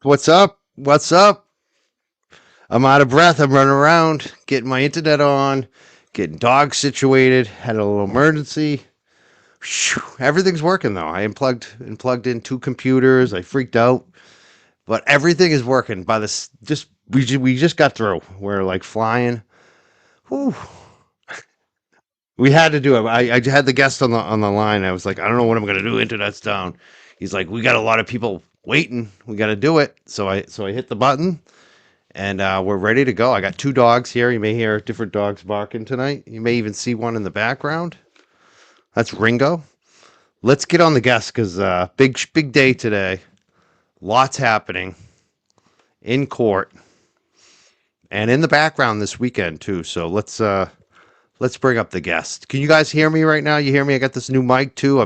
What's up? What's up? I'm out of breath. I'm running around, getting my internet on, getting dogs situated. Had a little emergency. Phew, everything's working though. I unplugged and plugged in two computers. I freaked out, but everything is working. By this, just we just got through. We're like flying. Whew. We had to do it. I had the guest on the line. I was like, I don't know what I'm gonna do. Internet's down. He's like, we got a lot of people waiting. We got to do it. So I hit the button and we're ready to go. I got two dogs here. You may hear different dogs barking tonight. You may even see one in the background. That's Ringo. Let's get on the guest because big day today. Lots happening in court and in the background this weekend too. So let's bring up the guest. Can you guys hear me right now? You hear me? I got this new mic too.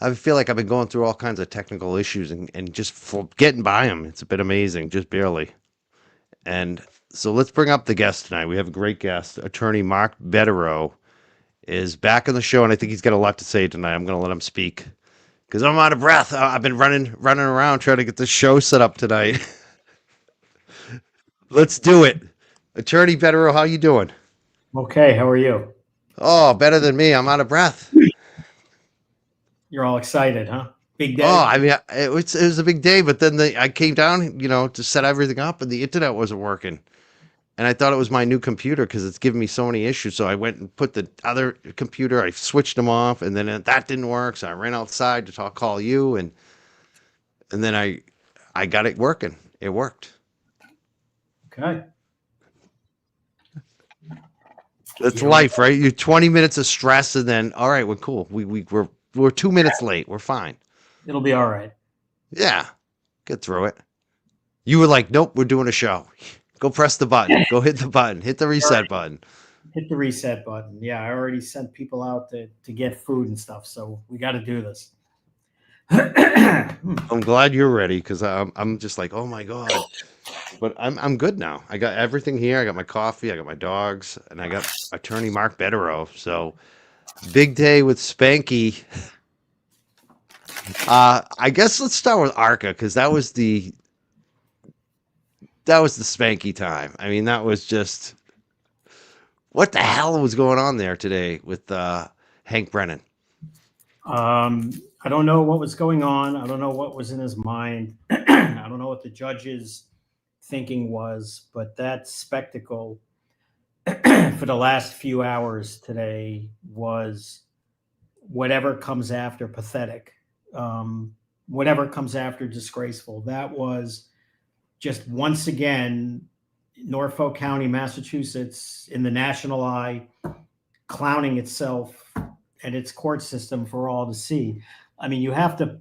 I feel like I've been going through all kinds of technical issues and just getting by them. It's been amazing, just barely. And so let's bring up the guest tonight. We have a great guest. Attorney Mark Bederow is back on the show, and I think he's got a lot to say tonight. I'm going to let him speak because I'm out of breath. I've been running around trying to get this show set up tonight. Let's do it. Attorney Bederow, how you doing? Okay, how are you? Oh, better than me. I'm out of breath. You're all excited, huh? Big day. Oh, I mean, it was a big day, but then I came down, to set everything up, and the internet wasn't working. And I thought it was my new computer because it's giving me so many issues. So I went and put the other computer. I switched them off, and then that didn't work. So I ran outside to call you, and then I got it working. It worked. Okay. That's life, right? You 20 minutes of stress, and then all right, we're cool. We're 2 minutes late. We're fine. It'll be all right. Yeah, get through it. You were like, nope, we're doing a show. Go press the button. Go hit the button. Hit the reset button. Hit the reset button. Yeah, I already sent people out to get food and stuff, so we got to do this. I'm glad you're ready because I'm just like, oh my god. But I'm good now. I got everything here. I got my coffee. I got my dogs, and I got attorney Mark Bederow. So big day with Spanky. I guess let's start with Arca because that was the Spanky time. I mean, that was just what the hell was going on there today with Hank Brennan. I don't know what was going on. I don't know what was in his mind. I don't know what the judge's thinking was, but that spectacle for the last few hours today was whatever comes after pathetic, whatever comes after disgraceful. That was just once again Norfolk County, Massachusetts, in the national eye, clowning itself and its court system for all to see. I mean, you have to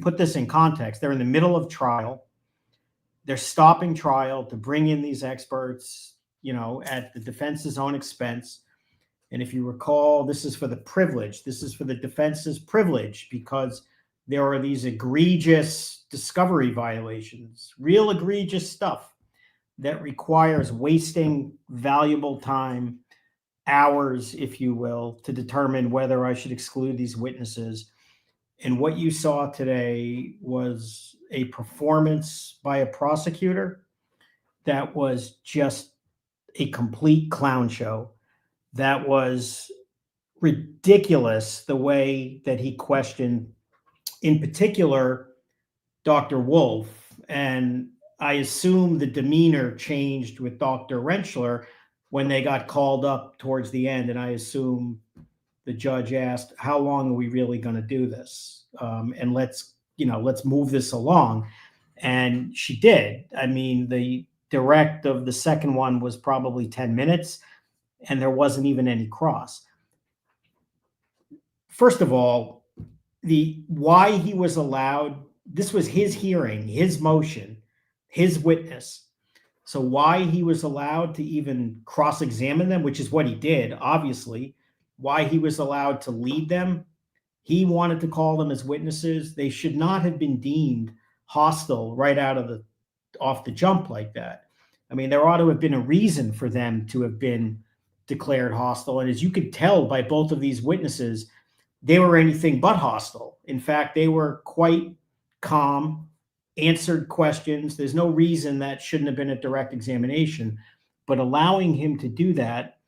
put this in context. They're in the middle of trial. They're stopping trial to bring in these experts, at the defense's own expense. And if you recall, this is for the privilege. This is for the defense's privilege because there are these egregious discovery violations, real egregious stuff that requires wasting valuable time, hours, if you will, to determine whether I should exclude these witnesses. And what you saw today was a performance by a prosecutor that was just a complete clown show. That was ridiculous, the way that he questioned, in particular, Dr. Wolf. And I assume the demeanor changed with Dr. Rentschler when they got called up towards the end. And I assume the judge asked, how long are we really going to do this? And let's move this along. And she did. I mean, the direct of the second one was probably 10 minutes, and there wasn't even any cross. First of all, why he was allowed, this was his hearing, his motion, his witness. So why he was allowed to even cross-examine them, which is what he did, obviously, why he was allowed to lead them. He wanted to call them as witnesses. They should not have been deemed hostile right off the jump like that. I mean, there ought to have been a reason for them to have been declared hostile. And as you could tell by both of these witnesses, they were anything but hostile. In fact, they were quite calm, answered questions. There's no reason that shouldn't have been a direct examination, but allowing him to do that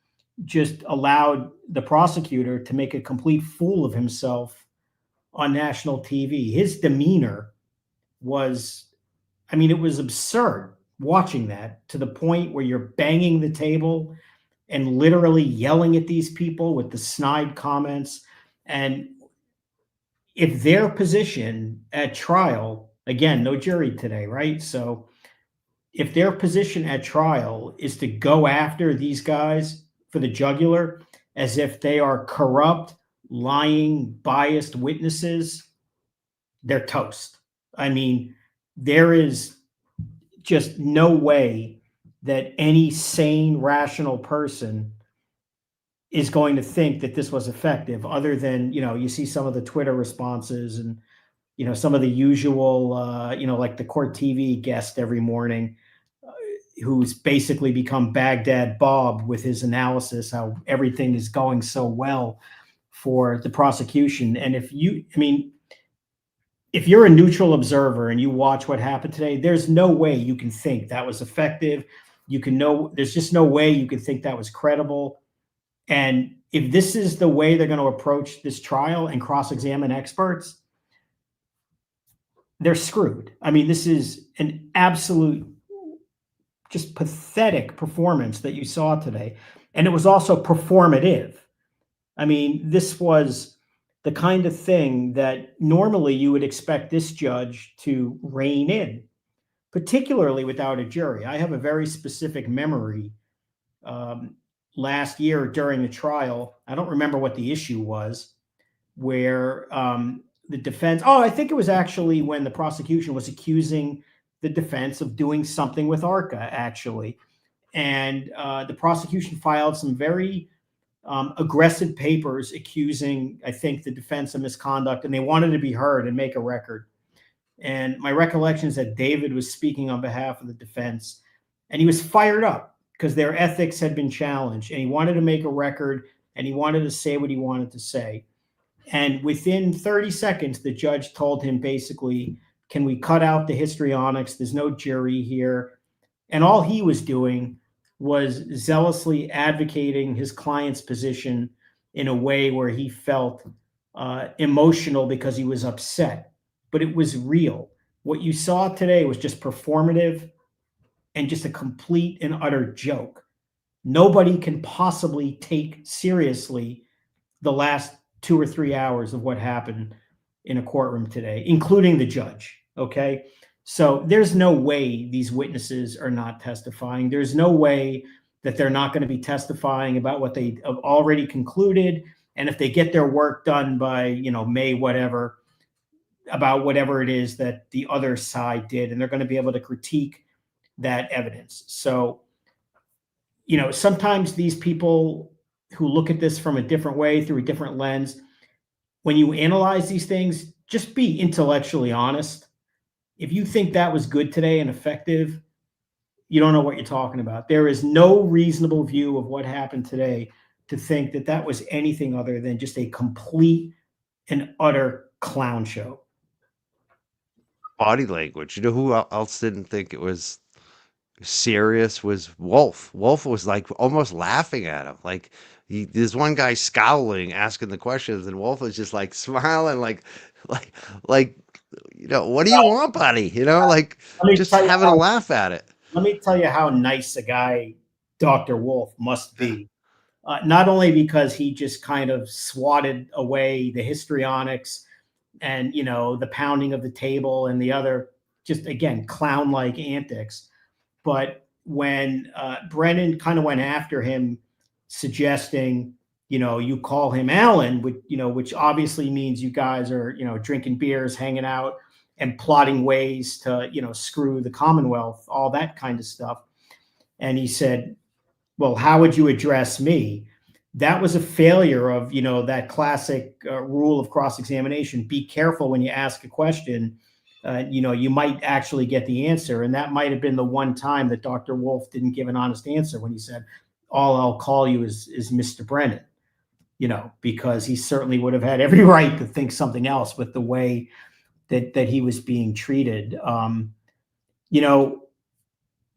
just allowed the prosecutor to make a complete fool of himself on national TV. His demeanor was, I mean, it was absurd watching that, to the point where you're banging the table and literally yelling at these people with the snide comments. And if their position at trial, again, no jury today, right? So if their position at trial is to go after these guys for the jugular as if they are corrupt, lying, biased witnesses, they're toast. I mean, there is just no way that any sane, rational person is going to think that this was effective, other than, you see some of the Twitter responses and, some of the usual, like the court TV guest every morning, who's basically become Baghdad Bob with his analysis, how everything is going so well for the prosecution. And if you're a neutral observer and you watch what happened today, there's no way you can think that was effective. There's just no way you can think that was credible. And if this is the way they're going to approach this trial and cross-examine experts, they're screwed. I mean, this is an absolute, just pathetic performance that you saw today. And it was also performative. I mean, this was the kind of thing that normally you would expect this judge to rein in, particularly without a jury. I have a very specific memory. Last year during the trial, I don't remember what the issue was, where the defense, I think it was actually when the prosecution was accusing the defense of doing something with ARCA, actually. And the prosecution filed some very aggressive papers accusing, I think, the defense of misconduct, and they wanted to be heard and make a record. And my recollection is that David was speaking on behalf of the defense, and he was fired up because their ethics had been challenged, and he wanted to make a record, and he wanted to say what he wanted to say. And within 30 seconds, the judge told him basically, can we cut out the histrionics? There's no jury here. And all he was doing was zealously advocating his client's position in a way where he felt emotional because he was upset. But it was real. What you saw today was just performative and just a complete and utter joke. Nobody can possibly take seriously the last 2 or 3 hours of what happened in a courtroom today, including the judge. Okay. So there's no way these witnesses are not testifying. There's no way that they're not going to be testifying about what they have already concluded. And if they get their work done by, May, whatever, about whatever it is that the other side did, and they're going to be able to critique that evidence. So, sometimes these people who look at this from a different way, through a different lens, when you analyze these things, just be intellectually honest. If you think that was good today and effective, you don't know what you're talking about. There is no reasonable view of what happened today to think that that was anything other than just a complete and utter clown show. Body language. You know who else didn't think it was serious? Was Wolf. Wolf was like almost laughing at him. Like there's one guy scowling, asking the questions, and Wolf was just like smiling, like, what do you want, buddy? Just having a laugh at it. Let me tell you how nice a guy Dr. Wolf must be. Not only because he just kind of swatted away the histrionics and, the pounding of the table and the other, just again, clown-like antics, but when Brennan kind of went after him, suggesting, you call him Alan, which obviously means you guys are, drinking beers, hanging out, and plotting ways to, screw the Commonwealth, all that kind of stuff. And he said, well, how would you address me? That was a failure of, that classic rule of cross-examination. Be careful when you ask a question. You might actually get the answer. And that might have been the one time that Dr. Wolf didn't give an honest answer when he said, all I'll call you is Mr. Brennan, because he certainly would have had every right to think something else with the way that he was being treated. You know,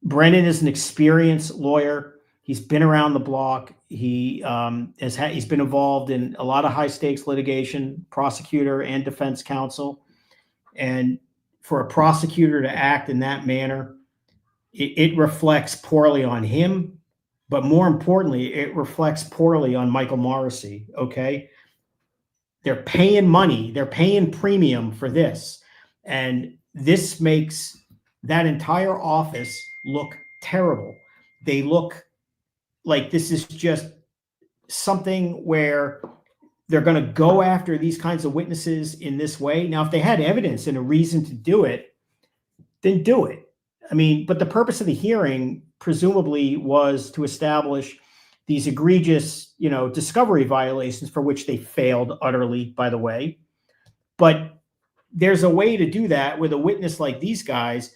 Brennan is an experienced lawyer. He's been around the block. He's been involved in a lot of high stakes litigation, prosecutor and defense counsel. And for a prosecutor to act in that manner, it reflects poorly on him, but more importantly, it reflects poorly on Michael Morrissey. Okay. They're paying money, they're paying premium for this. And this makes that entire office look terrible. They look like this is just something where they're going to go after these kinds of witnesses in this way. Now, if they had evidence and a reason to do it, then do it. I mean, but the purpose of the hearing presumably was to establish these egregious, discovery violations for which they failed utterly, by the way. But there's a way to do that with a witness like these guys.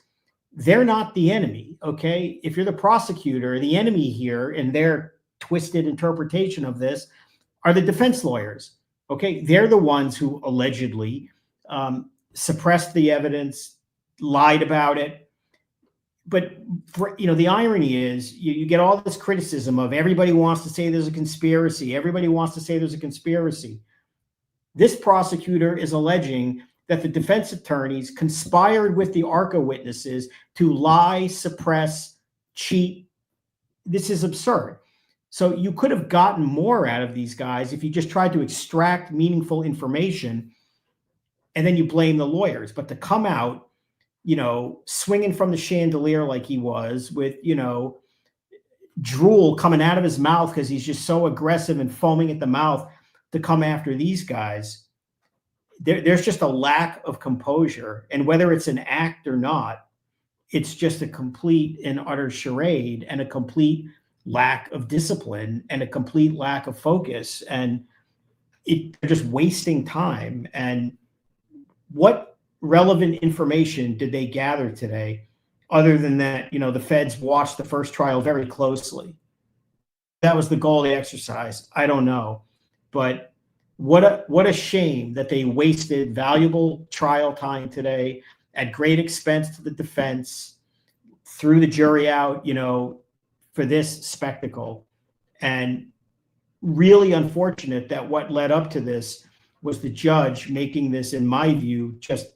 They're not the enemy, okay? If you're the prosecutor, the enemy here in their twisted interpretation of this are the defense lawyers, okay? They're the ones who allegedly suppressed the evidence, lied about it. But, the irony is you get all this criticism of everybody wants to say there's a conspiracy. Everybody wants to say there's a conspiracy. This prosecutor is alleging that the defense attorneys conspired with the ARCA witnesses to lie, suppress, cheat. This is absurd. So you could have gotten more out of these guys if you just tried to extract meaningful information and then you blame the lawyers. But to come out, swinging from the chandelier like he was with, drool coming out of his mouth because he's just so aggressive and foaming at the mouth to come after these guys. There's just a lack of composure. And whether it's an act or not, it's just a complete and utter charade and a complete lack of discipline and a complete lack of focus. And they're just wasting time. And what relevant information did they gather today other than that, the feds watched the first trial very closely? That was the goal of the exercise. I don't know. But what a shame that they wasted valuable trial time today at great expense to the defense, threw the jury out, for this spectacle. And really unfortunate that what led up to this was the judge making this, in my view, just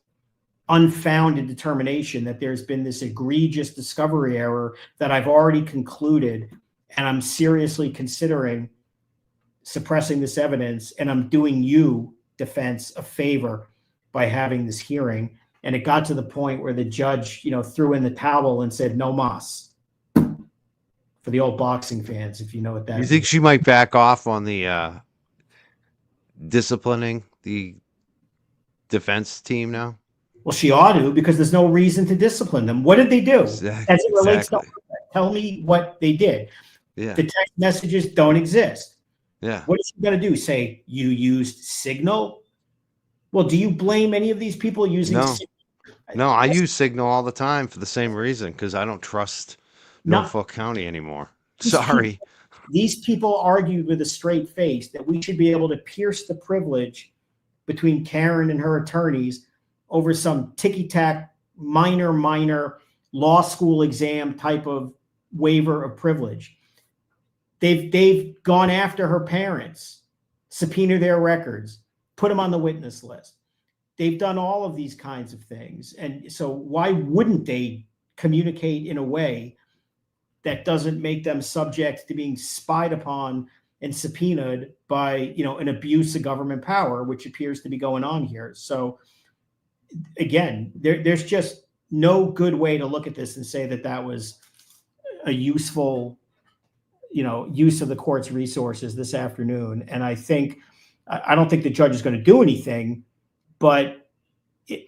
unfounded determination that there's been this egregious discovery error that I've already concluded, and I'm seriously considering suppressing this evidence, and I'm doing you, defense, a favor by having this hearing. And it got to the point where the judge, threw in the towel and said, no mas. For the old boxing fans, if you know what that means. You think she might back off on the disciplining the defense team now? Well, she ought to, because there's no reason to discipline them. What did they do? As it relates to, tell me what they did. Yeah. The text messages don't exist. Yeah. What is she going to do? Say you used Signal? Well, do you blame any of these people using Signal? No, I use Signal all the time for the same reason, because I don't trust Norfolk County anymore. Sorry. These people argued with a straight face that we should be able to pierce the privilege between Karen and her attorneys over some ticky-tack, minor law school exam type of waiver of privilege. They've gone after her parents, subpoena their records, put them on the witness list. They've done all of these kinds of things. And so why wouldn't they communicate in a way that doesn't make them subject to being spied upon and subpoenaed by, an abuse of government power, which appears to be going on here. So again, there's just no good way to look at this and say that was a useful, use of the court's resources this afternoon. And I don't think the judge is going to do anything, but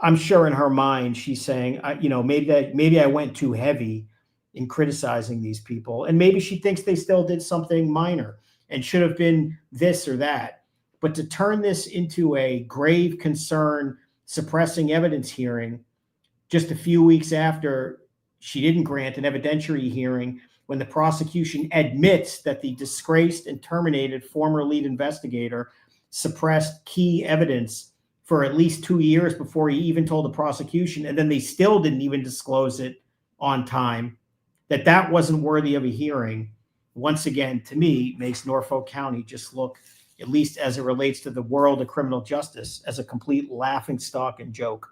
I'm sure in her mind, she's saying, maybe I went too heavy in criticizing these people. And maybe she thinks they still did something minor and should have been this or that. But to turn this into a grave concern, suppressing evidence hearing just a few weeks after she didn't grant an evidentiary hearing, when the prosecution admits that the disgraced and terminated former lead investigator suppressed key evidence for at least 2 years before he even told the prosecution, and then they still didn't even disclose it on time, that wasn't worthy of a hearing, once again, to me, makes Norfolk County just look, at least as it relates to the world of criminal justice, as a complete laughingstock and joke.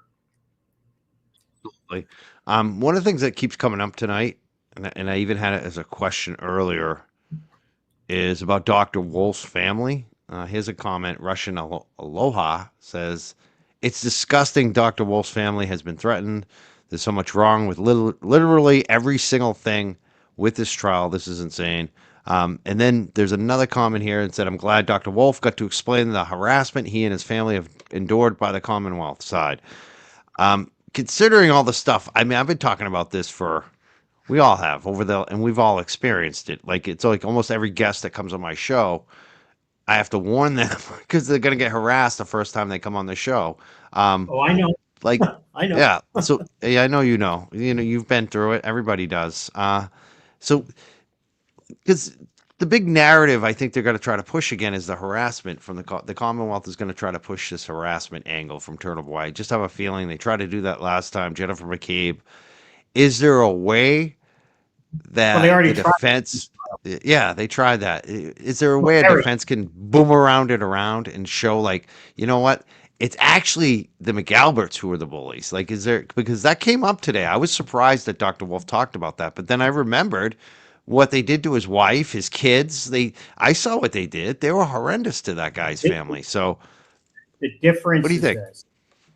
One of the things that keeps coming up tonight, and I even had it as a question earlier, is about Dr. Wolf's family. Here's a comment. Russian Aloha says, "It's disgusting. Dr. Wolf's family has been threatened. There's so much wrong with literally every single thing with this trial. This is insane." And then there's another comment here and said, "I'm glad Dr. Wolf got to explain the harassment he and his family have endured by the Commonwealth side." Considering all the stuff, I mean, I've been talking about this we all have and we've all experienced it. Like, it's like almost every guest that comes on my show, I have to warn them because they're going to get harassed the first time they come on the show. Oh, I know. Like, I know. yeah. So, yeah, I know, you've been through it. Everybody does. So, because the big narrative I think they're going to try to push again is the harassment from the Commonwealth is going to try to push this harassment angle from Turtle Boy. I just have a feeling they tried to do that last time. Jennifer McCabe. Is there a way that they already the defense? Yeah, they tried that. Is there a way a defense can boomerang it around and show, like, you know what? It's actually the McAlberts who are the bullies. Like, because that came up today. I was surprised that Dr. Wolf talked about that, but then I remembered what they did to his wife, his kids. I saw what they did. They were horrendous to that guy's family. So the difference what do you is think? this.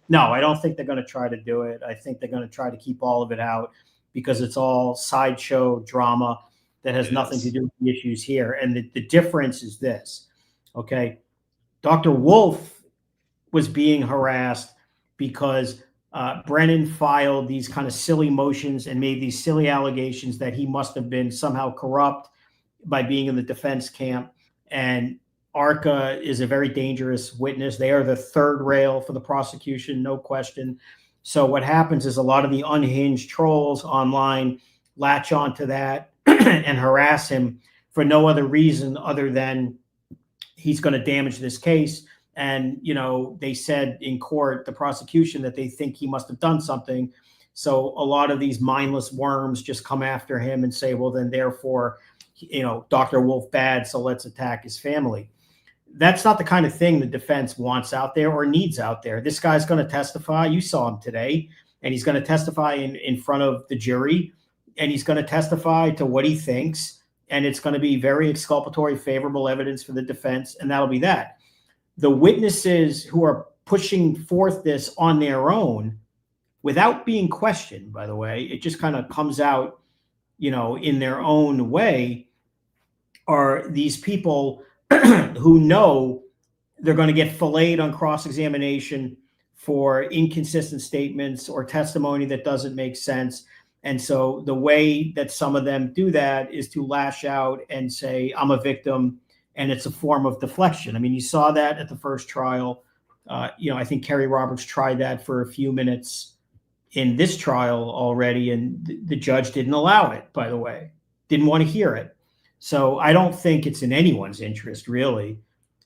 No, I don't think they're going to try to do it. I think they're going to try to keep all of it out because it's all sideshow drama that has nothing to do with the issues here. And the difference is this, okay? Dr. Wolf was being harassed because Brennan filed these kind of silly motions and made these silly allegations that he must have been somehow corrupt by being in the defense camp. And ARCA is a very dangerous witness. They are the third rail for the prosecution, no question. So what happens is a lot of the unhinged trolls online latch onto that and harass him for no other reason other than he's going to damage this case. And, they said in court, the prosecution, that they think he must have done something. So a lot of these mindless worms just come after him and say, well, then therefore, Dr. Wolf bad, so let's attack his family. That's not the kind of thing the defense wants out there or needs out there. This guy's going to testify. You saw him today, and he's going to testify in front of the jury, and he's going to testify to what he thinks, and it's going to be very exculpatory, favorable evidence for the defense, and that'll be that. The witnesses who are pushing forth this on their own, without being questioned, by the way, it just kind of comes out, in their own way, are these people who know they're going to get filleted on cross-examination for inconsistent statements or testimony that doesn't make sense. And so the way that some of them do that is to lash out and say, I'm a victim, and it's a form of deflection. I mean, you saw that at the first trial. I think Kerry Roberts tried that for a few minutes in this trial already, and the judge didn't allow it, by the way, didn't want to hear it. So I don't think it's in anyone's interest, really,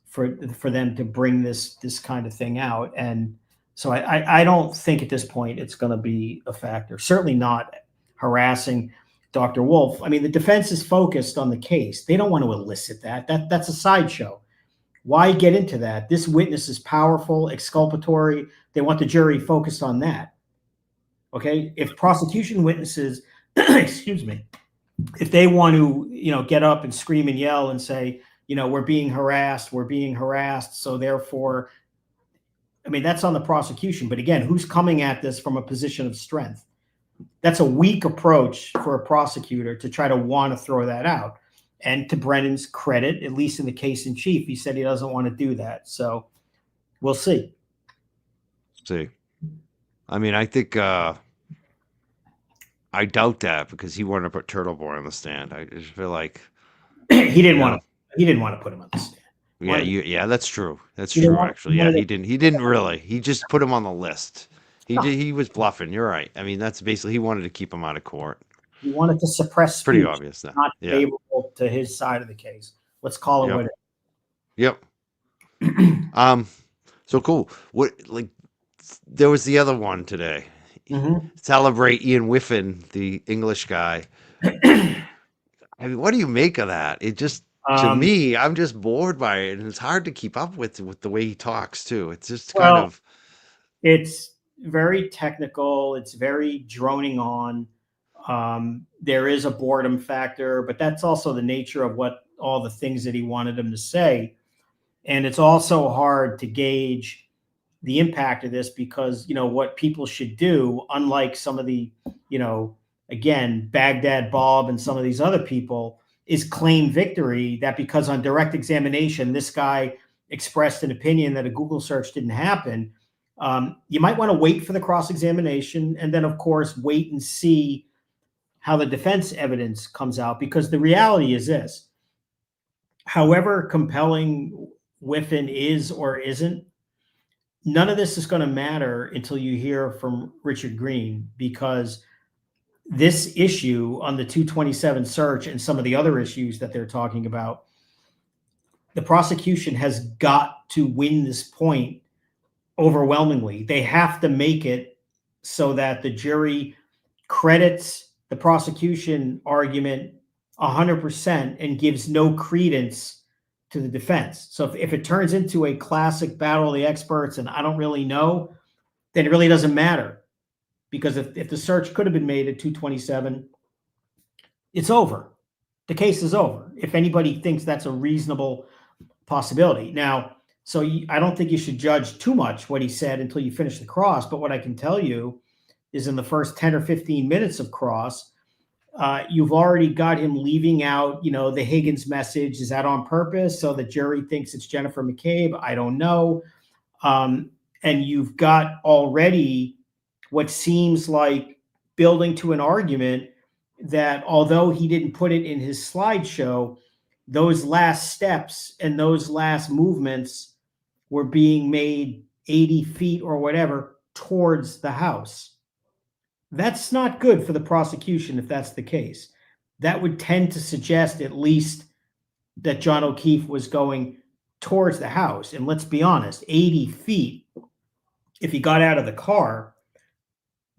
for them to bring this kind of thing out. And so I don't think at this point it's going to be a factor. Certainly not harassing Dr. Wolf. I mean, the defense is focused on the case. They don't want to elicit that. That's a sideshow. Why get into that? This witness is powerful, exculpatory. They want the jury focused on that. Okay? If prosecution witnesses, excuse me, if they want to, get up and scream and yell and say, we're being harassed, so therefore, I mean, that's on the prosecution. But again, who's coming at this from a position of strength? That's a weak approach for a prosecutor to try to want to throw that out. And to Brennan's credit, at least in the case in chief, he said he doesn't want to do that. So we'll see. I mean, I think I doubt that because he wanted to put Turtle Boy on the stand. I just feel like he didn't want to put him on the stand. Yeah, that's true. That's true, actually. Yeah, he didn't really. He just put him on the list. He was bluffing. You're right. I mean, that's basically, he wanted to keep him out of court. He wanted to suppress speech. Pretty obvious then. Not favorable to his side of the case. Let's call it what it is. Yep. So cool. What like there was the other one today. Mm-hmm. Celebrate Ian Whiffen, the English guy. I mean, what do you make of that? It just to um, me, I'm just bored by it, and it's hard to keep up with the way he talks too. It's just kind well, of it's very technical. It's very droning on. There is a boredom factor, but that's also the nature of what all the things that he wanted him to say. And it's also hard to gauge the impact of this because, what people should do, unlike some of the, again, Baghdad Bob and some of these other people, is claim victory that because on direct examination, this guy expressed an opinion that a Google search didn't happen. You might want to wait for the cross examination and then, of course, wait and see how the defense evidence comes out, because the reality is this: however compelling Whiffen is or isn't, none of this is going to matter until you hear from Richard Green, because this issue on the 227 search and some of the other issues that they're talking about, the prosecution has got to win this point overwhelmingly. They have to make it so that the jury credits the prosecution argument 100% and gives no credence to the defense. So if it turns into a classic battle of the experts and I don't really know, then it really doesn't matter. Because if the search could have been made at 227, it's over. The case is over. If anybody thinks that's a reasonable possibility. Now, so I don't think you should judge too much what he said until you finish the cross. But what I can tell you is in the first 10 or 15 minutes of cross, you've already got him leaving out, the Higgins message. Is that on purpose so the jury thinks it's Jennifer McCabe? I don't know. And you've got already what seems like building to an argument that although he didn't put it in his slideshow, those last steps and those last movements were being made 80 feet or whatever towards the house. That's not good for the prosecution if that's the case. That would tend to suggest at least that John O'Keefe was going towards the house. And let's be honest, 80 feet, if he got out of the car,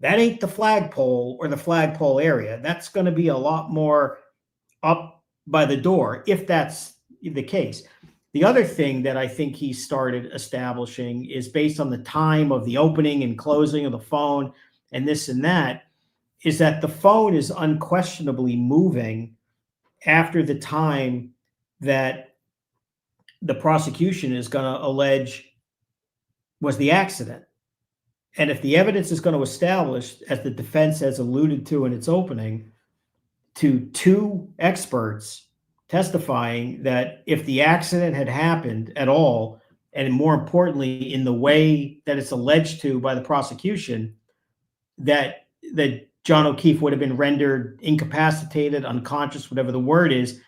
that ain't the flagpole or the flagpole area. That's going to be a lot more up by the door, if that's the case. The other thing that I think he started establishing is based on the time of the opening and closing of the phone and this and that, is that the phone is unquestionably moving after the time that the prosecution is going to allege was the accident. And if the evidence is going to establish, as the defense has alluded to in its opening, to two experts testifying that if the accident had happened at all, and more importantly, in the way that it's alleged to by the prosecution, that John O'Keefe would have been rendered incapacitated, unconscious, whatever the word is,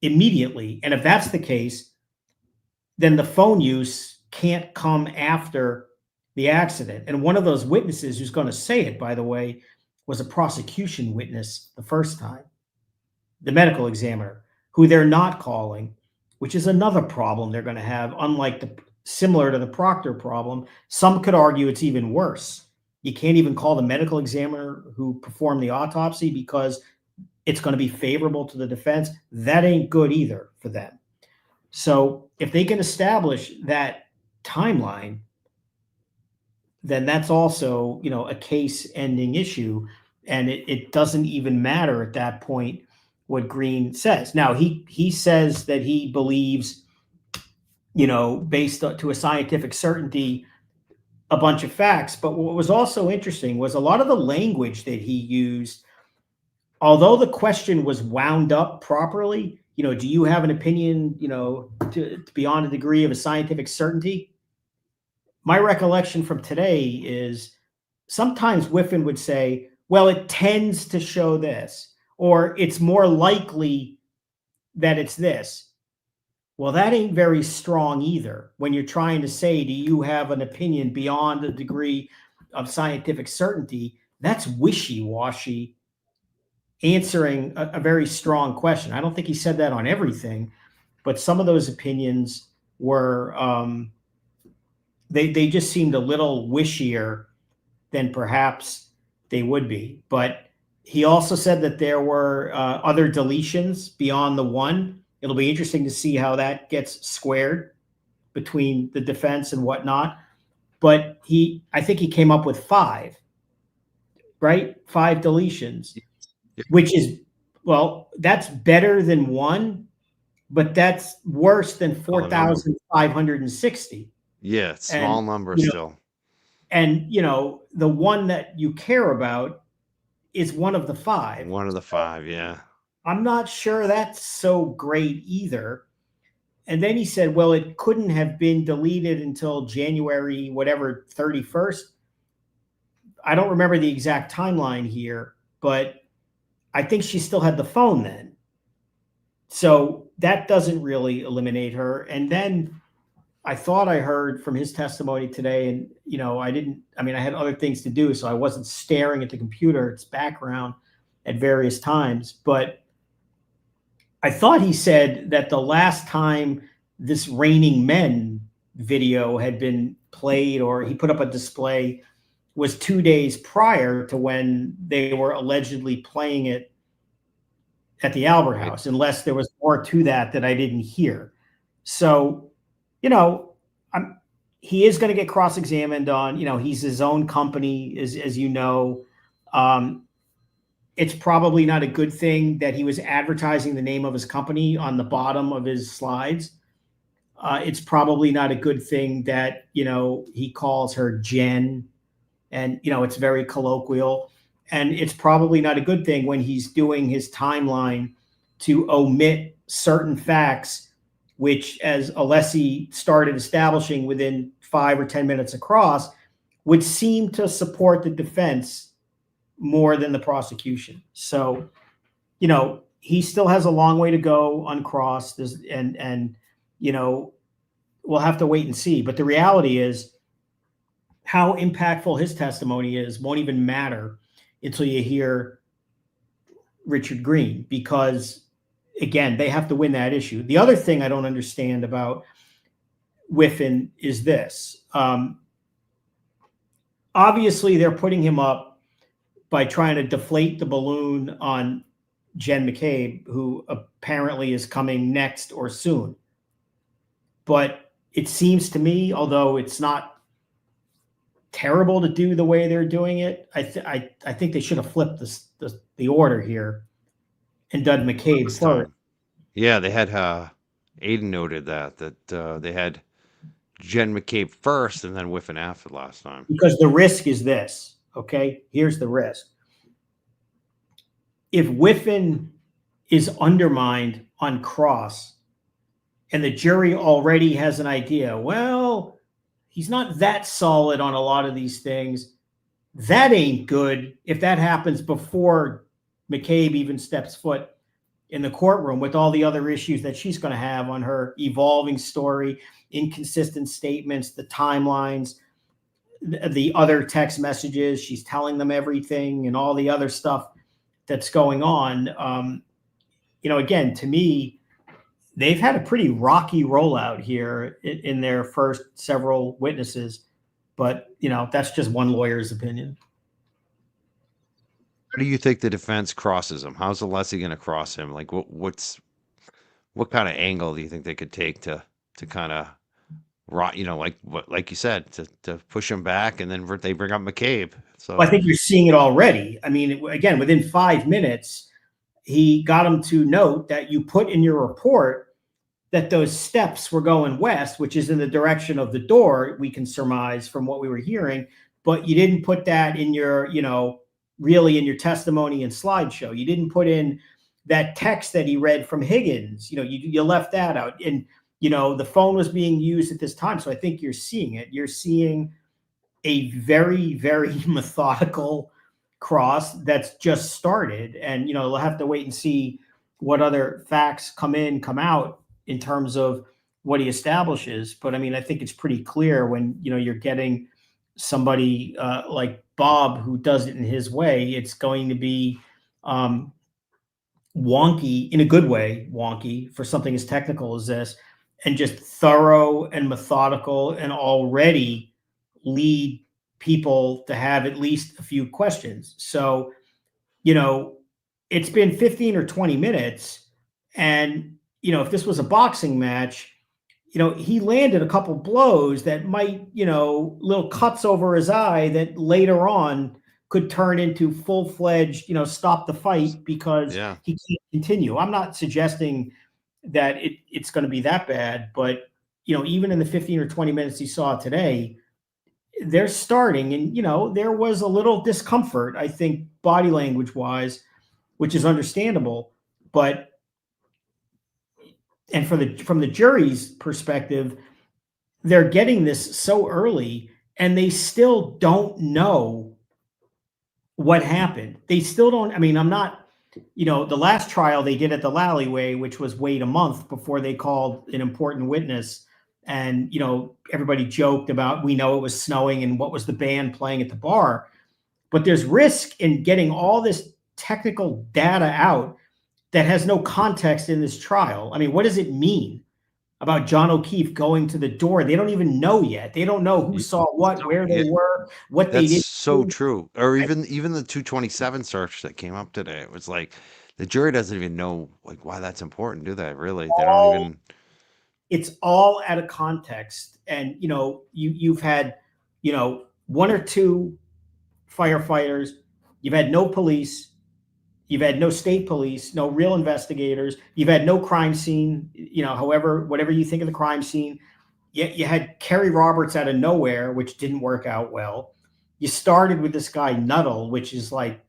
immediately. And if that's the case, then the phone use can't come after the accident. And one of those witnesses who's going to say it, by the way, was a prosecution witness the first time, the medical examiner, who they're not calling, which is another problem they're going to have, similar to the Proctor problem. Some could argue it's even worse. You can't even call the medical examiner who performed the autopsy because it's going to be favorable to the defense. That ain't good either for them. So if they can establish that timeline, then that's also, a case-ending issue, and it doesn't even matter at that point what Green says. Now, he says that he believes, based to a scientific certainty, a bunch of facts. But what was also interesting was a lot of the language that he used, although the question was wound up properly, do you have an opinion, to beyond a degree of a scientific certainty? My recollection from today is sometimes Whiffen would say, well, it tends to show this, or it's more likely that it's this. Well, that ain't very strong either. When you're trying to say, do you have an opinion beyond a degree of scientific certainty? That's wishy-washy, answering a very strong question. I don't think he said that on everything, but some of those opinions were they just seemed a little wishier than perhaps they would be. But he also said that there were other deletions beyond the one. It'll be interesting to see how that gets squared between the defense and whatnot. But I think he came up with 5, right? 5 deletions, which is, well, that's better than 1, but that's worse than 4,560. Yeah, small number still. And, the one that you care about is one of the 5. One of the 5, yeah. I'm not sure that's so great either. And then he said, well, it couldn't have been deleted until January, whatever, 31st. I don't remember the exact timeline here, but I think she still had the phone then. So that doesn't really eliminate her. And then I thought I heard from his testimony today, and, I had other things to do, so I wasn't staring at the computer, its background at various times. But I thought he said that the last time this Raining Men video had been played, or he put up a display, was 2 days prior to when they were allegedly playing it at the Albert House, unless there was more to that I didn't hear. So, he is going to get cross-examined on, he's his own company, as you know. It's probably not a good thing that he was advertising the name of his company on the bottom of his slides. It's probably not a good thing that, he calls her Jen, and, it's very colloquial. And it's probably not a good thing when he's doing his timeline to omit certain facts, which, as Alessi started establishing within 5 or 10 minutes across, would seem to support the defense more than the prosecution. So, he still has a long way to go on cross, and we'll have to wait and see. But the reality is, how impactful his testimony is won't even matter until you hear Richard Green, because, again, they have to win that issue. The other thing I don't understand about Whiffen is this. Obviously, they're putting him up by trying to deflate the balloon on Jen McCabe, who apparently is coming next or soon. But it seems to me, although it's not terrible to do the way they're doing it, I think they should have flipped the order here and done McCabe first. Yeah, they had Aiden noted that they had Jen McCabe first and then Whiffen after last time. Because the risk is this, okay? Here's the risk. If Whiffen is undermined on cross and the jury already has an idea, well, he's not that solid on a lot of these things, that ain't good if that happens before McCabe even steps foot in the courtroom, with all the other issues that she's going to have on her evolving story, inconsistent statements, the timelines, the other text messages. She's telling them everything and all the other stuff that's going on. Again, to me, they've had a pretty rocky rollout here in their first several witnesses, but that's just one lawyer's opinion. How do you think the defense crosses him? How's Alessi going to cross him? Like, what kind of angle do you think they could take to kind of, like you said, to push him back, and then they bring up McCabe? So well, I think you're seeing it already. I mean, again, within 5 minutes, he got him to note that you put in your report that those steps were going west, which is in the direction of the door, we can surmise from what we were hearing, but you didn't put that in your, really in your testimony and slideshow. You didn't put in that text that he read from Higgins. You left that out. And, the phone was being used at this time. So I think you're seeing it. You're seeing a very, very methodical cross that's just started. And, we'll have to wait and see what other facts come out in terms of what he establishes. But I mean, I think it's pretty clear when, you're getting somebody like Bob who does it in his way, it's going to be wonky, in a good way, wonky for something as technical as this. and just thorough and methodical, and already lead people to have at least a few questions. So, it's been 15 or 20 minutes. And, if this was a boxing match, he landed a couple blows that might, little cuts over his eye that later on could turn into full-fledged, stop the fight because Yeah. he can't continue. I'm not suggesting that it's going to be that bad, but even in the 15 or 20 minutes he saw today, they're starting, and there was a little discomfort, I think, body language wise, which is understandable. But and from the jury's perspective, they're getting this so early, and they still don't know what happened. They still don't. I mean, I'm not. The last trial they did at the Lalleyway, which was wait a month before they called an important witness, and everybody joked about, we know it was snowing and what was the band playing at the bar. But there's risk in getting all this technical data out that has no context in this trial. I mean, what does it mean about John O'Keefe going to the door? They don't even know yet. They don't know who saw what, where they were, what they That's did. so true. Or even the 227 search that came up today. It was like the jury doesn't even know like why that's important, do they? Really? They don't even. It's all out of context. And you've had one or two firefighters, you've had no police, you've had no state police, no real investigators, you've had no crime scene, whatever you think of the crime scene. You had Kerry Roberts out of nowhere, which didn't work out well. You started with this guy Nuttall, which is like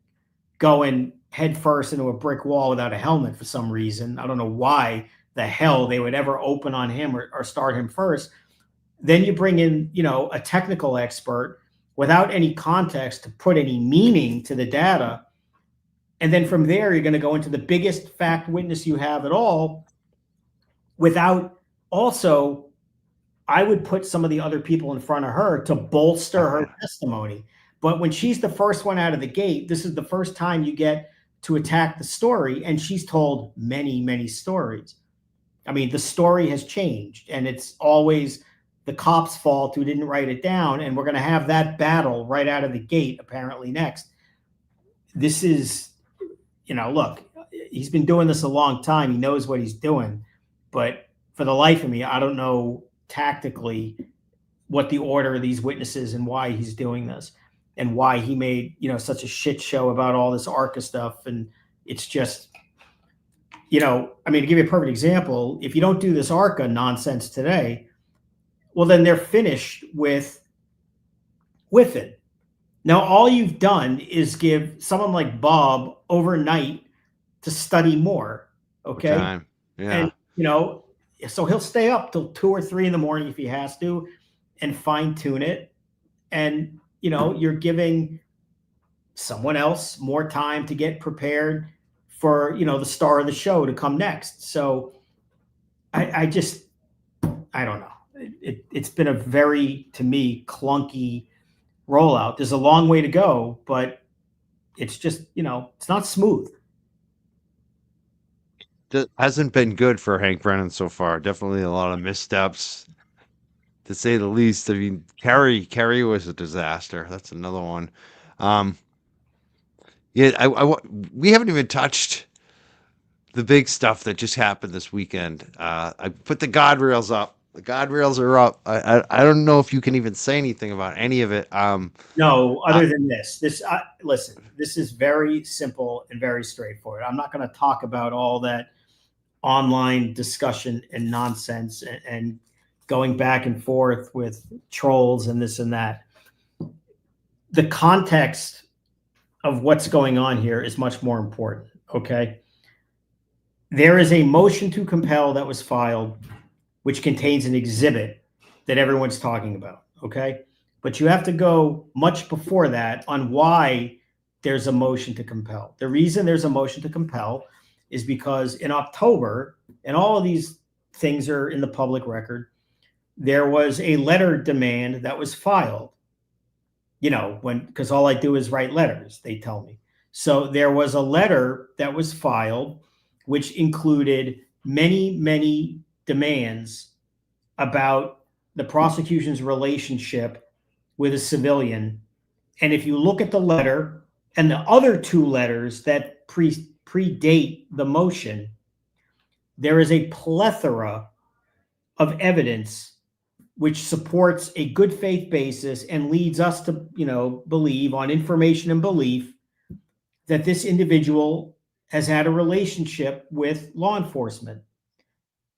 going headfirst into a brick wall without a helmet for some reason. I don't know why the hell they would ever open on him or start him first. Then you bring in, a technical expert without any context to put any meaning to the data. And then from there, you're going to go into the biggest fact witness you have at all without also, I would put some of the other people in front of her to bolster her testimony. But when she's the first one out of the gate, this is the first time you get to attack the story. And she's told many, many stories. I mean, the story has changed, and it's always the cop's fault who didn't write it down. And we're going to have that battle right out of the gate, apparently next. This is, look, he's been doing this a long time. He knows what he's doing. But for the life of me, I don't know tactically what the order of these witnesses and why he's doing this and why he made, such a shit show about all this ARCA stuff. And it's just, to give you a perfect example, if you don't do this ARCA nonsense today, well, then they're finished with it. Now, all you've done is give someone like Bob overnight to study more. Okay. Time. Yeah. And, so he'll stay up till 2 or 3 in the morning if he has to and fine tune it. And, you're giving someone else more time to get prepared for, the star of the show to come next. So I don't know. It's been a very, to me, clunky rollout. There's a long way to go, but it's just, it's not smooth. That hasn't been good for Hank Brennan so far. Definitely a lot of missteps, to say the least. I mean, Kerry was a disaster. That's another one. Yeah, we haven't even touched the big stuff that just happened this weekend. I put the guardrails up. The guardrails are up. I don't know if you can even say anything about any of it. No, other than this. Listen, this is very simple and very straightforward. I'm not going to talk about all that online discussion and nonsense and going back and forth with trolls and this and that. The context of what's going on here is much more important. Okay. There is a motion to compel that was filed, which contains an exhibit that everyone's talking about. Okay. But you have to go much before that on why there's a motion to compel. The reason there's a motion to compel is because in October, and all of these things are in the public record, there was a letter demand that was filed. Because all I do is write letters, they tell me. So there was a letter that was filed, which included many, many demands about the prosecution's relationship with a civilian. And if you look at the letter and the other two letters that predate the motion, there is a plethora of evidence which supports a good faith basis and leads us to, believe on information and belief that this individual has had a relationship with law enforcement.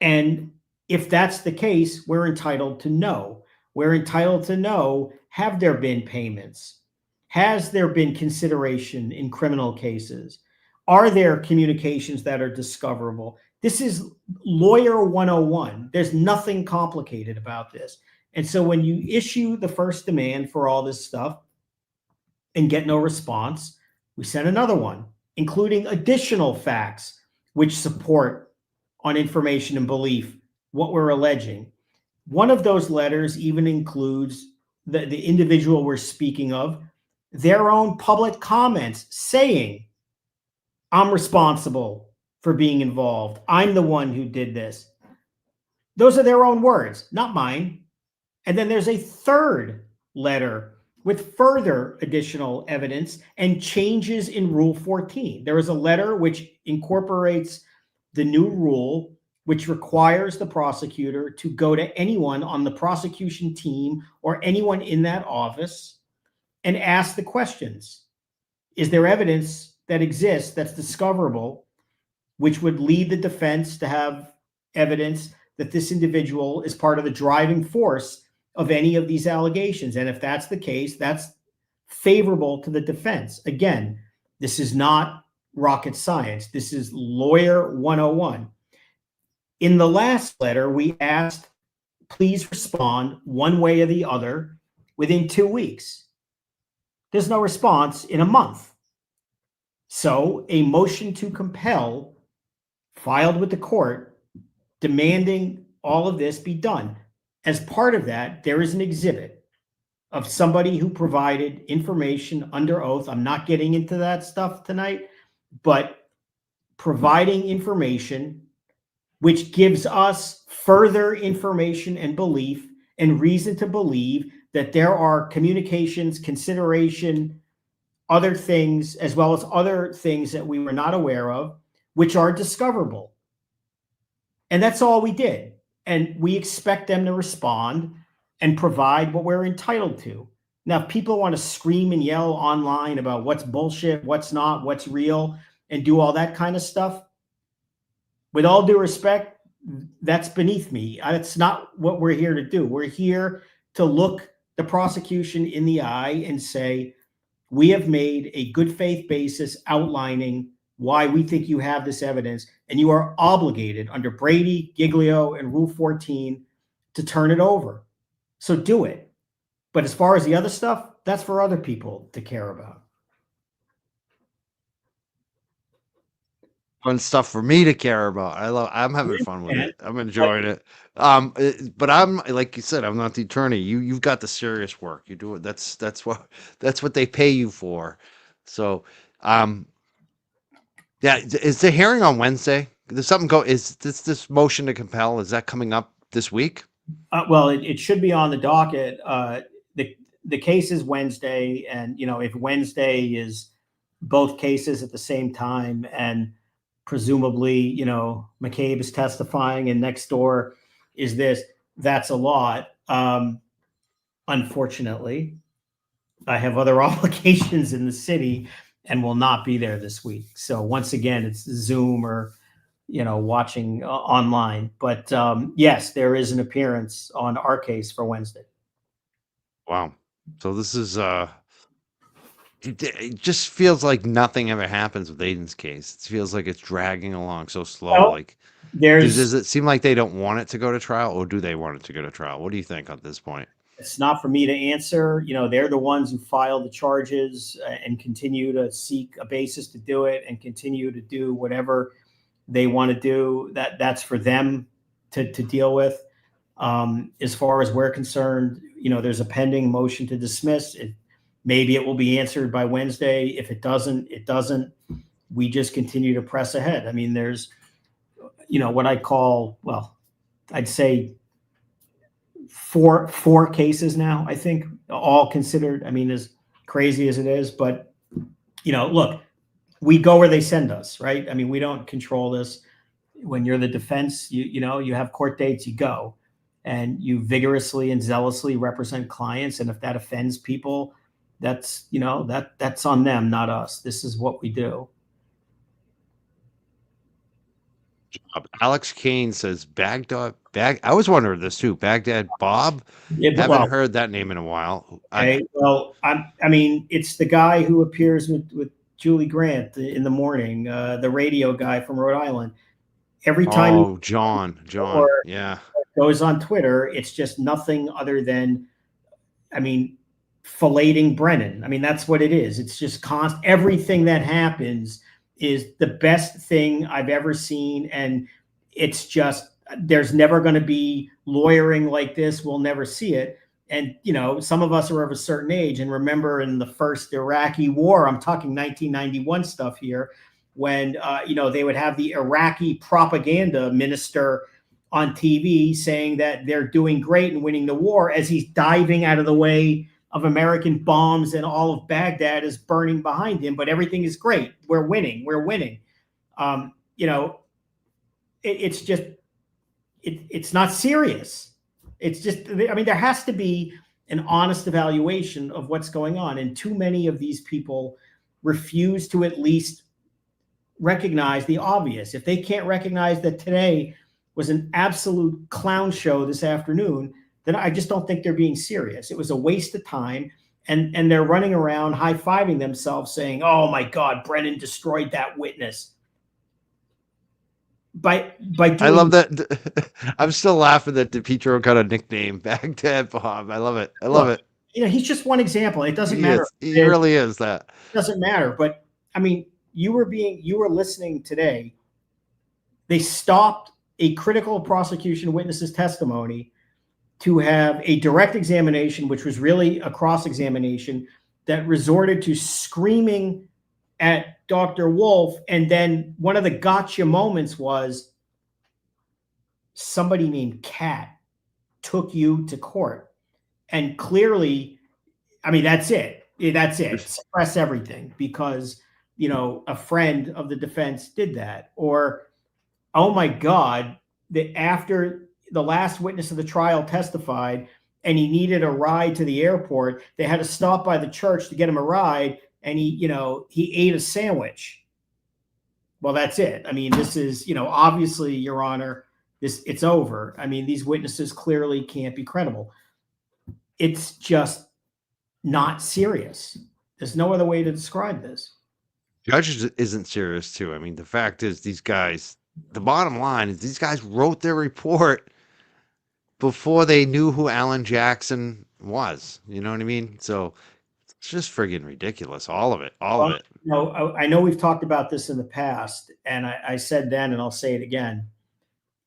And if that's the case, we're entitled to know. We're entitled to know, have there been payments? Has there been consideration in criminal cases? Are there communications that are discoverable? This is lawyer 101. There's nothing complicated about this. And so when you issue the first demand for all this stuff and get no response, we send another one, including additional facts which support on information and belief what we're alleging. One of those letters even includes the individual we're speaking of, their own public comments saying, I'm responsible for being involved. I'm the one who did this. Those are their own words, not mine. And then there's a third letter with further additional evidence and changes in Rule 14. There is a letter which incorporates the new rule, which requires the prosecutor to go to anyone on the prosecution team or anyone in that office and ask the questions. Is there evidence that exists that's discoverable, which would lead the defense to have evidence that this individual is part of the driving force of any of these allegations? And if that's the case, that's favorable to the defense. Again, this is not rocket science. This is lawyer 101. In the last letter, we asked, please respond one way or the other within 2 weeks. There's no response in a month. So a motion to compel filed with the court demanding all of this be done. As part of that, there is an exhibit of somebody who provided information under oath. I'm not getting into that stuff tonight, but providing information which gives us further information and belief and reason to believe that there are communications, consideration, other things, as well as other things that we were not aware of, which are discoverable. And that's all we did. And we expect them to respond and provide what we're entitled to. Now, if people want to scream and yell online about what's bullshit, what's not, what's real, and do all that kind of stuff, with all due respect, that's beneath me. That's not what we're here to do. We're here to look the prosecution in the eye and say, we have made a good faith basis outlining why we think you have this evidence, and you are obligated under Brady, Giglio, and Rule 14 to turn it over. So do it. But as far as the other stuff, that's for other people to care about. Fun stuff for me to care about. I'm having fun with it. I'm enjoying it. But I'm, like you said, I'm not the attorney. You've got the serious work. You do it. That's what they pay you for. So, yeah. Is the hearing on Wednesday? There's something is this motion to compel, is that coming up this week? Well, it should be on the docket. The case is Wednesday, and if Wednesday is both cases at the same time, and presumably, McCabe is testifying and next door is that's a lot. Unfortunately, I have other obligations in the city and will not be there this week. So once again, it's Zoom or, watching online. But yes, there is an appearance on our case for Wednesday. Wow. So this is, it just feels like nothing ever happens with Aiden's case. It feels like it's dragging along so slow. Well, does it seem like they don't want it to go to trial, or do they want it to go to trial? What do you think at this point? It's not for me to answer. They're the ones who filed the charges and continue to seek a basis to do it and continue to do whatever they want to do. That's for them to deal with. As far as we're concerned, there's a pending motion to dismiss. Maybe it will be answered by Wednesday. If it doesn't, it doesn't. We just continue to press ahead. I mean, there's, what I call, I'd say four cases now, I think, all considered. I mean, as crazy as it is, but look, we go where they send us, right? I mean, we don't control this. When you're the defense, you have court dates, you go, and you vigorously and zealously represent clients. And if that offends people, that's that's on them, not us. This is what we do. Alex Kane says Baghdad. I was wondering this too. Baghdad Bob. Haven't heard that name in a while. Okay. Well, I mean, it's the guy who appears with Julie Grant in the morning, the radio guy from Rhode Island. Every time. Oh, John. Yeah. Goes on Twitter, it's just nothing other than, I mean, filleting Brennan. I mean, that's what it is. It's just constant. Everything that happens is the best thing I've ever seen. And it's just, there's never going to be lawyering like this. We'll never see it. And, some of us are of a certain age and remember in the first Iraqi war, I'm talking 1991 stuff here, when, they would have the Iraqi propaganda minister on TV saying that they're doing great and winning the war as he's diving out of the way of American bombs and all of Baghdad is burning behind him, but everything is great. We're winning. It's just, it's not serious. It's just, I mean, there has to be an honest evaluation of what's going on. And too many of these people refuse to at least recognize the obvious. If they can't recognize that today was an absolute clown show this afternoon, then I just don't think they're being serious. It was a waste of time. And they're running around high-fiving themselves saying, oh my God, Brennan destroyed that witness. I love that. I'm still laughing that DePietro got a nickname, Baghdad Bob. I love it. I love it. He's just one example. It doesn't matter. He really is that. It doesn't matter. But I mean, you were listening today. They stopped a critical prosecution witness's testimony to have a direct examination, which was really a cross-examination that resorted to screaming at Dr. Wolf. And then one of the gotcha moments was somebody named Kat took you to court. And clearly, I mean, that's it. That's it. Suppress everything because, a friend of the defense did that. Or, oh my God, that after the last witness of the trial testified and he needed a ride to the airport, they had to stop by the church to get him a ride. And he ate a sandwich. Well, that's it. I mean, this is, obviously, Your Honor, it's over. I mean, these witnesses clearly can't be credible. It's just not serious. There's no other way to describe this. Judge isn't serious too. I mean, the fact is these guys, the bottom line is these guys wrote their report before they knew who Alan Jackson was. You know what I mean? So it's just friggin' ridiculous. All of it. I know we've talked about this in the past, and I said then, and I'll say it again.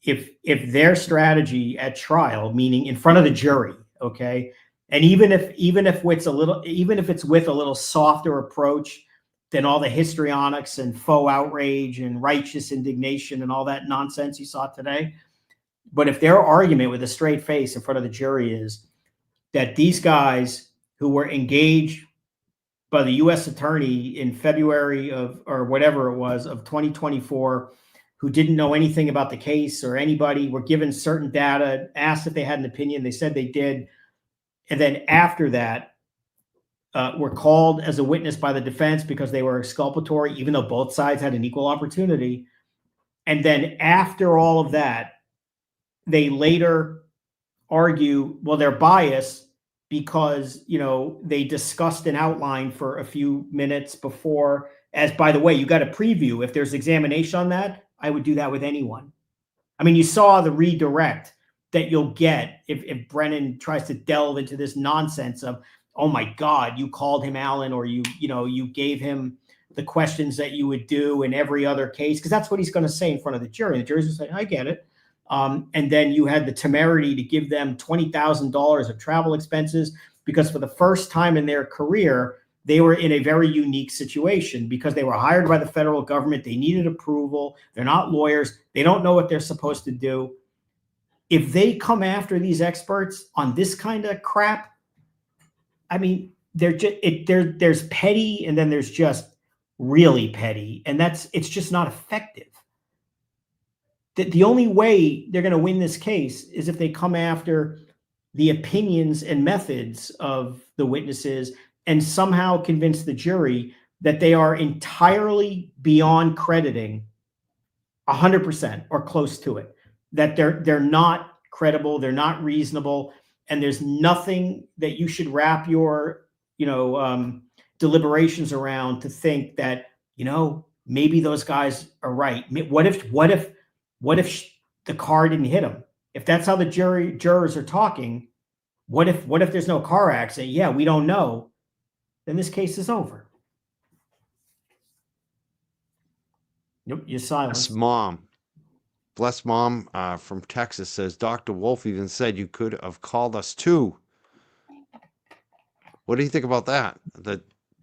If their strategy at trial, meaning in front of the jury, okay, and even if it's with a little softer approach than all the histrionics and faux outrage and righteous indignation and all that nonsense you saw today, but if their argument with a straight face in front of the jury is that these guys who were engaged by the U.S. attorney in February or whatever it was of 2024, who didn't know anything about the case or anybody, were given certain data, asked if they had an opinion, they said they did, and then after that were called as a witness by the defense because they were exculpatory, even though both sides had an equal opportunity. And then after all of that, they later argue, well, they're biased because, they discussed an outline for a few minutes before, as by the way, you got a preview. If there's examination on that, I would do that with anyone. I mean, you saw the redirect that you'll get if Brennan tries to delve into this nonsense of, oh my God, you called him Alan, or you gave him the questions that you would do in every other case, because that's what he's going to say in front of the jury. The jury's going to say, I get it. And then you had the temerity to give them $20,000 of travel expenses because for the first time in their career, they were in a very unique situation because they were hired by the federal government. They needed approval. They're not lawyers. They don't know what they're supposed to do. if they come after these experts on this kind of crap, I mean, there's petty, and then there's just really petty, and it's just not effective. The only way they're going to win this case is if they come after the opinions and methods of the witnesses and somehow convince the jury that they are entirely beyond crediting 100% or close to it, that they're not credible, they're not reasonable, and there's nothing that you should wrap your deliberations around to think that maybe those guys are right. What if the car didn't hit him? If that's how the jurors are talking, what if there's no car accident? Yeah, we don't know. Then this case is over. Nope, you're silent. Bless Mom from Texas says, Dr. Wolf even said you could have called us too. What do you think about that?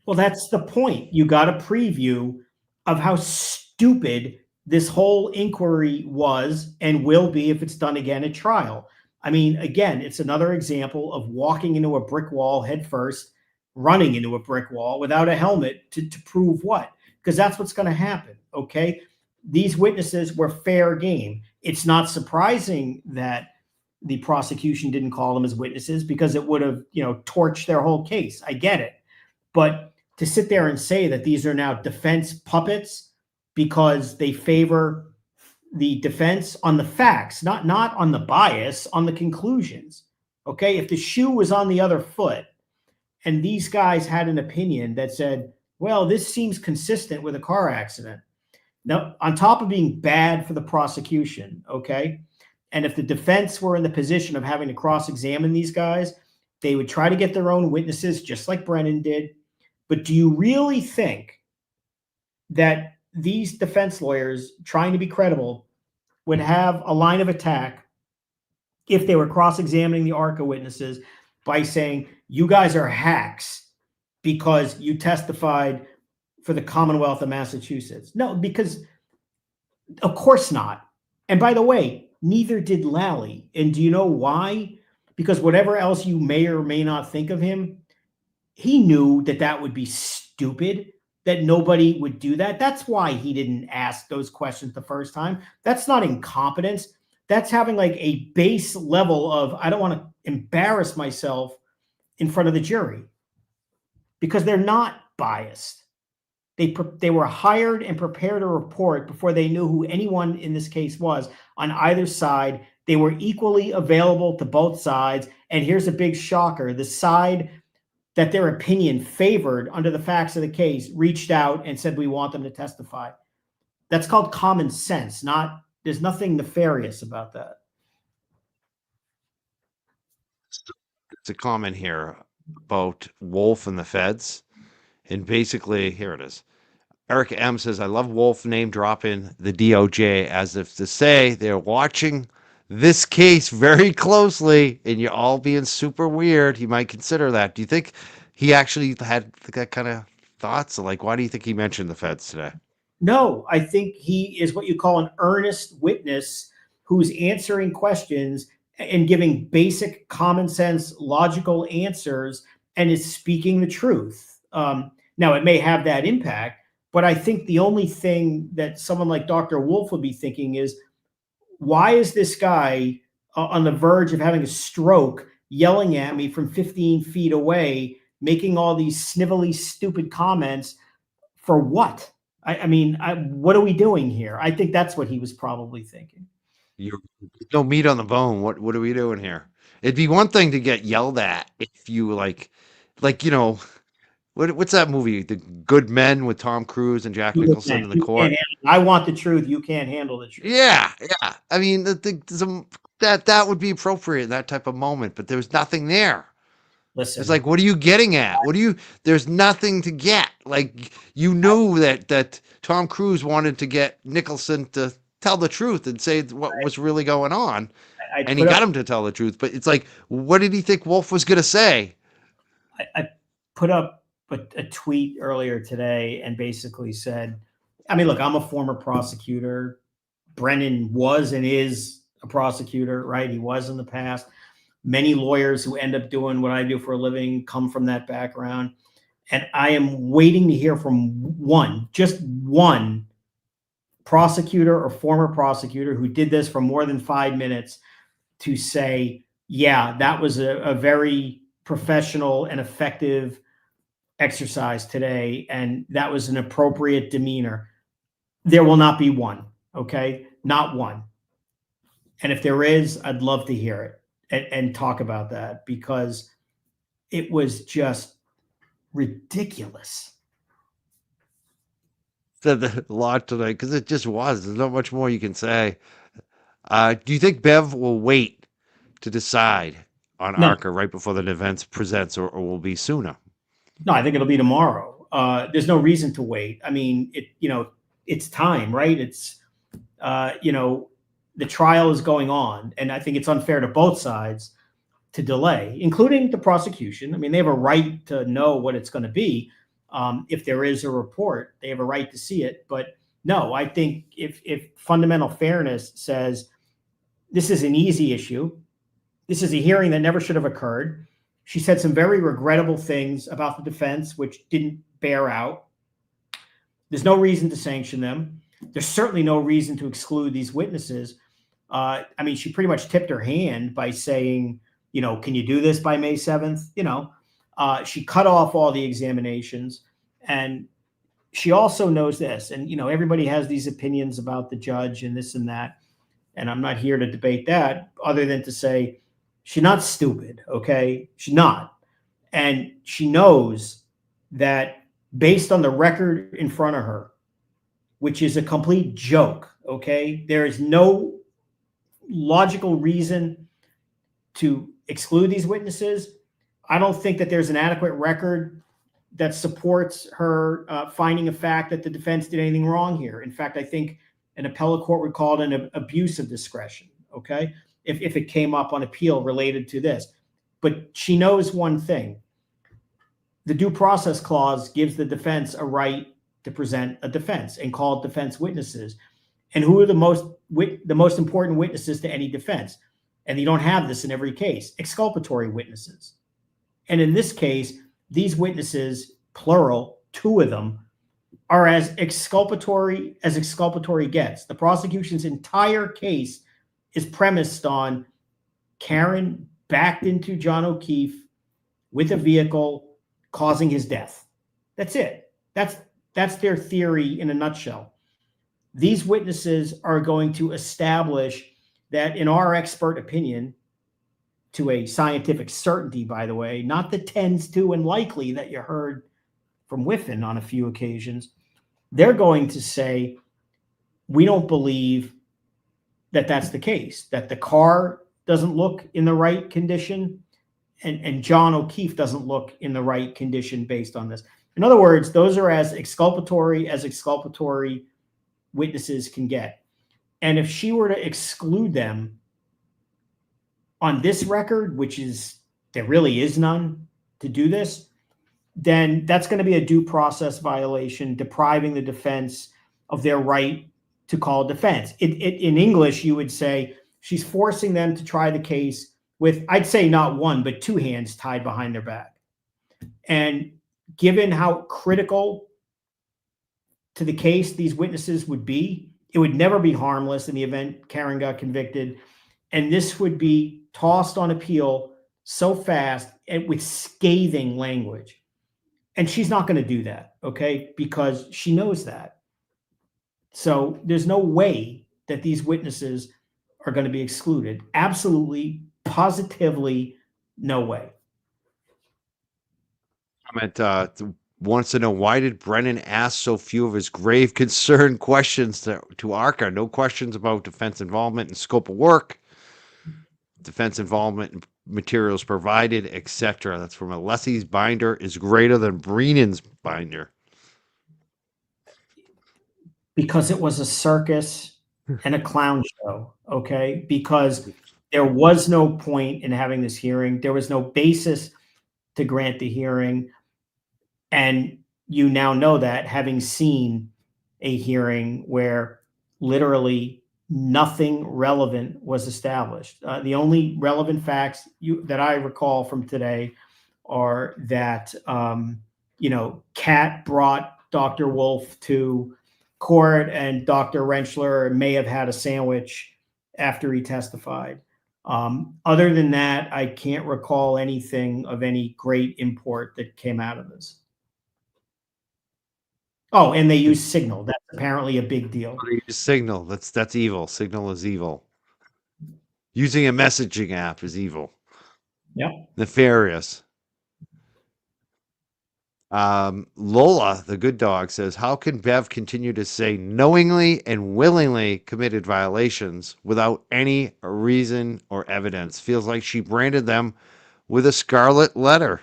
Well, that's the point. You got a preview of how stupid this whole inquiry was and will be if it's done again at trial. I mean, again, it's another example of walking into a brick wall head first, running into a brick wall without a helmet to prove what? Because that's what's going to happen, okay? These witnesses were fair game. It's not surprising that the prosecution didn't call them as witnesses because it would have, torched their whole case. I get it. But to sit there and say that these are now defense puppets because they favor the defense on the facts, not on the bias, on the conclusions. Okay, if the shoe was on the other foot and these guys had an opinion that said, well, this seems consistent with a car accident. Now, on top of being bad for the prosecution, okay, and if the defense were in the position of having to cross-examine these guys, they would try to get their own witnesses, just like Brennan did. But do you really think that these defense lawyers trying to be credible would have a line of attack if they were cross-examining the ARCA witnesses by saying, you guys are hacks because you testified for the Commonwealth of Massachusetts? No, because of course not. And by the way, neither did Lally. And do you know why? Because whatever else you may or may not think of him, he knew that would be stupid, that nobody would do that. That's why he didn't ask those questions the first time. That's not incompetence. That's having like a base level of, I don't want to embarrass myself in front of the jury, because they're not biased. They were hired and prepared a report before they knew who anyone in this case was on either side. They were equally available to both sides. And here's a big shocker. The side that their opinion favored under the facts of the case reached out and said, we want them to testify. That's called common sense. There's nothing nefarious about that. It's a comment here about Wolf and the feds. And basically, here it is. Eric M says, I love Wolf name dropping the DOJ as if to say they're watching this case very closely and you're all being super weird. He might consider that. Do you think he actually had that kind of thoughts? Like, why do you think he mentioned the feds today? No, I think he is what you call an earnest witness who's answering questions and giving basic common sense, logical answers, and is speaking the truth. Now, it may have that impact, but I think the only thing that someone like Dr. Wolf would be thinking is, why is this guy on the verge of having a stroke yelling at me from 15 feet away, making all these snivelly, stupid comments for what? I mean, what are we doing here? I think that's what he was probably thinking. There's no meat on the bone. What are we doing here? It'd be one thing to get yelled at if you like, what's that movie? The Good Men with Tom Cruise and Jack Nicholson in the court. I want the truth. You can't handle the truth. Yeah. I mean, that would be appropriate in that type of moment, but there was nothing there. Listen, it's like, what are you getting at? There's nothing to get. Like, you knew that Tom Cruise wanted to get Nicholson to tell the truth and say what was really going on. And he got him to tell the truth. But it's like, what did he think Wolf was going to say? I put up a tweet earlier today and basically said, I mean, look, I'm a former prosecutor. Brennan was and is a prosecutor, right? He was in the past. Many lawyers who end up doing what I do for a living come from that background. And I am waiting to hear from just one prosecutor or former prosecutor who did this for more than 5 minutes to say, yeah, that was a very professional and effective exercise today, and that was an appropriate demeanor. There will not be one, okay? Not one. And if there is, I'd love to hear it and talk about that, because it was just ridiculous. Said a lot tonight because it just was. There's not much more you can say. Do you think Bev will wait to decide on No, ARCA right before the defense presents, or will be sooner? no, I think it'll be tomorrow. There's no reason to wait. I mean, it's time, right? It's, the trial is going on, and I think it's unfair to both sides to delay, including the prosecution. I mean, they have a right to know what it's going to be. If there is a report, they have a right to see it. But no, I think if fundamental fairness says this is an easy issue, this is a hearing that never should have occurred. She said some very regrettable things about the defense, which didn't bear out. There's no reason to sanction them. There's certainly no reason to exclude these witnesses. I mean, she pretty much tipped her hand by saying, can you do this by May 7th? She cut off all the examinations, and she also knows this. And, everybody has these opinions about the judge and this and that. And I'm not here to debate that, other than to say she's not stupid. Okay. She's not. And she knows that based on the record in front of her, which is a complete joke. Okay. There is no logical reason to exclude these witnesses. I don't think that there's an adequate record that supports her finding a fact that the defense did anything wrong here. In fact, I think an appellate court would call it an abuse of discretion, okay, if it came up on appeal related to this. But she knows one thing. The due process clause gives the defense a right to present a defense and call defense witnesses. And who are the most important witnesses to any defense? And you don't have this in every case. Exculpatory witnesses. And in this case, these witnesses, plural, 2 of them, are as exculpatory gets. The prosecution's entire case is premised on Karen backed into John O'Keefe with a vehicle, causing his death. That's it. That's their theory in a nutshell. These witnesses are going to establish that, in our expert opinion, to a scientific certainty, by the way, not the tends to and likely that you heard from Whiffen on a few occasions, they're going to say, we don't believe that that's the case, that the car doesn't look in the right condition, and John O'Keefe doesn't look in the right condition based on this. In other words, those are as exculpatory witnesses can get. And if she were to exclude them on this record, which is, there really is none to do this, then that's going to be a due process violation, depriving the defense of their right to call defense. In English, you would say she's forcing them to try the case with, I'd say not one, but 2 hands tied behind their back. And given how critical to the case these witnesses would be, it would never be harmless in the event Karen got convicted. And this would be tossed on appeal so fast and with scathing language. And she's not going to do that, okay? Because she knows that. So there's no way that these witnesses are going to be excluded. Absolutely, positively, no way. Comment wants to know, why did Brennan ask so few of his grave concern questions to ARCA? No questions about defense involvement and scope of work, defense involvement and materials provided, etc. That's from Alessi's binder is greater than Breenan's binder. Because it was a circus and a clown show, okay? Because there was no point in having this hearing. There was no basis to grant the hearing. And you now know that, having seen a hearing where literally nothing relevant was established. The only relevant facts that I recall from today are that, Kat brought Dr. Wolf to court and Dr. Rentschler may have had a sandwich after he testified. Other than that, I can't recall anything of any great import that came out of this. Oh, and they use Signal. That's apparently a big deal. They use Signal. That's evil. Signal is evil. Using a messaging app is evil. Yep. Nefarious. Lola, the good dog, says, how can Bev continue to say knowingly and willingly committed violations without any reason or evidence? Feels like she branded them with a scarlet letter.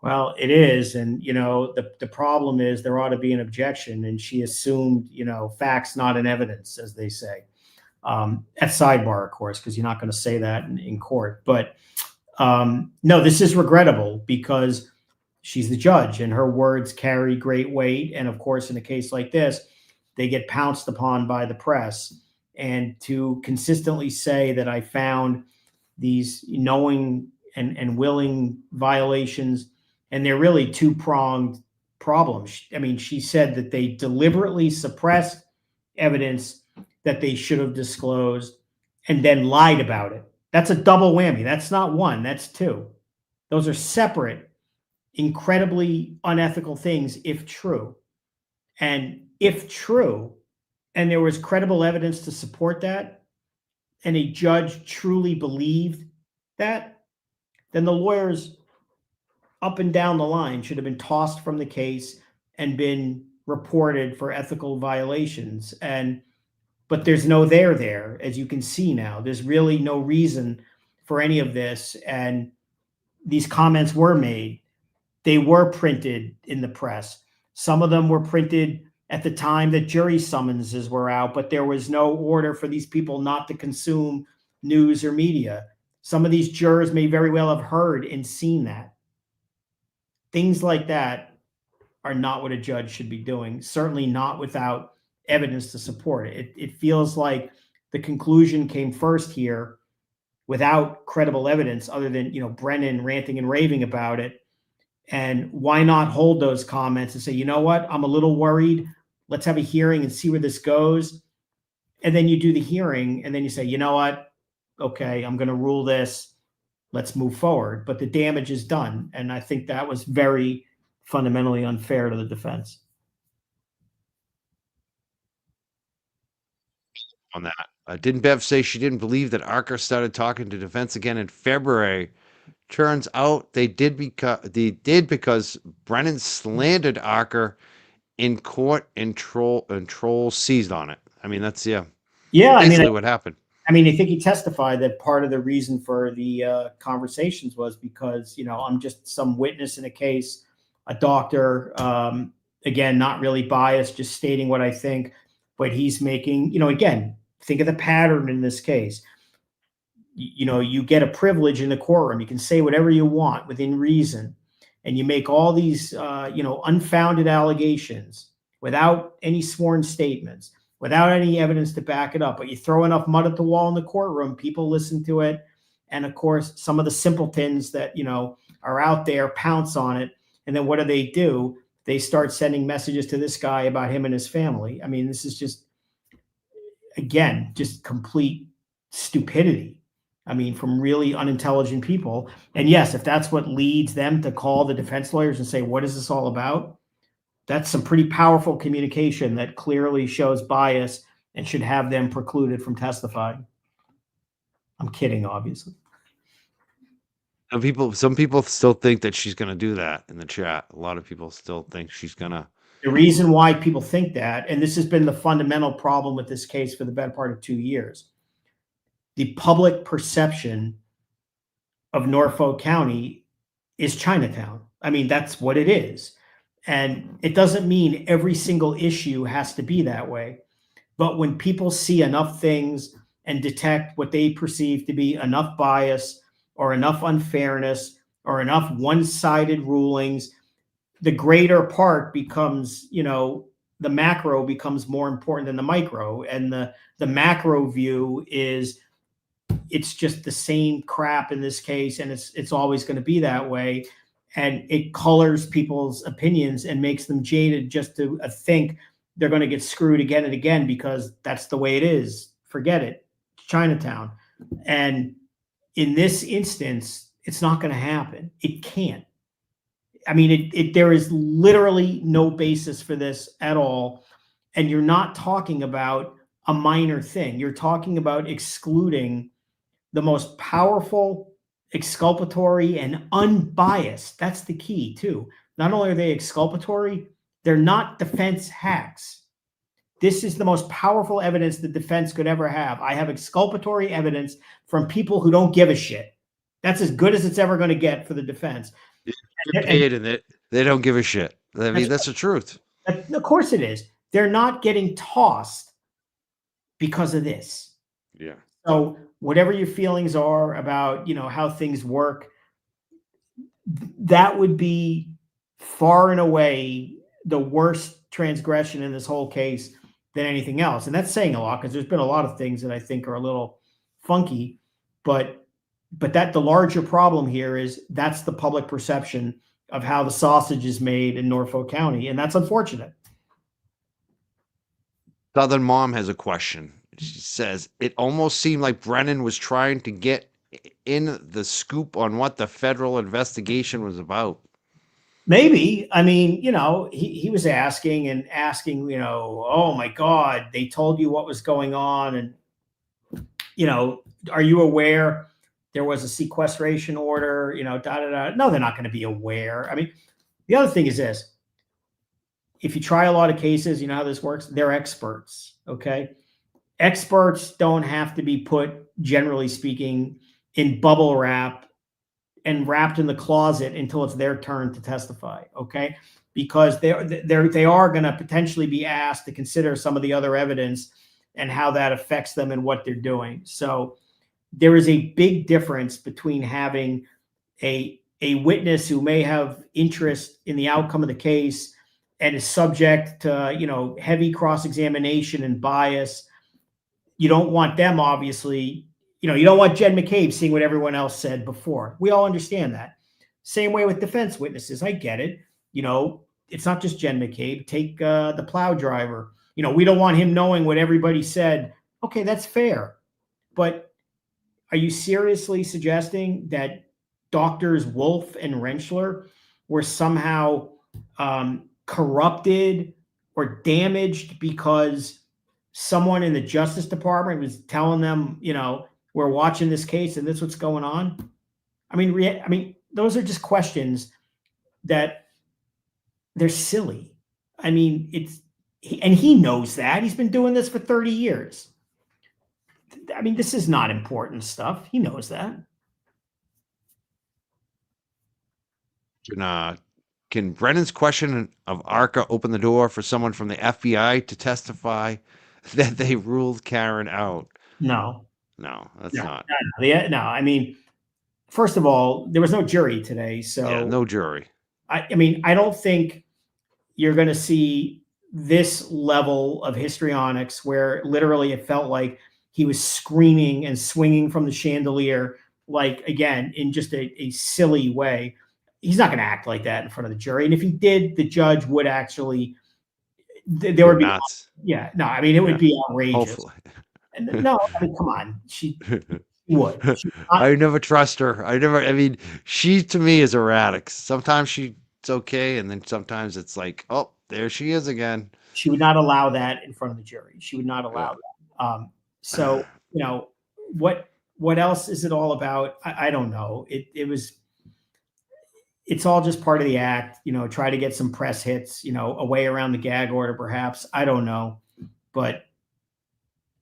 Well, it is. And, the problem is there ought to be an objection. And she assumed, facts, not an evidence, as they say. At sidebar, of course, because you're not going to say that in court. But no, this is regrettable because she's the judge and her words carry great weight. And of course, in a case like this, they get pounced upon by the press. And to consistently say that I found these knowing and willing violations, and they're really two-pronged problems. I mean, she said that they deliberately suppressed evidence that they should have disclosed and then lied about it. That's a double whammy. That's not one, that's two. Those are separate, incredibly unethical things if true. And if true, and there was credible evidence to support that, and a judge truly believed that, then the lawyers up and down the line should have been tossed from the case and been reported for ethical violations. But there's no there, as you can see now. There's really no reason for any of this. And these comments were made. They were printed in the press. Some of them were printed at the time that jury summonses were out, but there was no order for these people not to consume news or media. Some of these jurors may very well have heard and seen that. Things like that are not what a judge should be doing, certainly not without evidence to support it. It feels like the conclusion came first here without credible evidence other than, Brennan ranting and raving about it. And why not hold those comments and say, you know what, I'm a little worried. Let's have a hearing and see where this goes. And then you do the hearing and then you say, you know what, okay, I'm going to rule this. Let's move forward. But the damage is done. And I think that was very fundamentally unfair to the defense. On that. Didn't Bev say she didn't believe that Archer started talking to defense again in February? Turns out they did because Brennan slandered Archer in court and Troll seized on it. I mean, that's basically what happened. I mean, I think he testified that part of the reason for the conversations was because, I'm just some witness in a case, a doctor, again, not really biased, just stating what I think, but he's making, again, think of the pattern in this case. You get a privilege in the courtroom. You can say whatever you want within reason. And you make all these, unfounded allegations without any sworn statements, without any evidence to back it up. But you throw enough mud at the wall in the courtroom, people listen to it. And of course, some of the simpletons that, are out there pounce on it. And then what do? They start sending messages to this guy about him and his family. I mean, this is just, again, just complete stupidity. I mean, from really unintelligent people. And yes, if that's what leads them to call the defense lawyers and say, what is this all about? That's some pretty powerful communication that clearly shows bias and should have them precluded from testifying. I'm kidding, obviously. Some people still think that she's going to do that in the chat. A lot of people still think she's going to. The reason why people think that, and this has been the fundamental problem with this case for the better part of 2 years, the public perception of Norfolk County is Chinatown. I mean, that's what it is. And it doesn't mean every single issue has to be that way. But when people see enough things and detect what they perceive to be enough bias or enough unfairness or enough one-sided rulings, the greater part becomes, the macro becomes more important than the micro. And the macro view is it's just the same crap in this case, and it's always going to be that way. And it colors people's opinions and makes them jaded just to think they're going to get screwed again and again because that's the way it is. Forget it. Chinatown. And in this instance, it's not going to happen. It can't. I mean, there is literally no basis for this at all. And you're not talking about a minor thing. You're talking about excluding the most powerful, exculpatory, and unbiased. That's the key, too. Not only are they exculpatory, they're not defense hacks. This is the most powerful evidence the defense could ever have. I have exculpatory evidence from people who don't give a shit. That's as good as it's ever going to get for the defense. They're paid and they don't give a shit. I mean, that's the truth. Of course it is. They're not getting tossed because of this. Yeah. So whatever your feelings are about, how things work, that would be far and away the worst transgression in this whole case than anything else. And that's saying a lot because there's been a lot of things that I think are a little funky, but that the larger problem here is that's the public perception of how the sausage is made in Norfolk County. And that's unfortunate. Southern Mom has a question. She says, it almost seemed like Brennan was trying to get in the scoop on what the federal investigation was about. Maybe. I mean, he was asking, oh my God, they told you what was going on. And, are you aware there was a sequestration order, No, they're not going to be aware. I mean, the other thing is this. If you try a lot of cases, you know how this works? They're experts, okay? Experts don't have to be put, generally speaking, in bubble wrap and wrapped in the closet until it's their turn to testify, okay? Because they are going to potentially be asked to consider some of the other evidence and how that affects them and what they're doing. So there is a big difference between having a witness who may have interest in the outcome of the case and is subject to, heavy cross-examination and bias. You don't want them, obviously, you don't want Jen McCabe seeing what everyone else said before. We all understand that. Same way with defense witnesses. I get it. It's not just Jen McCabe. Take the plow driver. We don't want him knowing what everybody said. Okay, that's fair. But are you seriously suggesting that Doctors Wolf and Rentschler were somehow corrupted or damaged because someone in the Justice Department was telling them, we're watching this case and this is what's going on? I mean, those are just questions that they're silly. I mean, and he knows that. He's been doing this for 30 years. I mean, this is not important stuff. He knows that. Can Brennan's question of ARCA open the door for someone from the FBI to testify that they ruled Karen out? No, that's not. No, I mean, first of all, there was no jury today. So yeah, no jury. I mean, I don't think you're going to see this level of histrionics where literally it felt like he was screaming and swinging from the chandelier, like, again, in just a silly way. He's not going to act like that in front of the jury. And if he did, the judge would actually, there would be, nuts. Yeah, no, I mean, it would be outrageous. Hopefully. No, I mean, come on. She would. I never trust her. I mean, she to me is erratic. Sometimes she's okay. And then sometimes it's like, oh, there she is again. She would not allow that in front of the jury. She would not allow that. So, what else is it all about? I don't know. It's all just part of the act, try to get some press hits, a way around the gag order, perhaps. I don't know, but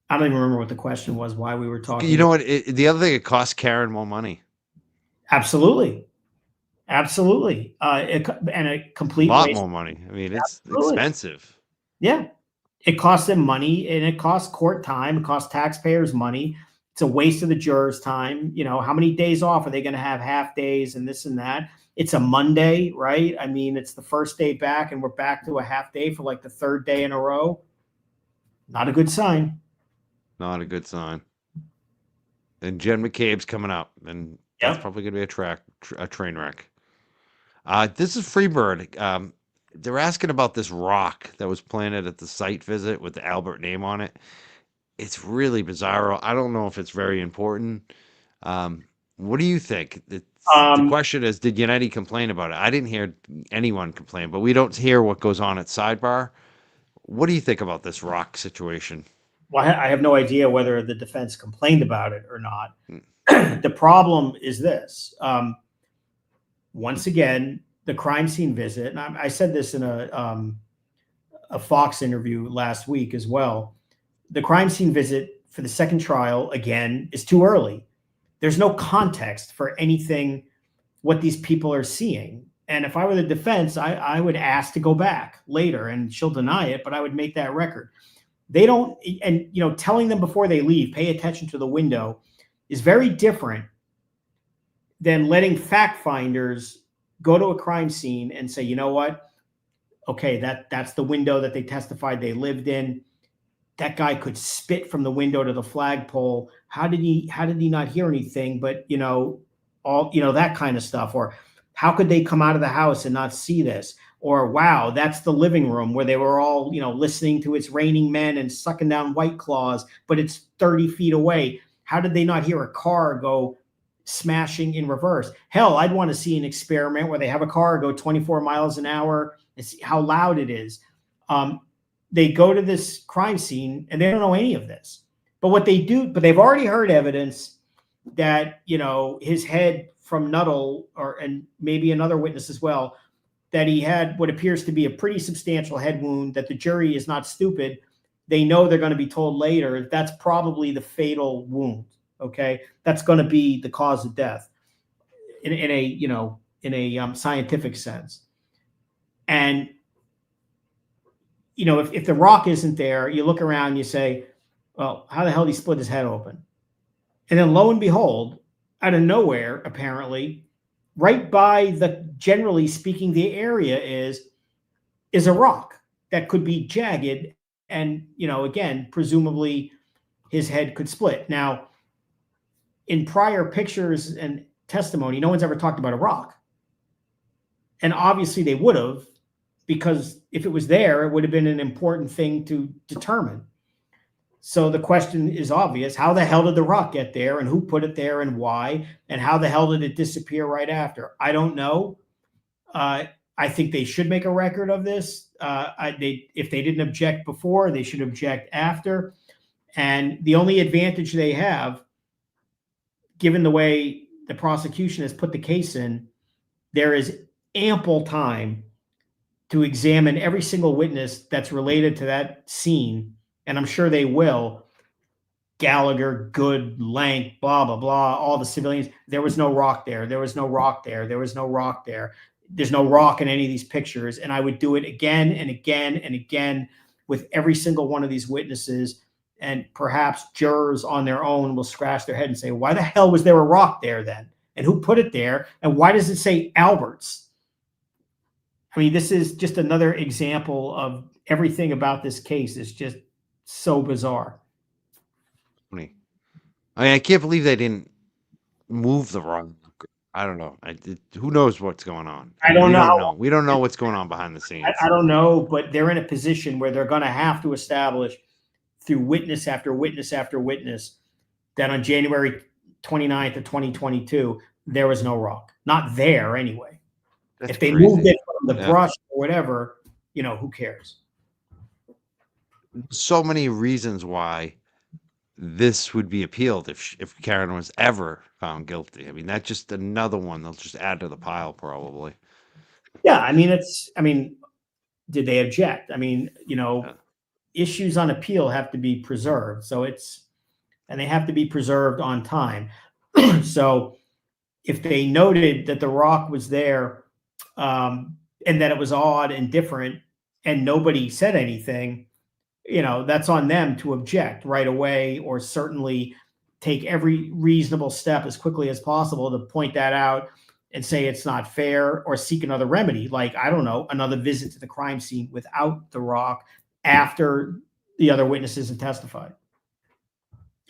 I don't even remember what the question was, why we were talking. You know what? The other thing, it costs Karen more money. Absolutely. And a complete lot more money. I mean, it's expensive. Yeah. It costs them money, and it costs court time. It costs taxpayers money. It's a waste of the jurors' time. How many days off are they going to have? Half days and this and that. it's a Monday, right? I mean, it's the first day back and we're back to a half day for like the third day in a row. Not a good sign. Not a good sign. And Jen McCabe's coming up, and that's probably going to be a train wreck. This is Freebird. They're asking about this rock that was planted at the site visit with the Albert name on it. It's really bizarre. I don't know if it's very important. What do you think? The question is, did United complain about it? I didn't hear anyone complain, but we don't hear what goes on at sidebar. What do you think about this rock situation? Well, I have no idea whether the defense complained about it or not. The problem is this. Once again, the crime scene visit, and I said this in a Fox interview last week as well. The crime scene visit for the second trial, again, is too early. There's no context for anything, what these people are seeing. And if I were the defense, I would ask to go back later, and she'll deny it, but I would make that record. They don't, and telling them before they leave, pay attention to the window, is very different than letting fact finders go to a crime scene and say, you know what? Okay, that's the window that they testified they lived in. That guy could spit from the window to the flagpole. How did he not hear anything? But all that kind of stuff. Or how could they come out of the house and not see this? Or, wow, that's the living room where they were all, listening to It's Raining Men and sucking down White Claws, but it's 30 feet away. How did they not hear a car go smashing in reverse? Hell, I'd want to see an experiment where they have a car go 24 miles an hour and see how loud it is. They go to this crime scene and they don't know any of this. But what they do, but they've already heard evidence that, his head from Nuttall, and maybe another witness as well, that he had what appears to be a pretty substantial head wound, that the jury is not stupid. They know they're going to be told later that's probably the fatal wound. Okay. That's going to be the cause of death in a scientific sense. And, if the rock isn't there, you look around and you say, well, how the hell did he split his head open? And then lo and behold, out of nowhere, apparently, right by generally speaking, the area is a rock that could be jagged. And, again, presumably his head could split. Now, in prior pictures and testimony, no one's ever talked about a rock. And obviously they would have, because if it was there, it would have been an important thing to determine. So the question is obvious. How the hell did the rock get there, and who put it there, and why? And how the hell did it disappear right after? I don't know. I think they should make a record of this. If they didn't object before, they should object after. And the only advantage they have, given the way the prosecution has put the case in, there is ample time to examine every single witness that's related to that scene. And I'm sure they will. Gallagher, Good, Lank, blah, blah, blah, all the civilians. There was no rock there. There was no rock there. There was no rock there. There's no rock in any of these pictures. And I would do it again and again and again with every single one of these witnesses. And perhaps jurors on their own will scratch their head and say, why the hell was there a rock there then? And who put it there? And why does it say Alberts? I mean, this is just another example of everything about this case is just so bizarre. I can't believe they didn't move the wrong. I don't know. Who knows what's going on? I don't know. We don't know what's going on behind the scenes. I don't know, but they're in a position where they're going to have to establish through witness after witness after witness that on January 29th of 2022, there was no rock. Not there anyway. If they moved it from the brush or whatever, who cares? So many reasons why this would be appealed if Karen was ever found guilty. I mean, that's just another one they'll just add to the pile probably. Yeah, I mean, did they object? I mean, issues on appeal have to be preserved. And they have to be preserved on time. So if they noted that the rock was there, and that it was odd and different and nobody said anything, that's on them to object right away, or certainly take every reasonable step as quickly as possible to point that out and say it's not fair, or seek another remedy, like, I don't know, another visit to the crime scene without the rock after the other witnesses have testified.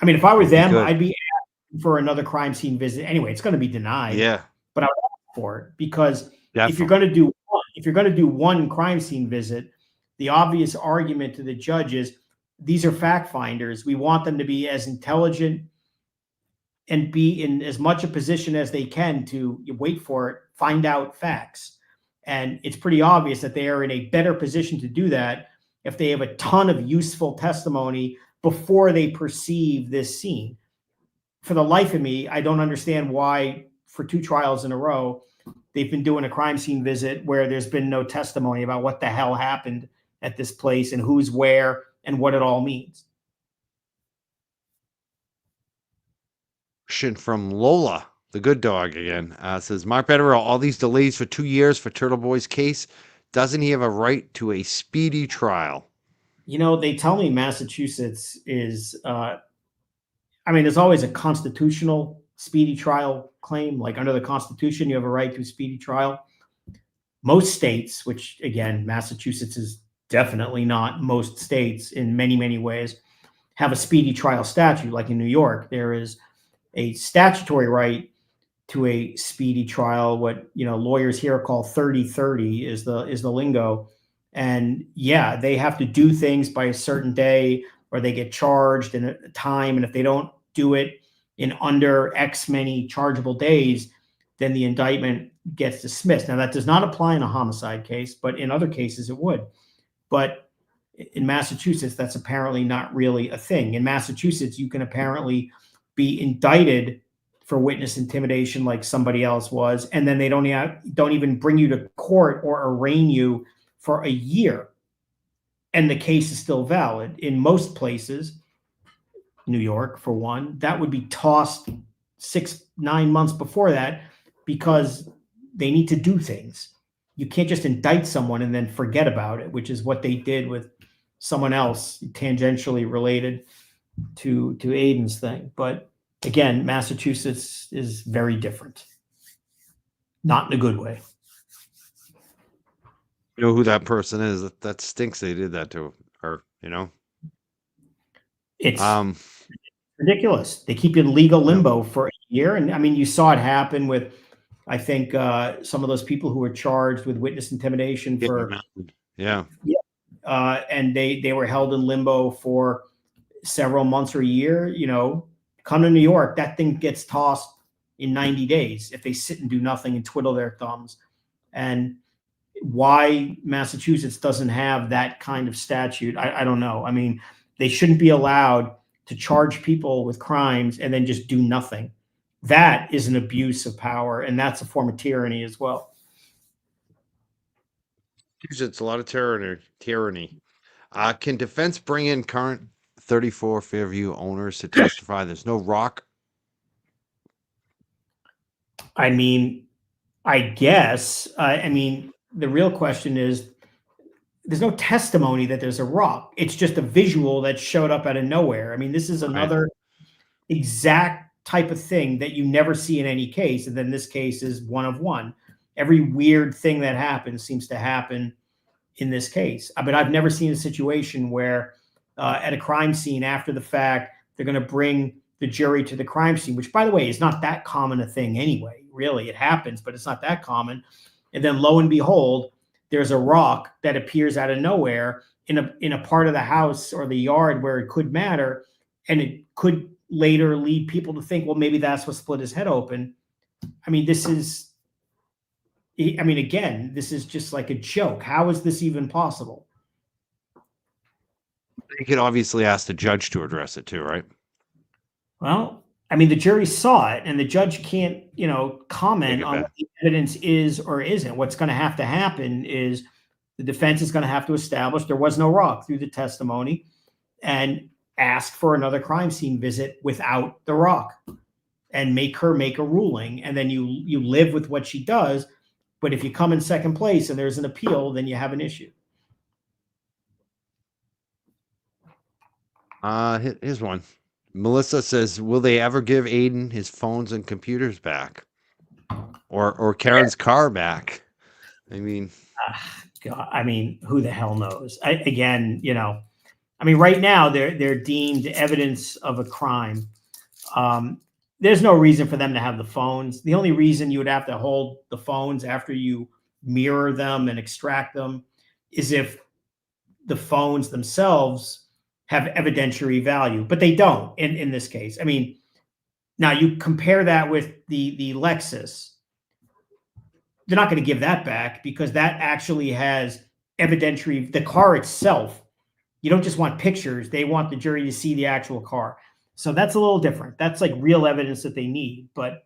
I mean, if I were Be them, good. I'd be asking for another crime scene visit anyway. It's going to be denied, Yeah, but I would ask for it, because if you're definitely. going to do one, if you're going to do one crime scene visit, the obvious argument to the judge is these are fact finders. We want them to be as intelligent and be in as much a position as they can to, wait for it, find out facts. And it's pretty obvious that they are in a better position to do that if they have a ton of useful testimony before they perceive this scene. For the life of me, I don't understand why, for 2 trials in a row, they've been doing a crime scene visit where there's been no testimony about what the hell happened at this place and who's where and what it all means. Question from Lola, the good dog again. Says, Mark Bederow, all these delays for 2 years for Turtle Boy's case. Doesn't he have a right to a speedy trial? They tell me Massachusetts is, there's always a constitutional speedy trial claim. Like, under the Constitution, you have a right to a speedy trial. Most states, which again, Massachusetts is definitely not most states in many, many ways, have a speedy trial statute. Like in New York, there is a statutory right to a speedy trial. What lawyers here call 30/30 is the lingo. And yeah, they have to do things by a certain day, or they get charged in a time. And if they don't do it in under X many chargeable days, then the indictment gets dismissed. Now, that does not apply in a homicide case, but in other cases it would. But in Massachusetts, that's apparently not really a thing. In Massachusetts, you can apparently be indicted for witness intimidation like somebody else was, and then they don't even bring you to court or arraign you for a year, and the case is still valid. In most places, New York for one, that would be tossed 6-9 months before that, because they need to do things. You can't just indict someone and then forget about it, which is what they did with someone else tangentially related to Aiden's thing. But again, Massachusetts is very different, not in a good way. You know who that person is? That stinks they did that to her, It's Um, ridiculous. They keep you in legal limbo for a year. And you saw it happen with, I think, some of those people who were charged with witness intimidation for, yeah. and they were held in limbo for several months or a year. Come to New York, that thing gets tossed in 90 days if they sit and do nothing and twiddle their thumbs. And why Massachusetts doesn't have that kind of statute, I don't know. They shouldn't be allowed to charge people with crimes and then just do nothing. That is an abuse of power, and that's a form of tyranny as well. It's a lot of tyranny. Can defense bring in current 34 Fairview owners to testify? There's no rock. I guess. The real question is, there's no testimony that there's a rock. It's just a visual that showed up out of nowhere. This is another exact type of thing that you never see in any case. And then this case is one of one. Every weird thing that happens seems to happen in this case. But I've never seen a situation where at a crime scene after the fact, they're going to bring the jury to the crime scene, which, by the way, is not that common a thing anyway. Really, it happens, but it's not that common. And then lo and behold, there's a rock that appears out of nowhere in a part of the house or the yard where it could matter. And it could later lead people to think, well, maybe that's what split his head open. Again, this is just like a joke. How is this even possible? You could obviously ask the judge to address it too, right? Well, the jury saw it, and the judge can't, comment on what the evidence is or isn't. What's going to happen is the defense is going to have to establish there was no rock through the testimony and ask for another crime scene visit without the rock and make her make a ruling. And then you live with what she does. But if you come in second place and there's an appeal, then you have an issue. Here's one. Melissa says, will they ever give Aiden his phones and computers back? or Karen's car back. I mean, God, I mean, who the hell knows? Again, you know, I mean, right now they're deemed evidence of a crime. There's no reason for them to have the phones. The only reason you would have to hold the phones after you mirror them and extract them is if the phones themselves have evidentiary value, but they don't in this case. I mean, now you compare that with the Lexus. They're not going to give that back because that actually has evidentiary. The car itself, you don't just want pictures; they want the jury to see the actual car. So that's a little different. That's like real evidence that they need. But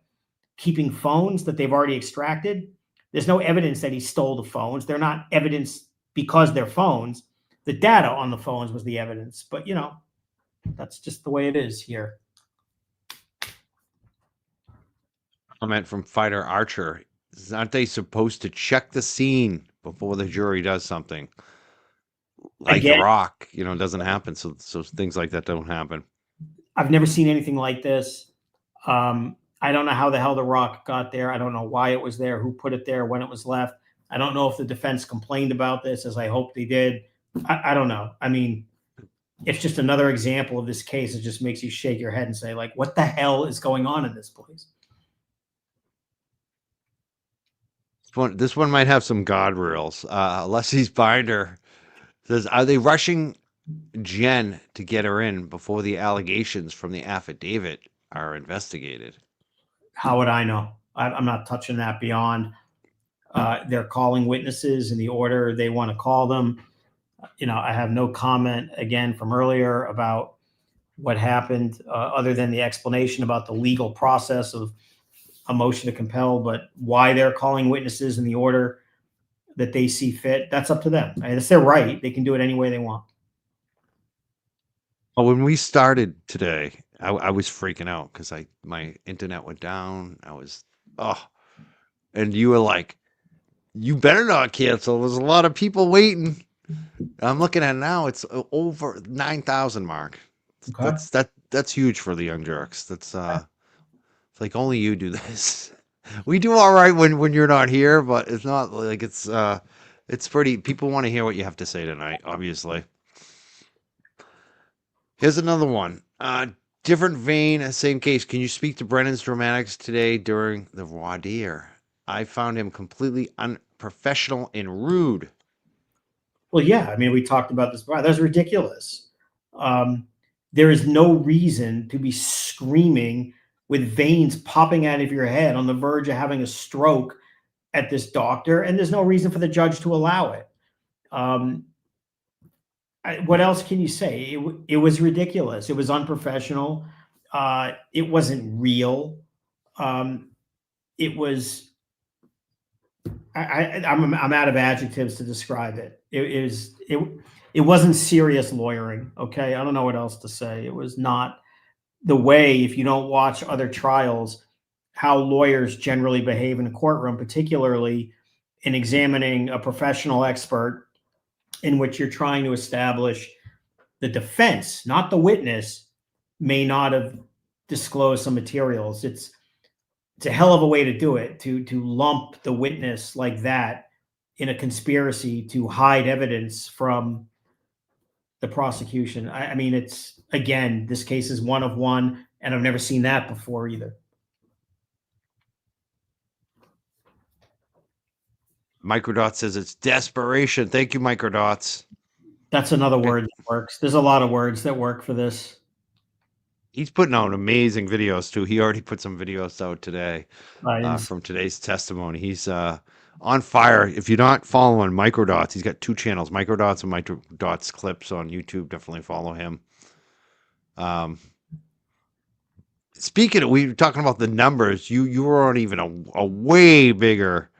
keeping phones that they've already extracted, there's no evidence that he stole the phones. They're not evidence because they're phones. The data on the phones was the evidence. But, you know, that's just the way it is here. comment from Fighter Archer. Aren't they supposed to check the scene before the jury does something? Like Again, The Rock, you know, it doesn't happen. So things like that don't happen. I've never seen anything like this. I don't know how the hell the Rock got there. I don't know why it was there, who put it there, when it was left. I don't know if the defense complained about this, as I hope they did. I don't know. I mean, it's just another example of this case. It just makes you shake your head and say, like, what the hell is going on in this place? This one might have some guardrails. Leslie's Binder says, are they rushing Jen to get her in before the allegations from the affidavit are investigated? How would I know? I'm not touching that beyond. They're calling witnesses in the order they want to call them. You know, I have no comment again from earlier about what happened, other than the explanation about the legal process of a motion to compel, but why they're calling witnesses in the order that they see fit, that's up to them. I mean, it's their right. They can do it any way they want. Well, when we started today, I was freaking out because my internet went down. And you were like, you better not cancel. There's a lot of people waiting. I'm looking at it now. It's over 9,000 mark. Okay. That's huge for the Young Jerks. That's it's like only you do this. We do all right when you're not here, but it's not like it's pretty. People want to hear what you have to say tonight, obviously. Here's another one. Different vein, same case. Can you speak to Brennan's dramatics today during the voir dire? I found him completely unprofessional and rude. Well, yeah. I mean, we talked about this before. That's ridiculous. There is no reason to be screaming with veins popping out of your head on the verge of having a stroke at this doctor, and there's no reason for the judge to allow it. What else can you say? It was ridiculous. It was unprofessional. It wasn't real. It was. I'm out of adjectives to describe it. It wasn't serious lawyering. Okay, I don't know what else to say. It was not the way. If you don't watch other trials, how lawyers generally behave in a courtroom, particularly in examining a professional expert in which you're trying to establish the defense, not the witness, may not have disclosed some materials. It's a hell of a way to do it, to lump the witness like that in a conspiracy to hide evidence from the prosecution. I mean, it's, again, this case is one of one, and I've never seen that before either. Microdot says it's desperation. Thank you, Microdots. That's another word that works. There's a lot of words that work for this. He's putting out amazing videos too. He already put some videos out today from today's testimony. He's on fire. If you're not following Microdots, he's got 2 channels, Microdots and Microdots Clips on YouTube. Definitely follow him. Speaking of, we were talking about the numbers. You were on even a way bigger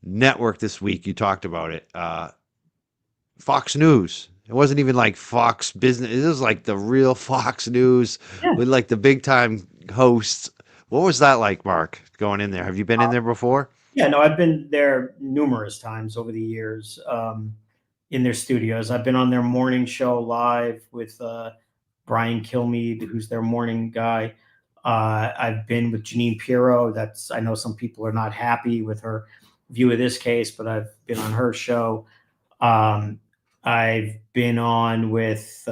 network this week. You talked about it. Fox News. It wasn't even like Fox Business. It was like the real Fox News with like the big time hosts. What was that like, Mark, going in there? Have you been in there before? Yeah, no, I've been there numerous times over the years, in their studios. I've been on their morning show live with Brian Kilmeade, who's their morning guy. I've been with Janine Pirro. I know some people are not happy with her view of this case, but I've been on her show. I've been on with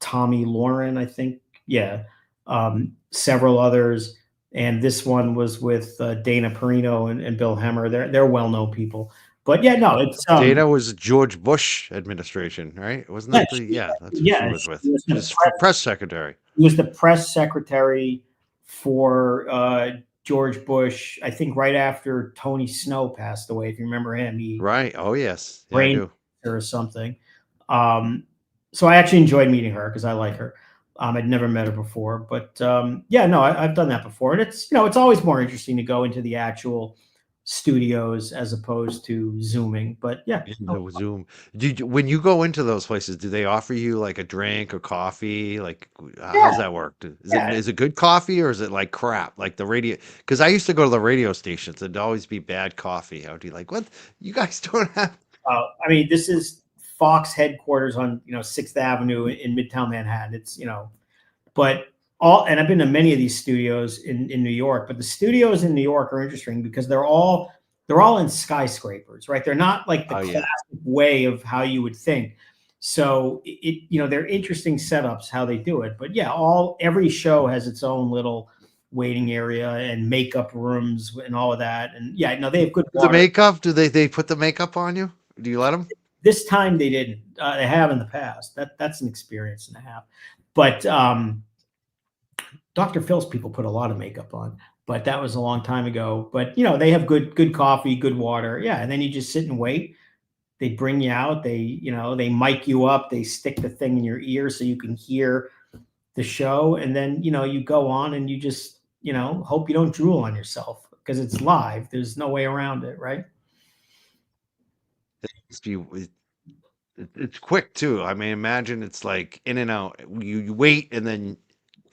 Tommy Lauren, I think. Yeah. Several others. And this one was with Dana Perino and Bill Hemmer. They're well-known people. But yeah, no, it's Dana was George Bush administration, right? Wasn't that that's what she was with. She was press secretary. He was the press secretary for George Bush, I think right after Tony Snow passed away, if you remember him. Right. Oh, yes. Yeah, brain I do. or something. So I actually enjoyed meeting her because I like her. I'd never met her before, but yeah, no, I've done that before, and it's always more interesting to go into the actual studios as opposed to zooming. But yeah, No Zoom. When you go into those places, do they offer you like a drink or coffee? Like, how's that work? Is it good coffee or is it like crap? Like the radio? Because I used to go to the radio stations. It'd always be bad coffee. I would be like, what? You guys don't have? I mean, this is Fox headquarters on 6th Avenue in Midtown Manhattan. It's but and I've been to many of these studios in New York, but the studios in New York are interesting because they're all in skyscrapers, right? They're not like the classic way of how you would think. So they're interesting setups how they do it. But yeah, every show has its own little waiting area and makeup rooms and all of that. And yeah, no, they have good water. The makeup? Do they put the makeup on you? Do you let them? This time they didn't. They have in the past. That's an experience and a half. But Dr. Phil's people put a lot of makeup on, but that was a long time ago. But they have good coffee, good water. Yeah, and then you just sit and wait. They bring you out. They mic you up. They stick the thing in your ear so you can hear the show, and then you go on and you just hope you don't drool on yourself because it's live. There's no way around it, right? It's quick too. I mean, imagine it's like in and out. You wait and then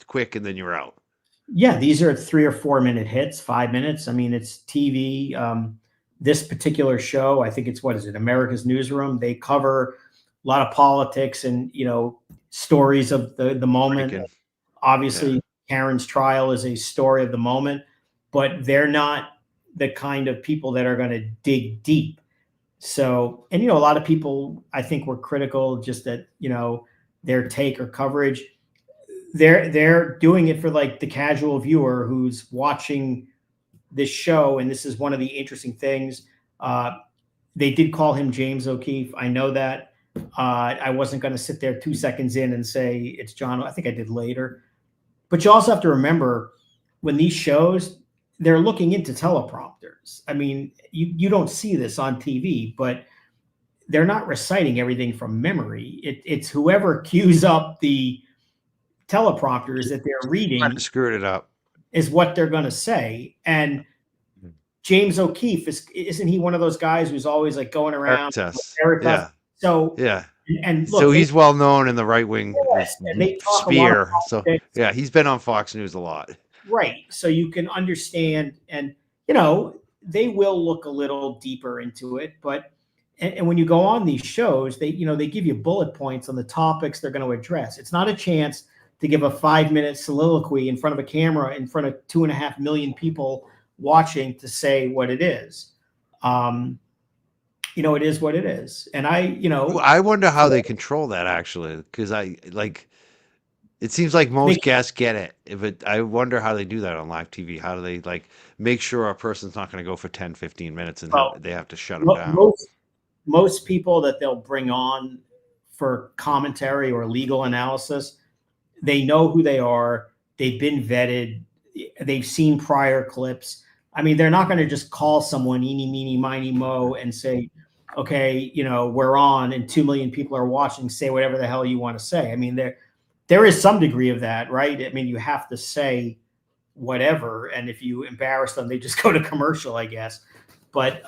quick and then you're out. Yeah, these are 3 or 4 minute hits, 5 minutes. I mean, it's TV. This particular show, I think it's America's Newsroom. They cover a lot of politics and stories of the moment. Breaking. Obviously, Karen's trial is a story of the moment, but they're not the kind of people that are going to dig deep. So, and a lot of people I think were critical just that their take or coverage. They're doing it for like the casual viewer who's watching this show, and this is one of the interesting things. They did call him James O'Keefe. I know that. I wasn't going to sit there 2 seconds in and say it's John. I think I did later. But you also have to remember when these shows, they're looking into teleprompters. I mean, you don't see this on TV, but they're not reciting everything from memory. It's whoever cues up the teleprompters that they're reading screwed it up is what they're going to say. And James O'Keefe isn't he one of those guys who's always like going around? Yeah. So yeah. And look, so he's well known in the right wing sphere. So yeah, he's been on Fox News a lot. Right. So you can understand, and they will look a little deeper into it, but and when you go on these shows, they give you bullet points on the topics they're going to address. It's not a chance to give a 5-minute soliloquy in front of a camera in front of 2.5 million people watching to say what it is. It is what it is. And I wonder how they control that actually, because it seems like most guests get it. I wonder how they do that on live TV. How do they make sure a person's not going to go for 10, 15 minutes and they have to shut them down? Most people that they'll bring on for commentary or legal analysis, they know who they are. They've been vetted. They've seen prior clips. I mean, they're not going to just call someone eeny, meeny, miny, mo and say, okay, we're on and 2 million people are watching, say whatever the hell you want to say. I mean, there is some degree of that, right? I mean, you have to say whatever. And if you embarrass them, they just go to commercial, I guess. But,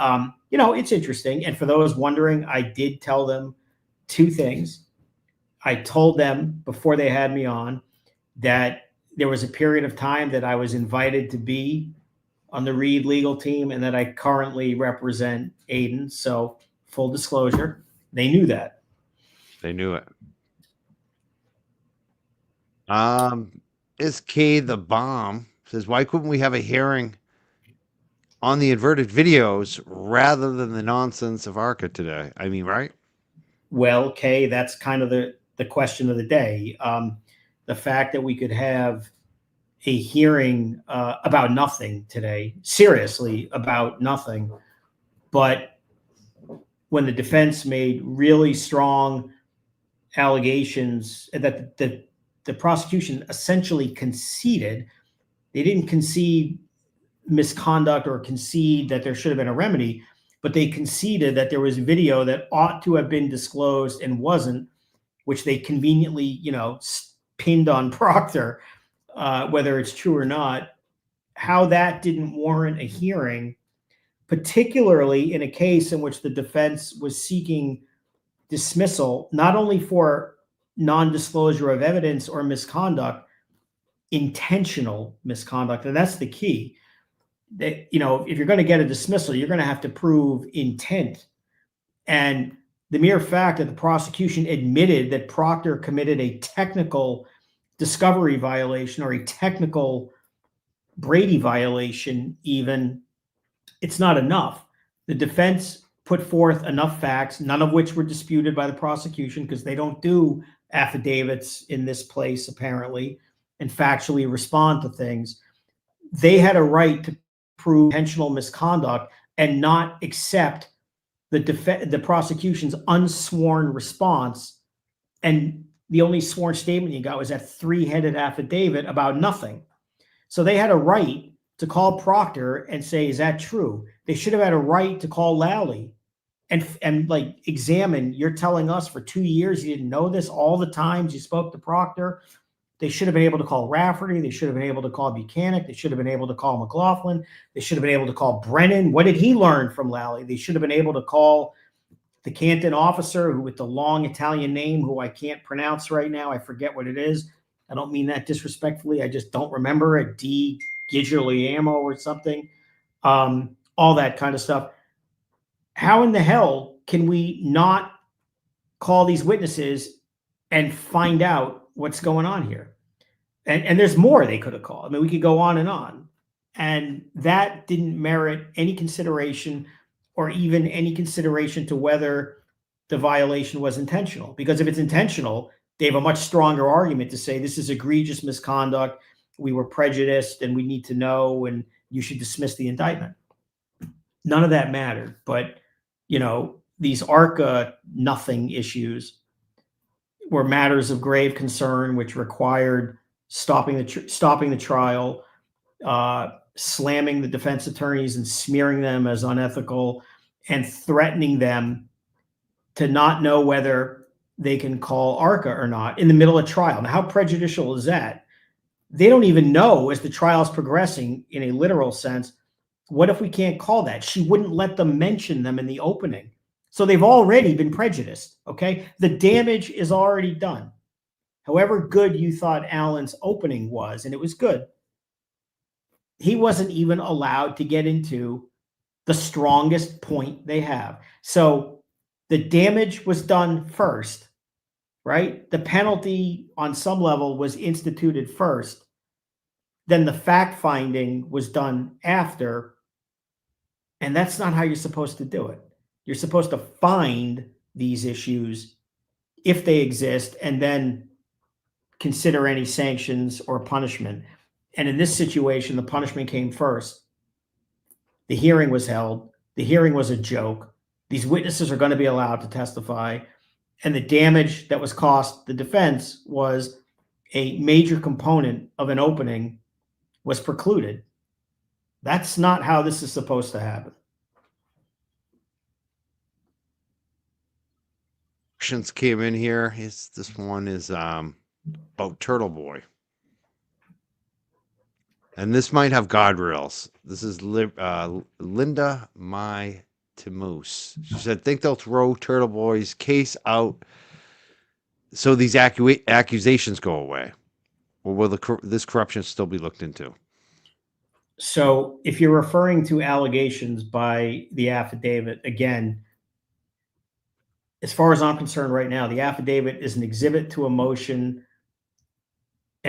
it's interesting. And for those wondering, I did tell them 2 things. I told them before they had me on that there was a period of time that I was invited to be on the Reed legal team and that I currently represent Aiden. So full disclosure, they knew that. They knew it. Is K the bomb says, why couldn't we have a hearing on the inverted videos rather than the nonsense of ARCA today? I mean, right? Well, Kay, that's kind of the question of the day. The fact that we could have a hearing about nothing today, seriously about nothing, but when the defense made really strong allegations that the prosecution essentially conceded, they didn't concede misconduct or concede that there should have been a remedy, but they conceded that there was video that ought to have been disclosed and wasn't, which they conveniently, pinned on Proctor, whether it's true or not. How that didn't warrant a hearing, particularly in a case in which the defense was seeking dismissal, not only for non-disclosure of evidence or misconduct, intentional misconduct. And that's the key. That, if you're going to get a dismissal, you're going to have to prove intent. And the mere fact that the prosecution admitted that Proctor committed a technical discovery violation or a technical Brady violation, even, it's not enough. The defense put forth enough facts, none of which were disputed by the prosecution because they don't do affidavits in this place, apparently, and factually respond to things. They had a right to prove intentional misconduct and not accept the prosecution's unsworn response. And the only sworn statement you got was that three-headed affidavit about nothing. So they had a right to call Proctor and say, is that true? They should have had a right to call Lally and like examine, you're telling us for 2 years you didn't know this, all the times you spoke to Proctor. They should have been able to call Rafferty. They should have been able to call Buchanan. They should have been able to call McLaughlin. They should have been able to call Brennan. What did he learn from Lally? They should have been able to call the Canton officer who with the long Italian name, who I can't pronounce right now. I forget what it is. I don't mean that disrespectfully. I just don't remember it. D. Guglielmo or something. All that kind of stuff. How in the hell can we not call these witnesses and find out what's going on here? And there's more they could have called. I mean, we could go on and on. And that didn't merit any consideration or even any consideration to whether the violation was intentional. Because if it's intentional, they have a much stronger argument to say this is egregious misconduct. We were prejudiced and we need to know, and you should dismiss the indictment. None of that mattered. But, these ARCA nothing issues were matters of grave concern, which required stopping the trial, slamming the defense attorneys and smearing them as unethical, and threatening them to not know whether they can call ARCA or not in the middle of trial. Now, how prejudicial is that? They don't even know, as the trial's progressing in a literal sense, what if we can't call that? She wouldn't let them mention them in the opening. So they've already been prejudiced, okay? The damage is already done. However good you thought Allen's opening was, and it was good, he wasn't even allowed to get into the strongest point they have. So the damage was done first, right? The penalty on some level was instituted first. Then the fact finding was done after. And that's not how you're supposed to do it. You're supposed to find these issues if they exist and then consider any sanctions or punishment. And in this situation, the punishment came first. The hearing was held. The hearing was a joke. These witnesses are going to be allowed to testify. And the damage that was cost the defense was a major component of an opening was precluded. That's not how this is supposed to happen. Questions came in here. This one is about Turtle Boy. And this might have guardrails. This is Linda Mai Timus. She said, think they'll throw Turtle Boy's case out so these accusations go away? Or will this corruption still be looked into? So if you're referring to allegations by the affidavit, again, as far as I'm concerned right now, the affidavit is an exhibit to a motion,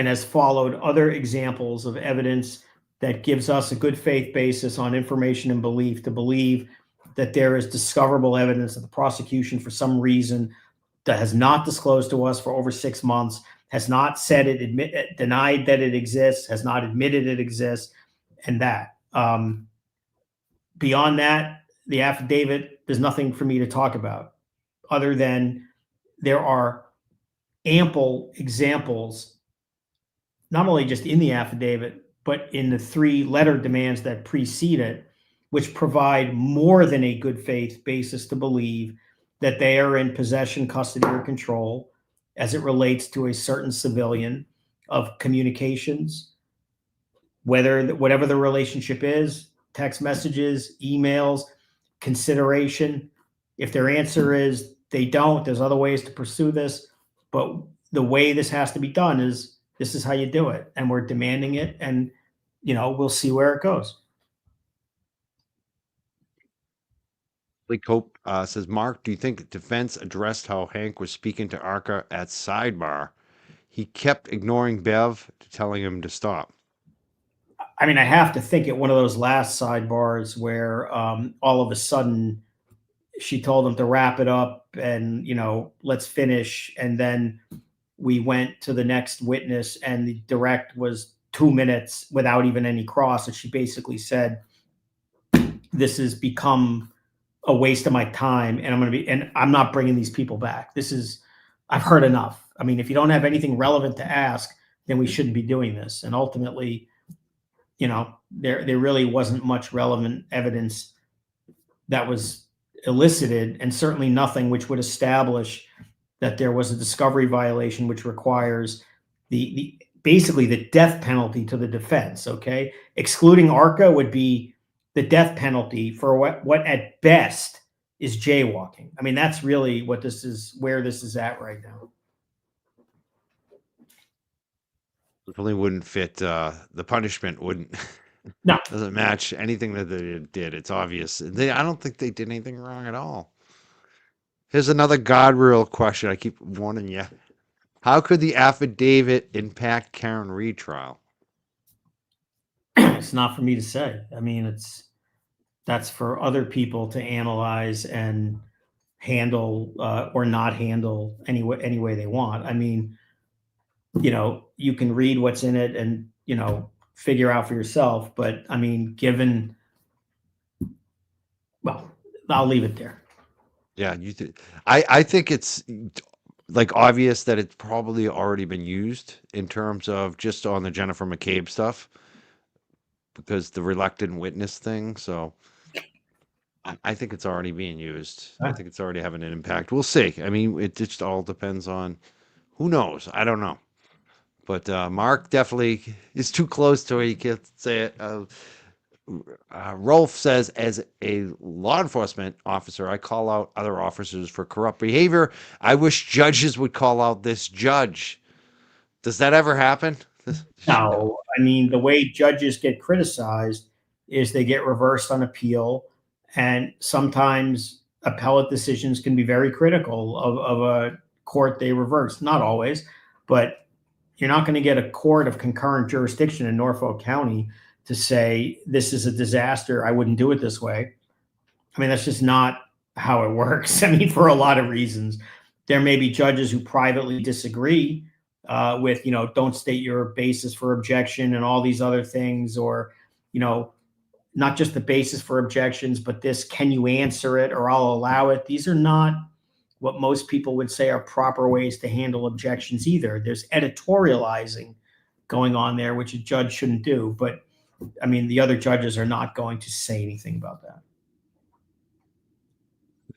and has followed other examples of evidence that gives us a good faith basis on information and belief to believe that there is discoverable evidence that the prosecution, for some reason, that has not disclosed to us for over 6 months, has not said it, denied that it exists, has not admitted it exists, and that. Beyond that, the affidavit, there's nothing for me to talk about other than there are ample examples, not only just in the affidavit, but in the 3 letter demands that precede it, which provide more than a good faith basis to believe that they are in possession, custody, or control as it relates to a certain civilian of communications, whatever the relationship is, text messages, emails, consideration. If their answer is they don't, there's other ways to pursue this. But the way this has to be done is this is how you do it. And we're demanding it. And, we'll see where it goes. Lee Cope says, Mark, do you think defense addressed how Hank was speaking to Arca at sidebar? He kept ignoring Bev, telling him to stop. I mean, I have to think at one of those last sidebars where all of a sudden she told him to wrap it up and, let's finish. And then we went to the next witness and the direct was 2 minutes without even any cross. And she basically said, this has become a waste of my time. And I'm not bringing these people back. I've heard enough. I mean, if you don't have anything relevant to ask, then we shouldn't be doing this. And ultimately, there really wasn't much relevant evidence that was elicited, and certainly nothing which would establish that there was a discovery violation, which requires basically the death penalty to the defense. Okay, excluding Arca would be the death penalty for what at best is jaywalking. I mean, that's really where this is at right now. It really wouldn't fit. The punishment wouldn't. No, doesn't match anything that they did. It's obvious. I don't think they did anything wrong at all. Here's another guardrail question. I keep warning you. How could the affidavit impact Karen Reed trial? It's not for me to say. I mean, that's for other people to analyze and handle or not handle any way they want. I mean, you can read what's in it and, figure out for yourself. But I mean, I'll leave it there. Yeah, I think it's like obvious that it's probably already been used in terms of just on the Jennifer McCabe stuff because the reluctant witness thing. So I think it's already being used. I think it's already having an impact. We'll see. I mean, it just all depends on who knows. I don't know. But Mark definitely is too close to it. You can't say it. Rolf says, as a law enforcement officer, I call out other officers for corrupt behavior. I wish judges would call out this judge. Does that ever happen? No. I mean, the way judges get criticized is they get reversed on appeal. And sometimes appellate decisions can be very critical of a court they reverse. Not always, but you're not going to get a court of concurrent jurisdiction in Norfolk County to say this is a disaster. I wouldn't do it this way. I mean, that's just not how it works. I mean, for a lot of reasons, there may be judges who privately disagree with, don't state your basis for objection and all these other things, or, not just the basis for objections, but this, can you answer it or I'll allow it. These are not what most people would say are proper ways to handle objections either. There's editorializing going on there, which a judge shouldn't do. But I mean, the other judges are not going to say anything about that.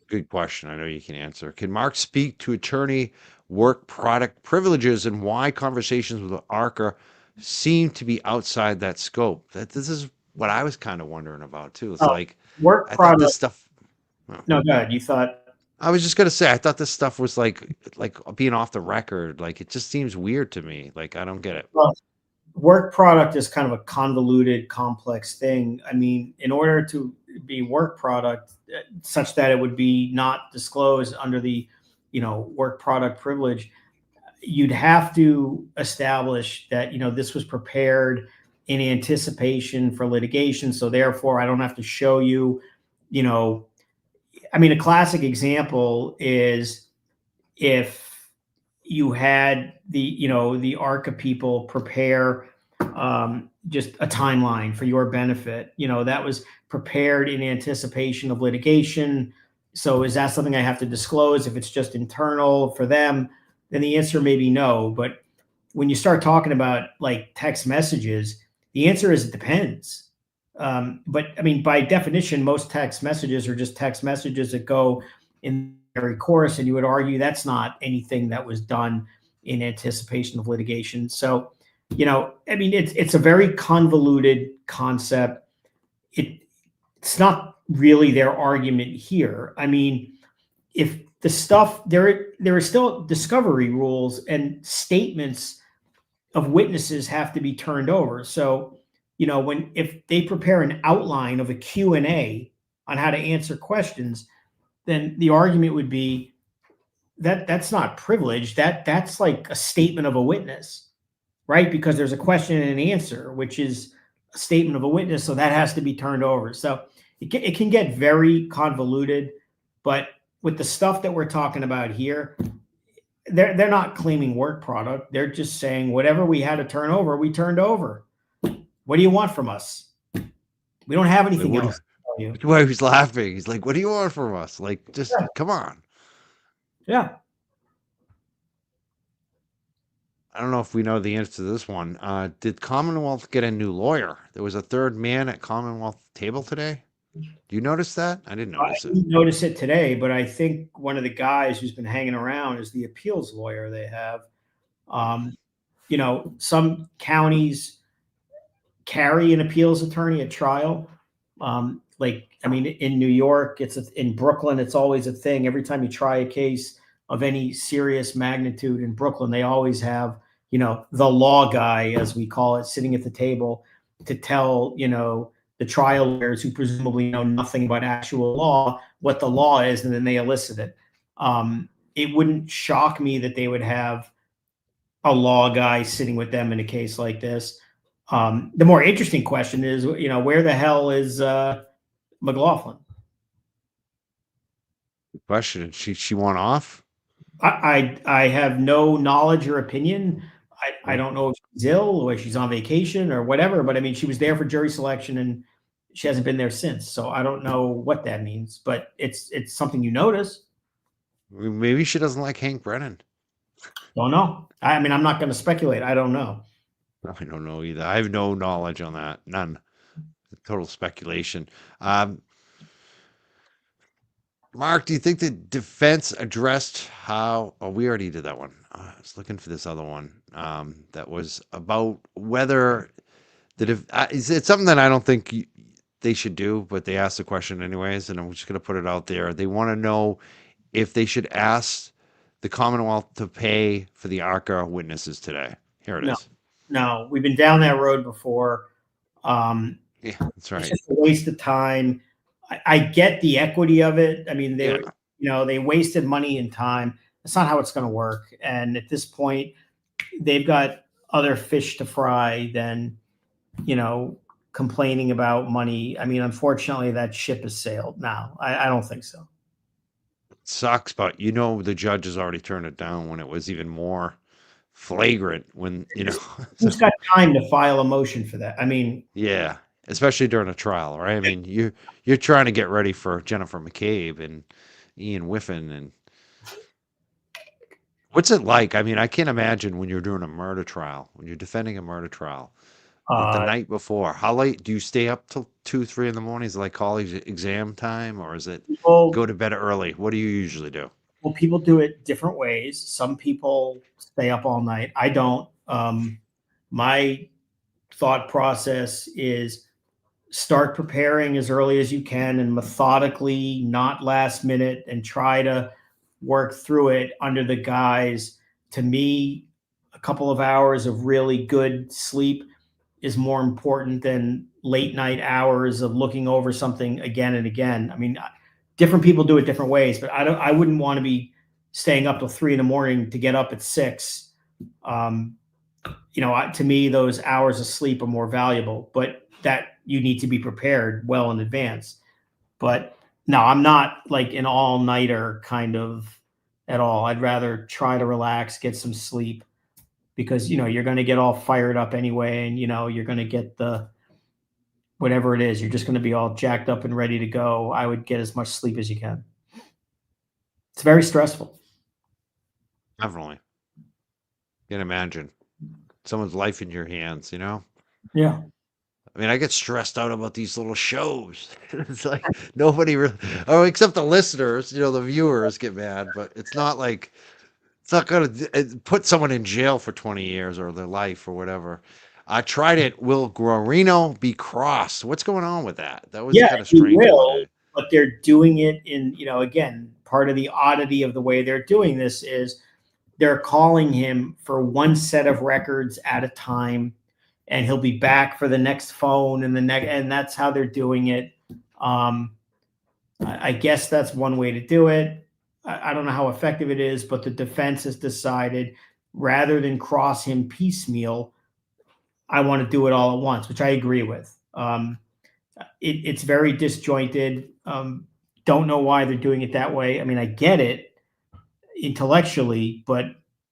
Good question. I know you can answer. Can Mark speak to attorney work product privileges and why conversations with Arca seem to be outside that scope? This is what I was kind of wondering about too. It's like work I product. thought this stuff. No, go ahead. You thought. I was just gonna say I thought this stuff was like being off the record. Like it just seems weird to me. Like I don't get it. Well, work product is kind of a convoluted, complex thing. I mean, in order to be work product, such that it would be not disclosed under the, work product privilege, you'd have to establish that, this was prepared in anticipation for litigation. So therefore, I don't have to show you, a classic example is if you had the ARCA people prepare just a timeline for your benefit, that was prepared in anticipation of litigation. So is that something I have to disclose? If it's just internal for them, then the answer may be no. But when you start talking about like text messages, the answer is it depends. But I mean, by definition, most text messages are just text messages that go in every course, and you would argue that's not anything that was done in anticipation of litigation. So, it's a very convoluted concept. It's not really their argument here. I mean, if the stuff there are still discovery rules and statements of witnesses have to be turned over. So, if they prepare an outline of a Q&A on how to answer questions, then the argument would be that that's not privilege. That's like a statement of a witness, right? Because there's a question and an answer, which is a statement of a witness. So that has to be turned over. So it can get very convoluted, but with the stuff that we're talking about here, they're not claiming work product. They're just saying whatever we had to turn over, we turned over. What do you want from us? We don't have anything else. That's why he's laughing. He's like, "What do you want from us? Like, just come on." Yeah. I don't know if we know the answer to this one. Did Commonwealth get a new lawyer? There was a third man at Commonwealth table today. Do you notice that? I didn't notice it. I didn't notice it today, but I think one of the guys who's been hanging around is the appeals lawyer they have. Some counties carry an appeals attorney at trial. In New York, in Brooklyn, it's always a thing. Every time you try a case of any serious magnitude in Brooklyn, they always have, the law guy, as we call it, sitting at the table to tell, the trial lawyers who presumably know nothing about actual law, what the law is, and then they elicit it. It wouldn't shock me that they would have a law guy sitting with them in a case like this. The more interesting question is, where the hell is McLaughlin? Good question. She went off? I have no knowledge or opinion. I don't know if she's ill or if she's on vacation or whatever, but I mean, she was there for jury selection and she hasn't been there since. So I don't know what that means, but it's something you notice. Maybe she doesn't like Hank Brennan. Don't know. I mean, I'm not going to speculate. I don't know. I don't know either. I have no knowledge on that. None. Total speculation. Mark, do you think the defense addressed how? Oh, we already did that one. I was looking for this other one that was about whether it's something that I don't think they should do, but they asked the question anyways, and I'm just going to put it out there. They want to know if they should ask the Commonwealth to pay for the ARCA witnesses today. Here it is. No, we've been down that road before. Yeah, that's right. It's just a waste of time. I get the equity of it. I mean, they wasted money and time. That's not how it's going to work. And at this point, they've got other fish to fry than, complaining about money. I mean, unfortunately, that ship has sailed now. I don't think so. It sucks, but the judge has already turned it down when it was even more flagrant when, Who's got time to file a motion for that? I mean, yeah. Especially during a trial, right? I mean, you're trying to get ready for Jennifer McCabe and Ian Whiffen, and what's it like? I mean, I can't imagine when you're doing a murder trial, when you're defending a murder trial, the night before. How late do you stay up till 2, 3 in the morning? Is it like college exam time, or is it go to bed early? What do you usually do? Well, people do it different ways. Some people stay up all night. I don't. My thought process is start preparing as early as you can and methodically, not last minute, and try to work through it under the guise. To me, a couple of hours of really good sleep is more important than late night hours of looking over something again and again. I mean, different people do it different ways, but I wouldn't want to be staying up till 3 in the morning to get up at 6 To me, those hours of sleep are more valuable, but that you need to be prepared well in advance. But no, I'm not like an all-nighter kind of at all. I'd rather try to relax, get some sleep, because you're going to get all fired up anyway, and you're going to get the whatever it is. You're just going to be all jacked up and ready to go. I would get as much sleep as you can. It's very stressful. Definitely. Can't imagine someone's life in your hands, Yeah. I mean, I get stressed out about these little shows. It's like nobody really, except the listeners, the viewers get mad, but it's not like it's not going to put someone in jail for 20 years or their life or whatever. I tried it. Will Guarino be crossed? What's going on with that? That was Yeah, kind of you strange one will, day. but they're doing it in, again, part of the oddity of the way they're doing this is they're calling him for one set of records at a time, and he'll be back for the next phone and the next, and that's how they're doing it. I guess that's one way to do it. I don't know how effective it is, but the defense has decided rather than cross him piecemeal, I want to do it all at once, which I agree with. It's very disjointed. Don't know why they're doing it that way. I mean, I get it intellectually, but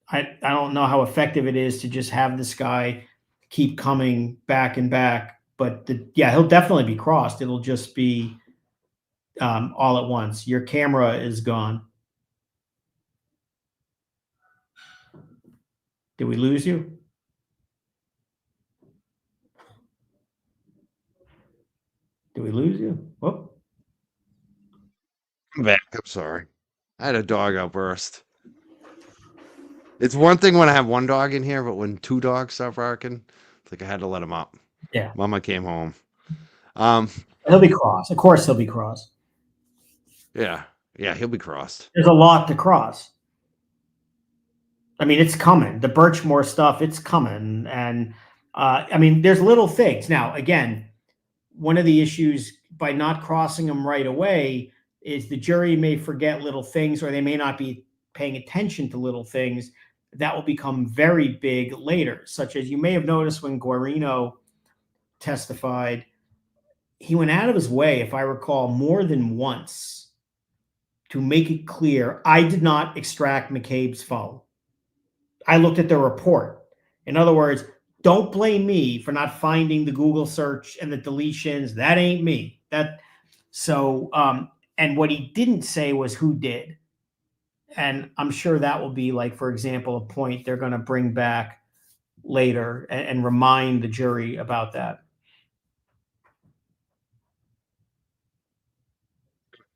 I don't know how effective it is to just have this guy keep coming back and back. But he'll definitely be crossed. It'll just be all at once. Your camera is gone. Did we lose you? Did we lose you? Oh, I'm back. I'm sorry. I had a dog outburst. It's one thing when I have one dog in here, but when two dogs start barking, it's like I had to let them up. yeah. Mama came home. He'll be crossed. Of course, he'll be crossed. Yeah, he'll be crossed. There's a lot to cross. I mean, it's coming. The Birchmore stuff, it's coming. And I mean, there's little things. Now, again, one of the issues by not crossing them right away is the jury may forget little things, or they may not be paying attention to little things that will become very big later, such as you may have noticed when Guarino testified, he went out of his way, if I recall, more than once to make it clear I did not extract McCabe's phone. I looked at the report. In other words, don't blame me for not finding the Google search and the deletions. That ain't me. And what he didn't say was who did. And I'm sure that will be, like, for example, a point they're going to bring back later and remind the jury about that.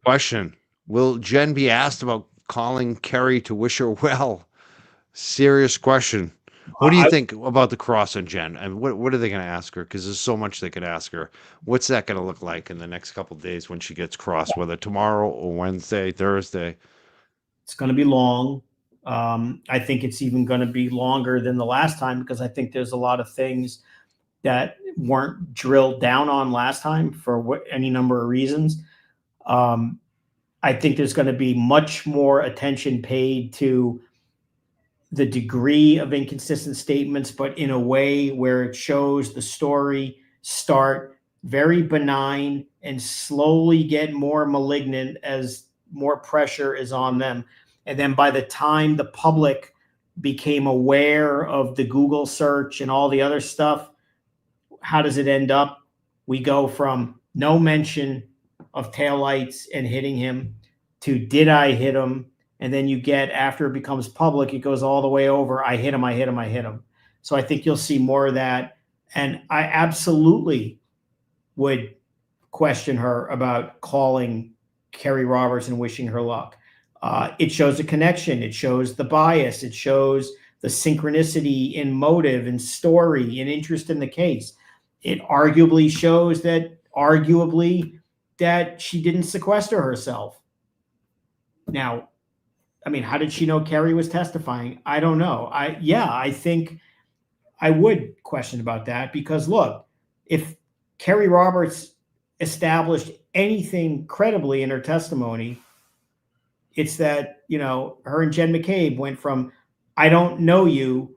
Question: will Jen be asked about calling Kerry to wish her well? Serious question. What do you think about the cross on Jen? And what are they going to ask her? Because there's so much they could ask her. What's that going to look like in the next couple of days when she gets crossed, whether tomorrow or Wednesday, Thursday? It's going to be long. I think it's even going to be longer than the last time, because I think there's a lot of things that weren't drilled down on last time for any number of reasons. I think there's going to be much more attention paid to the degree of inconsistent statements, but in a way where it shows the story start very benign and slowly get more malignant as more pressure is on them. And then by the time the public became aware of the Google search and all the other stuff, how does it end up? We go from no mention of taillights and hitting him to did I hit him? And then you get, after it becomes public, it goes all the way over. I hit him, I hit him, I hit him. So I think you'll see more of that. And I absolutely would question her about calling Kerry Roberts and wishing her luck. It shows a connection. It shows the bias. It shows the synchronicity in motive and story and interest in the case. It arguably shows that she didn't sequester herself. Now, I mean, how did she know Kerry was testifying? I don't know. I think I would question about that, because look, if Kerry Roberts established anything credibly in her testimony, it's that, her and Jen McCabe went from, I don't know you,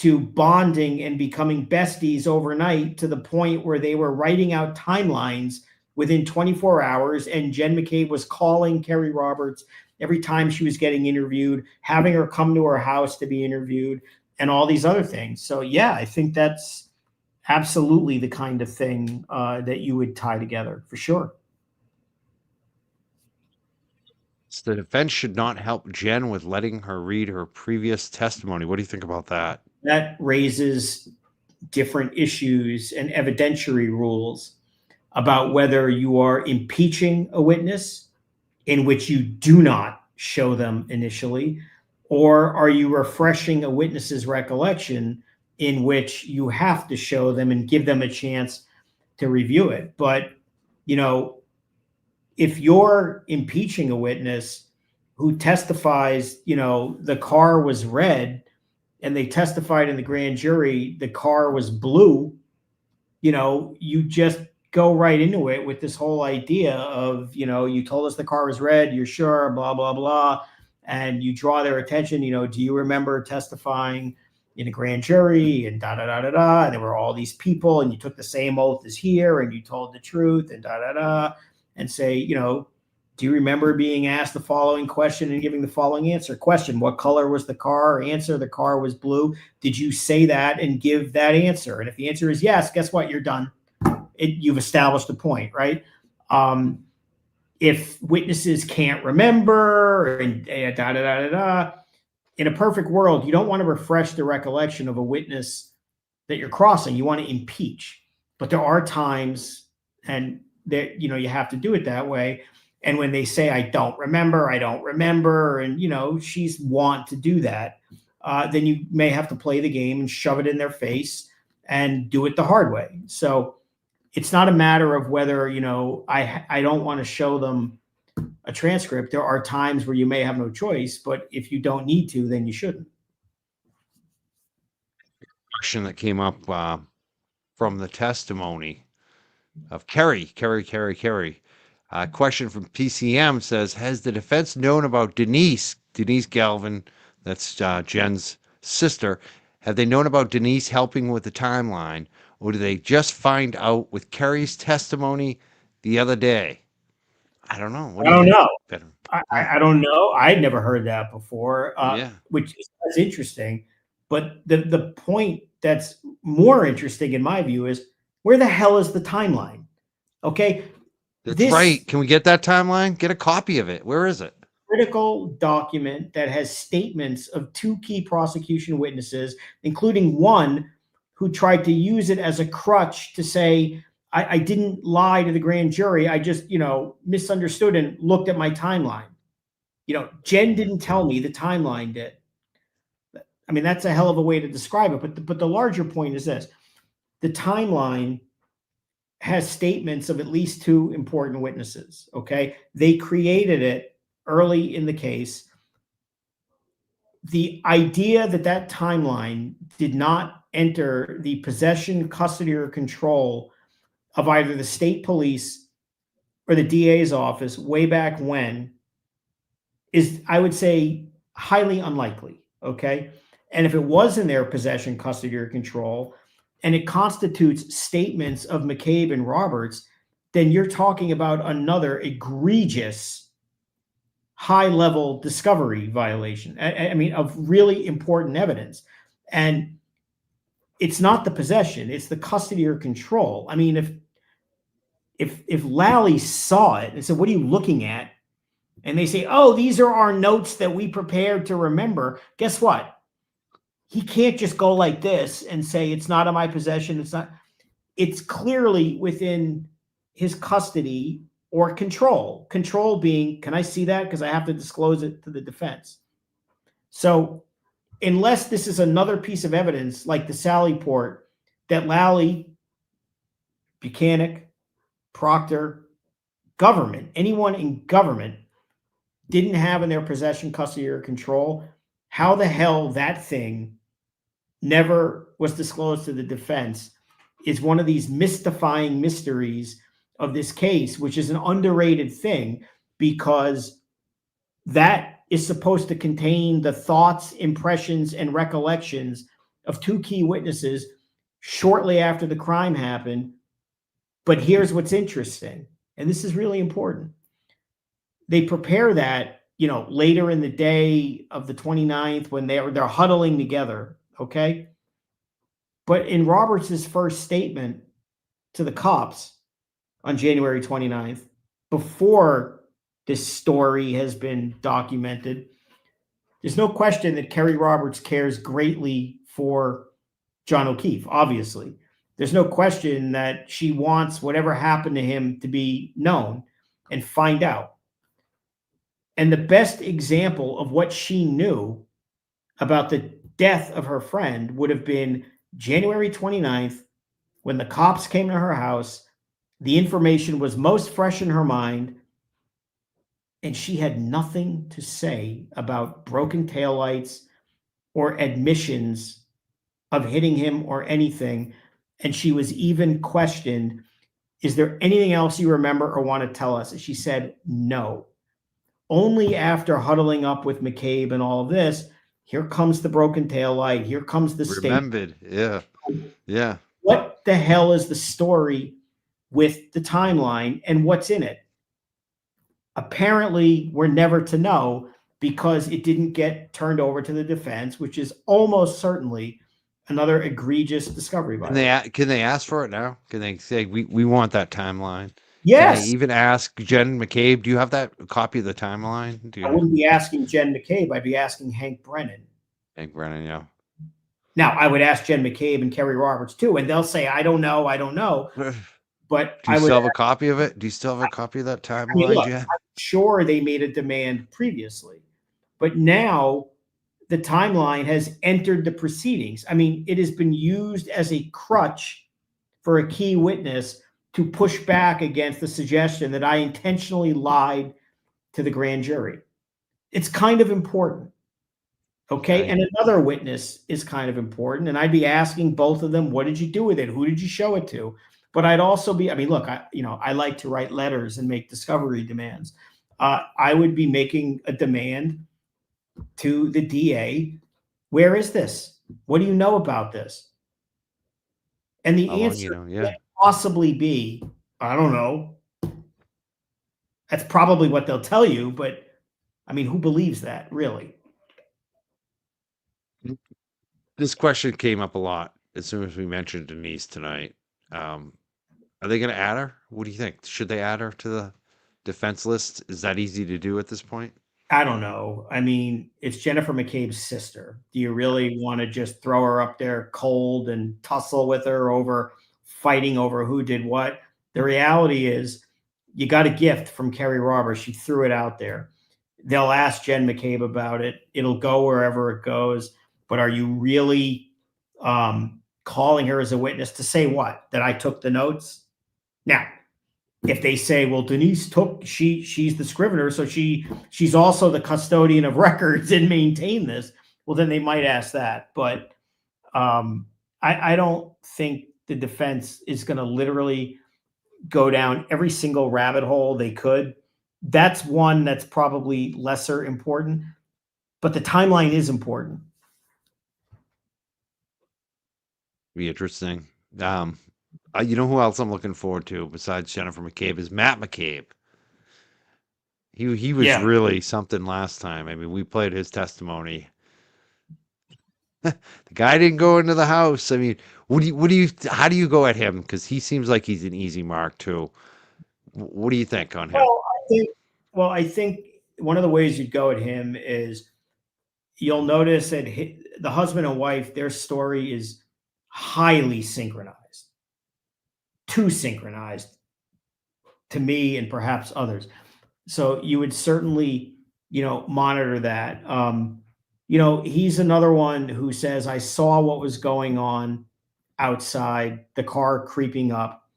to bonding and becoming besties overnight to the point where they were writing out timelines within 24 hours. And Jen McCabe was calling Kerry Roberts every time she was getting interviewed, having her come to her house to be interviewed, and all these other things. So, yeah, I think that's absolutely the kind of thing that you would tie together for sure. So the defense should not help Jen with letting her read her previous testimony. What do you think about that? That raises different issues and evidentiary rules about whether you are impeaching a witness in which you do not show them initially, or are you refreshing a witness's recollection in which you have to show them and give them a chance to review it. But, you know, if you're impeaching a witness who testifies, you know, the car was red and they testified in the grand jury, the car was blue, you know, you just go right into it with this whole idea of, you know, you told us the car was red, you're sure, blah, blah, blah. And you draw their attention, you know, do you remember testifying in a grand jury and da, da, da, da, da. And there were all these people and you took the same oath as here and you told the truth and da, da, da. And say, you know, do you remember being asked the following question and giving the following answer? Question, what color was the car? Answer, the car was blue. Did you say that and give that answer? And if the answer is yes, guess what? You're done. You've established a point, right? If witnesses can't remember and da, da, da, da, da, in a perfect world, you don't want to refresh the recollection of a witness that you're crossing. You want to impeach. But there are times, and that, you know, you have to do it that way. And when they say, I don't remember, and, you know, she's want to do that, then you may have to play the game and shove it in their face and do it the hard way. So it's not a matter of whether, you know, I don't want to show them a transcript. There are times where you may have no choice, but if you don't need to, then you shouldn't. Question that came up from the testimony of Kerry. Question from PCM says, has the defense known about Denise Galvin, that's Jen's sister, have they known about Denise helping with the timeline, or do they just find out with Kerry's testimony the other day? I don't know. I don't know. I don't know. I'd never heard that before, which is interesting. But the point that's more interesting in my view is, where the hell is the timeline? Okay. That's right. Can we get that timeline? Get a copy of it. Where is it? Critical document that has statements of two key prosecution witnesses, including one who tried to use it as a crutch to say, I didn't lie to the grand jury. I just, you know, misunderstood and looked at my timeline. You know, Jen didn't tell me, the timeline did. I mean, that's a hell of a way to describe it. But the larger point is this. The timeline has statements of at least two important witnesses, okay? They created it early in the case. The idea that that timeline did not enter the possession, custody, or control of either the state police or the DA's office way back when is, I would say, highly unlikely, okay? And if it was in their possession, custody, or control, and it constitutes statements of McCabe and Roberts, then you're talking about another egregious high-level discovery violation. I mean, of really important evidence. And it's not the possession, it's the custody or control. I mean, if Lally saw it and said, what are you looking at? And they say, oh, these are our notes that we prepared to remember. Guess what? He can't just go like this and say, it's not in my possession. It's not. It's clearly within his custody or control. Control being, can I see that? Because I have to disclose it to the defense. So unless this is another piece of evidence like the Sally Port that Lally, Buchanan, Proctor, government, anyone in government didn't have in their possession, custody, or control, how the hell that thing never was disclosed to the defense is one of these mystifying mysteries of this case, which is an underrated thing, because that is supposed to contain the thoughts, impressions, and recollections of two key witnesses shortly after the crime happened. But here's what's interesting, and this is really important. They prepare that, later in the day of the 29th when they're huddling together, okay? But in Roberts' first statement to the cops on January 29th, before this story has been documented, there's no question that Kerry Roberts cares greatly for John O'Keefe, obviously. There's no question that she wants whatever happened to him to be known and find out. And the best example of what she knew about the death of her friend would have been January 29th, when the cops came to her house. The information was most fresh in her mind, and she had nothing to say about broken taillights or admissions of hitting him or anything. And she was even questioned, is there anything else you remember or want to tell us? And she said, no. Only after huddling up with McCabe and all of this, here comes the broken taillight, here comes the Remembered. Yeah. Yeah. What the hell is the story with the timeline and what's in it? Apparently, we're never to know because it didn't get turned over to the defense, which is almost certainly another egregious discovery violation. Can they ask for it now? Can they say we want that timeline? Yes. Can they even ask Jen McCabe? Do you have that copy of the timeline? I wouldn't be asking Jen McCabe. I'd be asking Hank Brennan. Hank Brennan, yeah. Now, I would ask Jen McCabe and Kerry Roberts too, and they'll say, I don't know. But do you still have a copy of it? Do you still have a copy of that timeline, Jen? I'm sure they made a demand previously, but now the timeline has entered the proceedings. I mean, it has been used as a crutch for a key witness to push back against the suggestion that I intentionally lied to the grand jury. It's kind of important. Okay. And another witness is kind of important. And I'd be asking both of them, what did you do with it? Who did you show it to? But I'd also be, look, I like to write letters and make discovery demands. I would be making a demand to the DA. Where is this? What do you know about this? And the answer can possibly be, I don't know. That's probably what they'll tell you, but who believes that, really? This question came up a lot as soon as we mentioned Denise tonight. Are they going to add her? What do you think? Should they add her to the defense list? Is that easy to do at this point? I don't know. It's Jennifer McCabe's sister. Do you really want to just throw her up there cold and tussle with her over fighting over who did what? The reality is you got a gift from Kerry Roberts. She threw it out there. They'll ask Jen McCabe about it. It'll go wherever it goes. But are you really calling her as a witness to say what? That I took the notes? Now, if they say, well, Denise she's the scrivener, so she's also the custodian of records and maintain this, well, then they might ask that. But I don't think the defense is going to literally go down every single rabbit hole they could. That's one that's probably lesser important, but the timeline is important. Be interesting. You know who else I'm looking forward to besides Jennifer McCabe is Matt McCabe. He was really something last time. We played his testimony. The guy didn't go into the house. How do you go at him? Because he seems like he's an easy mark too. What do you think on him? I think one of the ways you'd go at him is you'll notice that the husband and wife, their story is highly synchronized, too synchronized to me and perhaps others. So you would certainly, monitor that. He's another one who says, I saw what was going on outside, the car creeping up.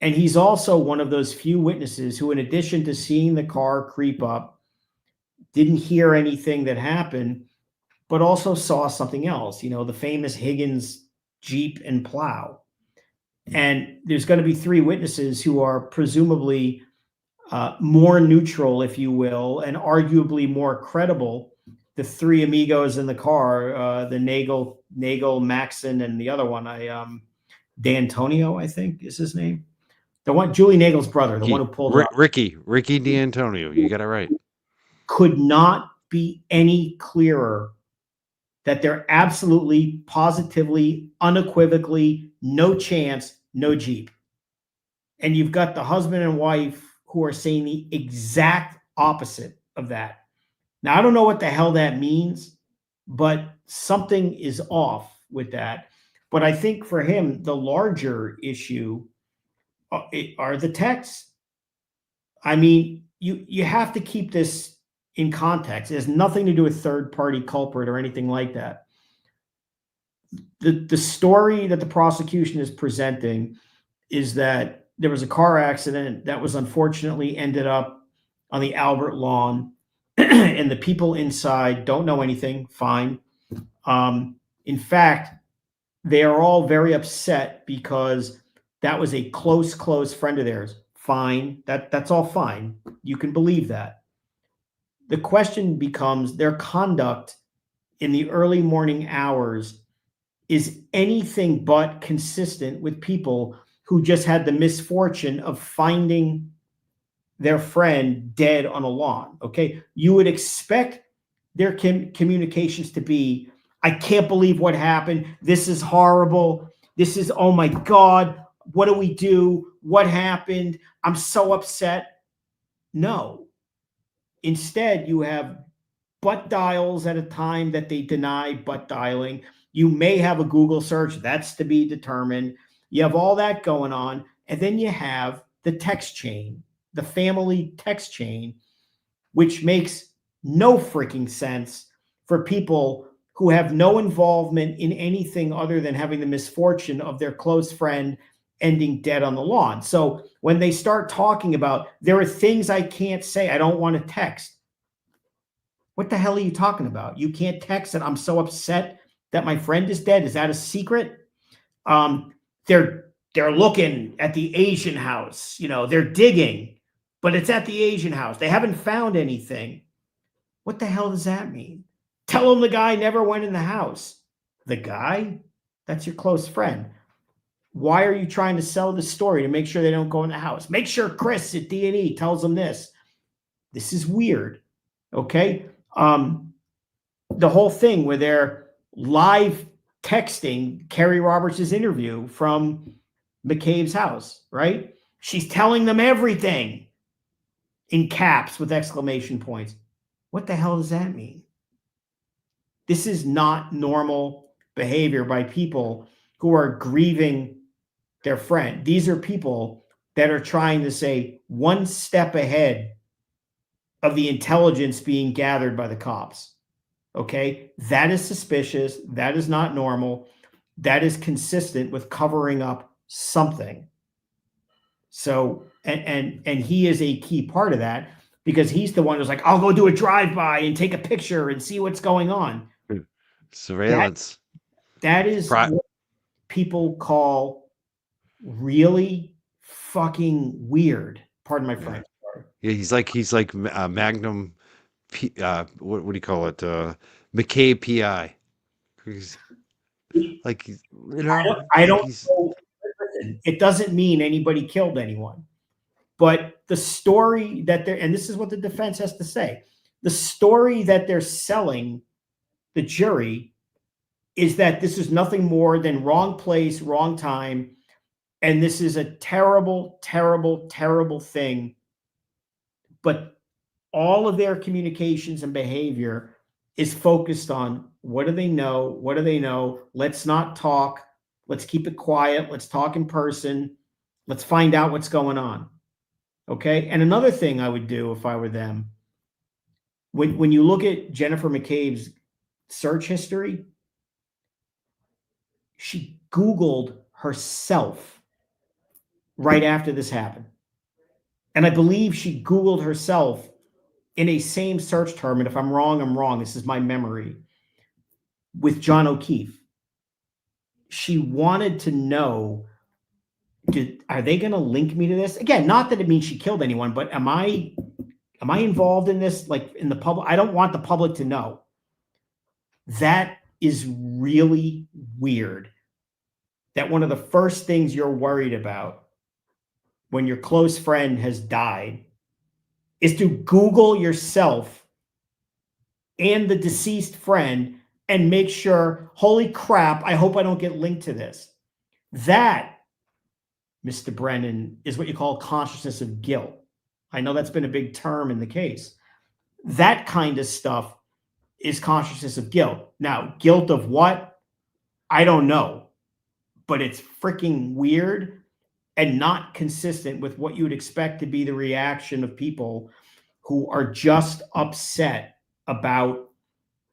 And he's also one of those few witnesses who, in addition to seeing the car creep up, didn't hear anything that happened, but also saw something else, the famous Higgins Jeep and plow. And there's going to be three witnesses who are presumably more neutral, if you will, and arguably more credible the three amigos in the car, the Nagel, Maxon, and the other one, D'Antonio, I think is his name. The one, Julie Nagel's brother, the one who pulled her up, Ricky D'Antonio. You got it right. could not be any clearer that they're absolutely, positively, unequivocally, no chance, no Jeep. And you've got the husband and wife who are saying the exact opposite of that. Now, I don't know what the hell that means, but something is off with that. But I think for him, the larger issue are the texts. I mean, you have to keep this in context. It has nothing to do with third-party culprit or anything like that. The story that the prosecution is presenting is that there was a car accident that was unfortunately ended up on the Albert lawn, and the people inside don't know anything. Fine. In fact, they are all very upset because that was a close friend of theirs. Fine. That's all fine. You can believe that. The question becomes their conduct in the early morning hours is anything but consistent with people who just had the misfortune of finding their friend dead on a lawn. Okay. You would expect their communications to be, I can't believe what happened. This is horrible. This is, oh my God, what do we do? What happened? I'm so upset. No. Instead, you have butt dials at a time that they deny butt dialing. You may have a Google search. That's to be determined. You have all that going on. And then you have the text chain, the family text chain, which makes no freaking sense for people who have no involvement in anything other than having the misfortune of their close friend ending dead on the lawn. So when they start talking about, there are things I can't say, I don't want to text. What the hell are you talking about? You can't text that I'm so upset that my friend is dead. Is that a secret? They're looking at the Asian house. You know, they're digging, but it's at the Asian house. They haven't found anything. What the hell does that mean? Tell them the guy never went in the house. The guy? That's your close friend. Why are you trying to sell the story to make sure they don't go in the house? Make sure Chris at D&E tells them this. This is weird. Okay. The whole thing where they're live texting Kerry Roberts' interview from McCabe's house, right? She's telling them everything in caps with exclamation points. What the hell does that mean? This is not normal behavior by people who are grieving their friend. These are people that are trying to say one step ahead of the intelligence being gathered by the cops. Okay, that is suspicious. That is not normal. That is consistent with covering up something. So, and he is a key part of that because he's the one who's like, I'll go do a drive-by and take a picture and see what's going on. Surveillance. That is what people call really fucking weird. Pardon my French. Yeah, he's like Magnum. What do you call it? McCabe PI. He's like, you know, I don't know. It doesn't mean anybody killed anyone, but the story that they're, and this is what the defense has to say, the story that they're selling the jury is that this is nothing more than wrong place, wrong time, and this is a terrible, terrible, terrible thing. But all of their communications and behavior is focused on what do they know? What do they know? Let's not talk. Let's keep it quiet. Let's talk in person. Let's find out what's going on. Okay. And another thing I would do if I were them, when you look at Jennifer McCabe's search history, she Googled herself right after this happened. And I believe she Googled herself in a same search term. And if I'm wrong, I'm wrong. This is my memory. With John O'Keefe. She wanted to know, are they going to link me to this? Again, not that it means she killed anyone, but am I involved in this? Like in the public? I don't want the public to know. That is really weird. That one of the first things you're worried about when your close friend has died is to Google yourself and the deceased friend and make sure, holy crap, I hope I don't get linked to this. That, Mr. Brennan, is what you call consciousness of guilt. I know that's been a big term in the case. That kind of stuff is consciousness of guilt. Now, guilt of what? I don't know, but it's freaking weird and not consistent with what you would expect to be the reaction of people who are just upset about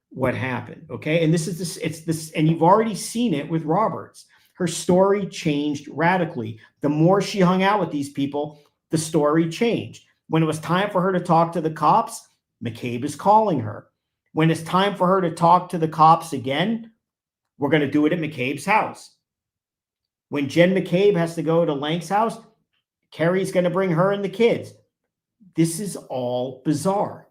what happened. Okay. And it's this, and you've already seen it with Roberts. Her story changed radically. The more she hung out with these people, the story changed. When it was time for her to talk to the cops, McCabe is calling her. When it's time for her to talk to the cops again, we're going to do it at McCabe's house. When Jen McCabe has to go to Lank's house, Carrie's going to bring her and the kids. This is all bizarre.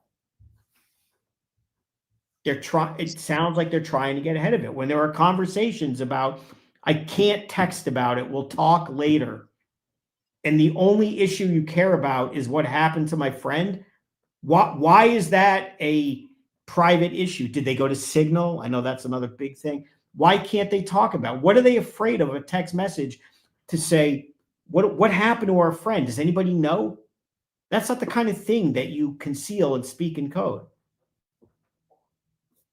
It sounds like they're trying to get ahead of it. When there are conversations about, I can't text about it, we'll talk later, and the only issue you care about is what happened to my friend, why is that a private issue? Did they go to Signal? I know that's another big thing. Why can't they talk about? What are they afraid of a text message to say, what happened to our friend? Does anybody know? That's not the kind of thing that you conceal and speak in code.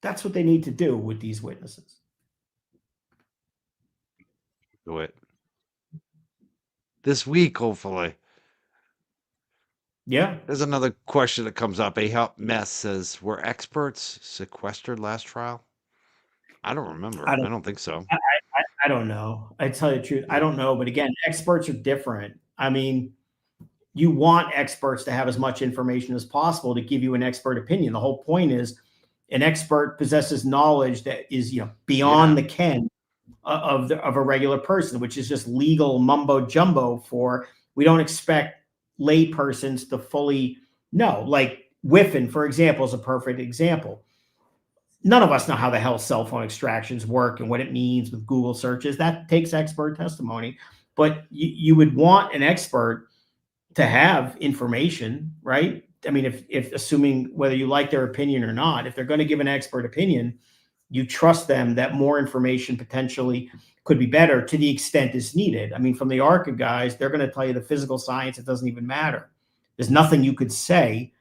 That's what they need to do with these witnesses. Do it this week, hopefully. Yeah. There's another question that comes up. A Help Mess says, were experts sequestered last trial? I don't remember. I don't think so. I don't know. I tell you the truth, I don't know. But again, experts are different. I mean, you want experts to have as much information as possible to give you an expert opinion. The whole point is an expert possesses knowledge that is, beyond the ken of a regular person, which is just legal mumbo jumbo for, we don't expect lay persons to fully know. Like Whiffen, for example, is a perfect example. None of us know how the hell cell phone extractions work and what it means with Google searches. That takes expert testimony. But you would want an expert to have information, right? I mean, if assuming whether you like their opinion or not, if they're going to give an expert opinion, you trust them that more information potentially could be better to the extent is needed. I mean, from the ARCA guys, they're going to tell you the physical science, it doesn't even matter. There's nothing you could say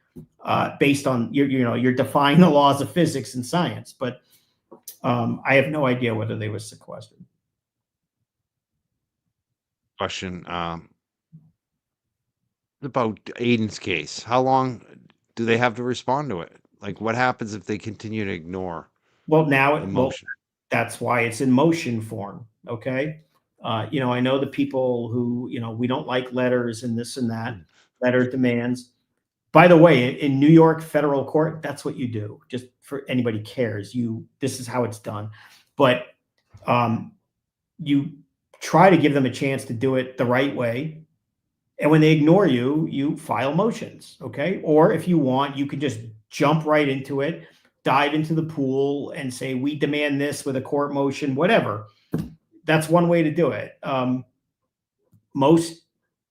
based on you're defying the laws of physics and science. But I have no idea whether they were sequestered. Question about Aiden's case. How long do they have to respond to it? Like, what happens if they continue to ignore? Well, that's why it's in motion form. Okay. I know the people who, we don't like letters and this and that, letter demands. By the way, in New York federal court, that's what you do. Just for anybody cares, this is how it's done. But you try to give them a chance to do it the right way. And when they ignore you, you file motions. Okay. Or if you want, you can just jump right into it, dive into the pool and say, we demand this with a court motion, whatever. That's one way to do it. Most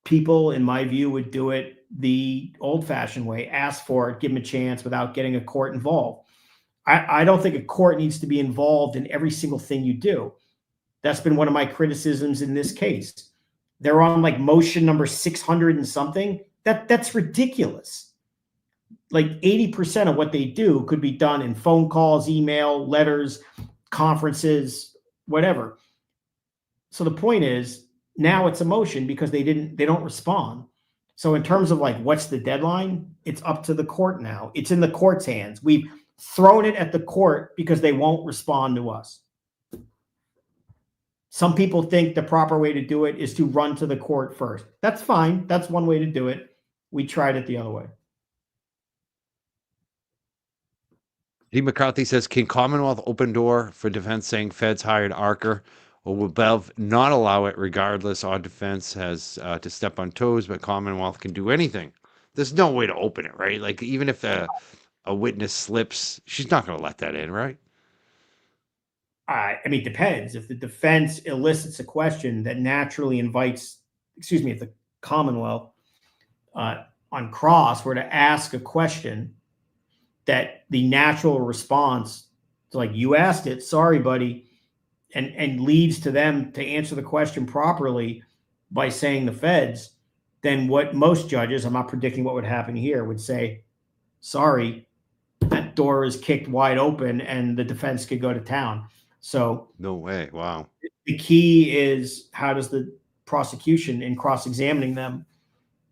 people, in my view, would do it the old-fashioned way, ask for it, give them a chance without getting a court involved. I don't think a court needs to be involved in every single thing you do. That's been one of my criticisms in this case. They're on like motion number 600 and something. That's ridiculous. Like 80% of what they do could be done in phone calls, email, letters, conferences, whatever. So the point is, now it's a motion because they don't respond. So in terms of like, what's the deadline? It's up to the court now. It's in the court's hands. We've thrown it at the court because they won't respond to us. Some people think the proper way to do it is to run to the court first. That's fine. That's one way to do it. We tried it the other way. D. McCarthy says, can Commonwealth open door for defense saying feds hired Archer, or will Bev not allow it regardless? On defense has to step on toes, but Commonwealth can do anything. There's no way to open it, right? Like, even if a witness slips, she's not going to let that in, right? I mean, it depends. If the defense elicits a question that naturally invites, excuse me, if the Commonwealth on cross were to ask a question that the natural response to, like, you asked it, sorry, buddy, and leads to them to answer the question properly by saying the feds, then what most judges, I'm not predicting what would happen here, would say, sorry, that door is kicked wide open and the defense could go to town. So No way. Wow. the key is, how does the prosecution, in cross-examining them,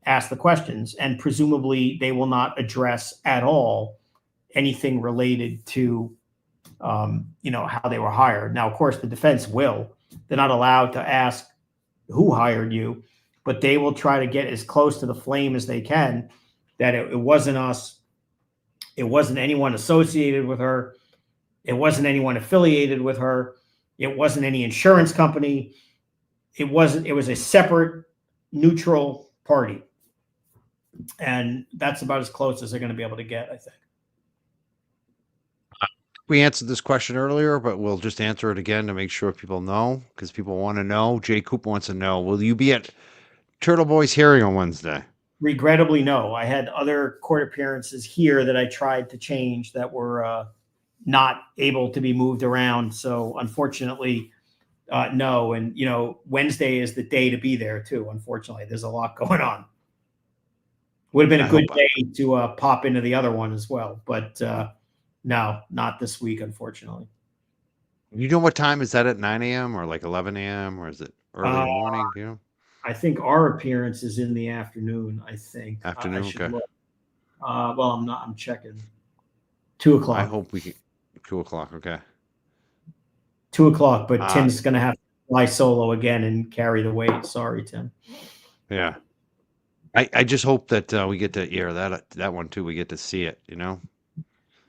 ask the questions? And presumably they will not address at all anything related to how they were hired. Now, of course, the defense will. They're not allowed to ask who hired you, but they will try to get as close to the flame as they can, that it wasn't us, it wasn't anyone associated with her, it wasn't anyone affiliated with her, it wasn't any insurance company, it was a separate, neutral party. And that's about as close as they're going to be able to get, I think. We answered this question earlier, but we'll just answer it again to make sure people know, because people want to know. Jay Cooper wants to know, will you be at Turtle Boy's hearing on Wednesday? Regrettably, no. I had other court appearances here that I tried to change that were not able to be moved around. So unfortunately, no. And, Wednesday is the day to be there too. Unfortunately, there's a lot going on. Would have been a good day to pop into the other one as well. But no, not this week, unfortunately. You know what time is that, at 9 a.m. or like 11 a.m. or is it early morning? Do you know? I think our appearance is in the afternoon. I think Afternoon. Okay. Well, I'm checking. 2 o'clock. I hope we can. 2 o'clock. Okay. 2 o'clock, but Tim's going to have to fly solo again and carry the weight. Sorry, Tim. Yeah. I just hope that we get to air that one too. We get to see it,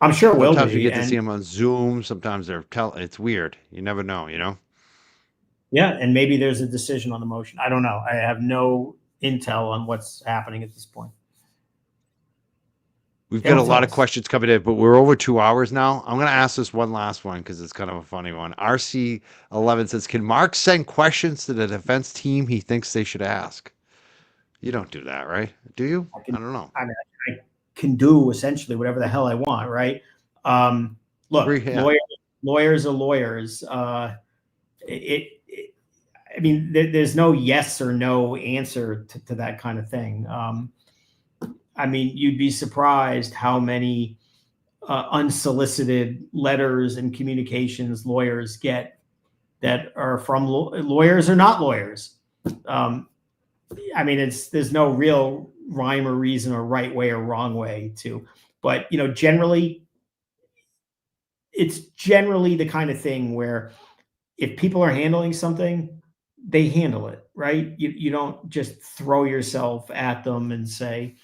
I'm sure we'll. Sometimes we get to see them on Zoom. Sometimes it's weird. You never know, Yeah, and maybe there's a decision on the motion. I don't know. I have no intel on what's happening at this point. We've got a lot of questions coming in, but we're over 2 hours now. I'm going to ask this one last one because it's kind of a funny one. RC11 says, can Mark send questions to the defense team he thinks they should ask? You don't do that, right? Do you? I don't know. I can do essentially whatever the hell I want, right? Look, lawyers are lawyers. I mean, there's no yes or no answer to that kind of thing. I mean, you'd be surprised how many unsolicited letters and communications lawyers get that are from lawyers or not lawyers. I mean, there's no real rhyme or reason or right way or wrong way to, but generally, it's generally the kind of thing where if people are handling something, they handle it, right? You don't just throw yourself at them and say,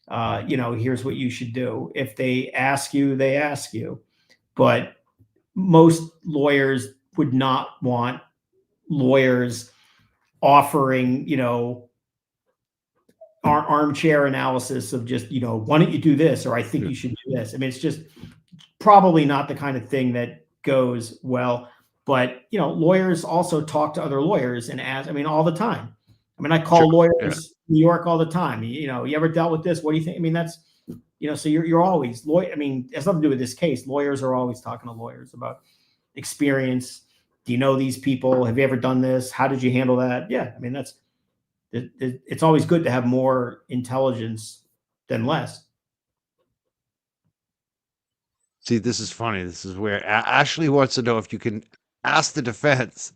here's what you should do. If they ask you, they ask you. But most lawyers would not want lawyers offering, armchair analysis of just, why don't you do this? Or I think you should do this. I mean, it's just probably not the kind of thing that goes well. But, lawyers also talk to other lawyers and ask, all the time. I call lawyers in New York all the time. You ever dealt with this? What do you think? That's, so you're always it has nothing to do with this case. Lawyers are always talking to lawyers about experience. Do you know these people? Have you ever done this? How did you handle that? Yeah. It's always good to have more intelligence than less. See, this is funny. This is where Ashley wants to know if you can ask the defense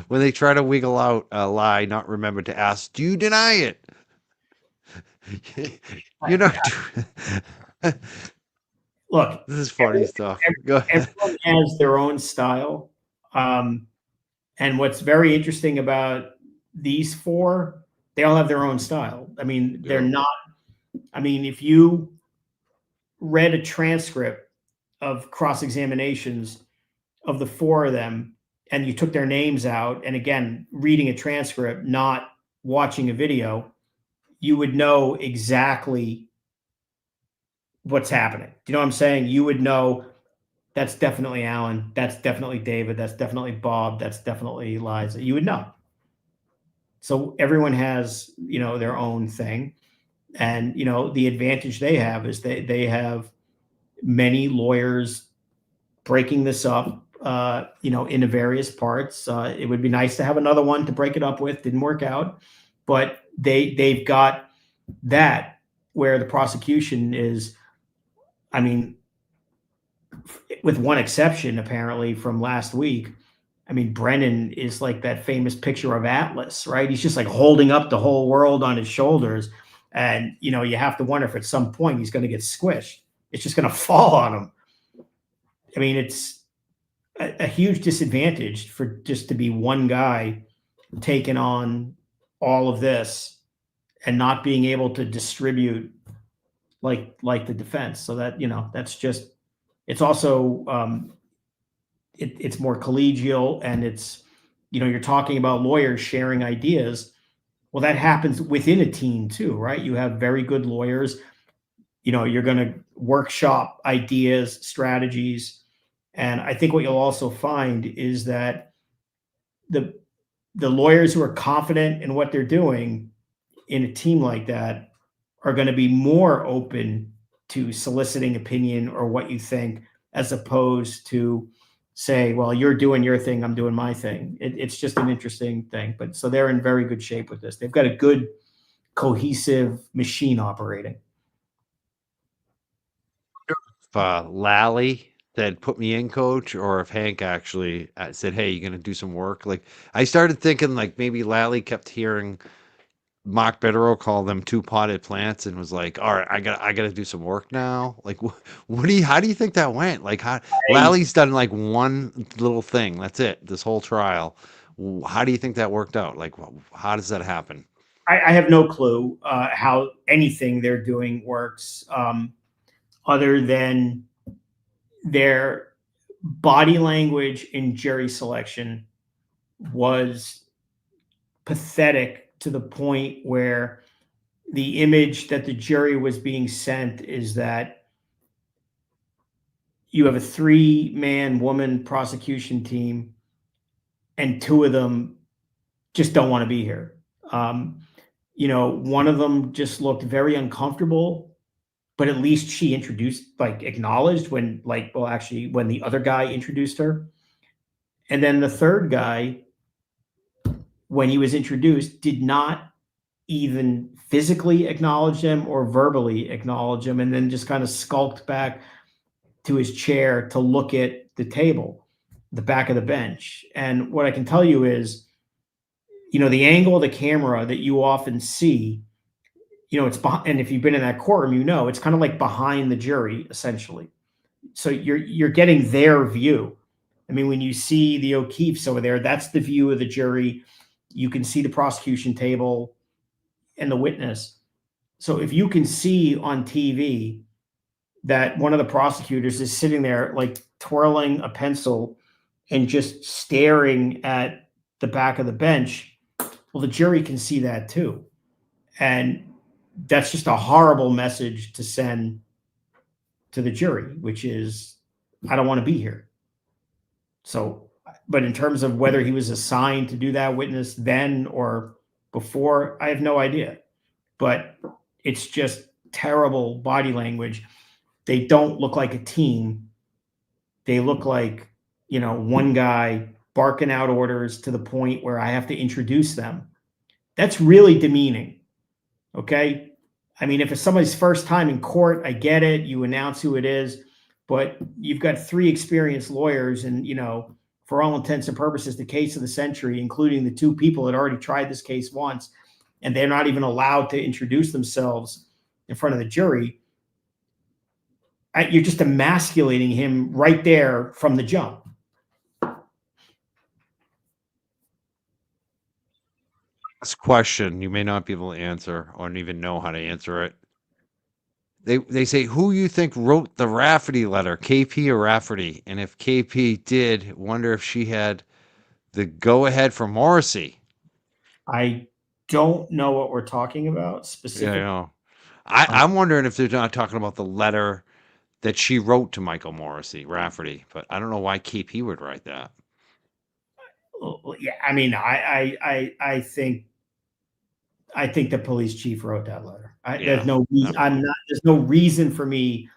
when they try to wiggle out a lie, not remember to ask, do you deny it? Look, this is funny stuff. Everyone has their own style. And what's very interesting about these four, they all have their own style. They're not, if you read a transcript of cross-examinations of the four of them and you took their names out, and again, reading a transcript, not watching a video, you would know exactly what's happening. Do you know what I'm saying? You would know That's definitely Alan. That's definitely David. That's definitely Bob. That's definitely Liza. You would know. So everyone has, their own thing. And, the advantage they have is they have many lawyers breaking this up, into various parts. It would be nice to have another one to break it up with. Didn't work out, but they've got that where the prosecution is. I mean, with one exception, apparently from last week. I mean, Brennan is like that famous picture of Atlas, right? He's just like holding up the whole world on his shoulders, and you have to wonder if at some point he's going to get squished. It's just going to fall on him. I mean, it's a huge disadvantage for just to be one guy taking on all of this and not being able to distribute like the defense. So that that's just it's also it's more collegial, and it's you're talking about lawyers sharing ideas. Well, that happens within a team too, right? You have very good lawyers. You're going to workshop ideas, strategies, and I think what you'll also find is that the the lawyers who are confident in what they're doing in a team like that are going to be more open to soliciting opinion or what you think, as opposed to say, well, you're doing your thing, I'm doing my thing. It's just an interesting thing. But so they're in very good shape with this. They've got a good, cohesive machine operating. Lally said, "Put me in, coach," or if Hank actually said, "Hey, you gonna do some work?" Like I started thinking, like maybe Lally kept hearing Mark Bederow call them two potted plants and was like, "All right, I gotta do some work now." Like, how do you think that went? Like, how I, Lally's done like one little thing. That's it. This whole trial. How do you think that worked out? Like, how does that happen? I have no clue how anything they're doing works, other than their body language in jury selection was pathetic to the point where the image that the jury was being sent is that you have a 3-man woman prosecution team, and two of them just don't want to be here. One of them just looked very uncomfortable, but at least she acknowledged when, well, actually, when the other guy introduced her. And then the third guy, when he was introduced, did not even physically acknowledge him or verbally acknowledge him, and then just kind of skulked back to his chair to look at the table, the back of the bench. And what I can tell you is, the angle of the camera that you often see, it's behind, and if you've been in that courtroom, it's kind of like behind the jury, essentially. So you're getting their view. I mean, when you see the O'Keefes over there, that's the view of the jury. You can see the prosecution table and the witness. So if you can see on TV that one of the prosecutors is sitting there like twirling a pencil and just staring at the back of the bench, well, the jury can see that too. And that's just a horrible message to send to the jury, which is, I don't want to be here. So, but in terms of whether he was assigned to do that witness then or before, I have no idea. But it's just terrible body language. They don't look like a team. They look like, one guy barking out orders to the point where I have to introduce them. That's really demeaning. Okay. I mean, if it's somebody's first time in court, I get it. You announce who it is, but you've got 3 experienced lawyers, and, for all intents and purposes, the case of the century, including the 2 people that already tried this case once, and they're not even allowed to introduce themselves in front of the jury. You're just emasculating him right there from the jump. This question you may not be able to answer or even know how to answer it. They say, who you think wrote the Rafferty letter, KP or Rafferty? And if KP did, wonder if she had the go ahead for Morrissey. I don't know what we're talking about Yeah, I specifically. know. I'm wondering if they're not talking about the letter that she wrote to Michael Morrissey, Rafferty, but I don't know why KP would write that. Yeah, I mean, I think the police chief wrote that letter. There's no reason. There's no reason for me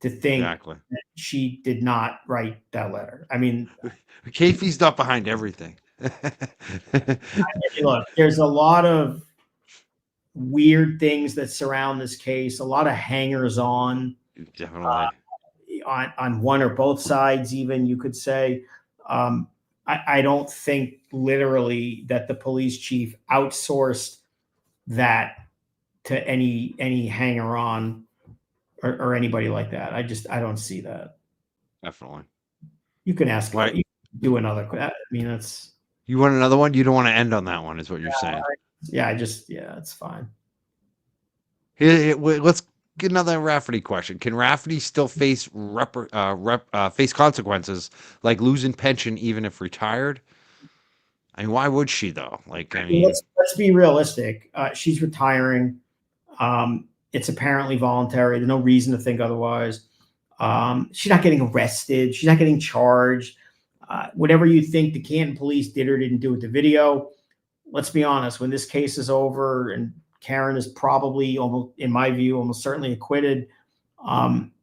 to think Exactly. that she did not write that letter. I mean, KP's not behind everything. look, there's a lot of weird things that surround this case. A lot of hangers on. Definitely. On one or both sides, even you could say. I don't think literally that the police chief outsourced that to any hanger on or anybody like that. I don't see that. Definitely. You can ask. Right. You can do another. I mean, that's. You want another one? You don't want to end on that one, is what you're saying. Yeah, it's fine. Let's get another Rafferty question. Can Rafferty still face face consequences like losing pension even if retired? I mean, why would she though? Like, I mean, let's be realistic. She's retiring. It's apparently voluntary. There's no reason to think otherwise. She's not getting arrested. She's not getting charged. Whatever you think the Canton police did or didn't do with the video, let's be honest. When this case is over and Karen is probably, almost, in my view, almost certainly acquitted,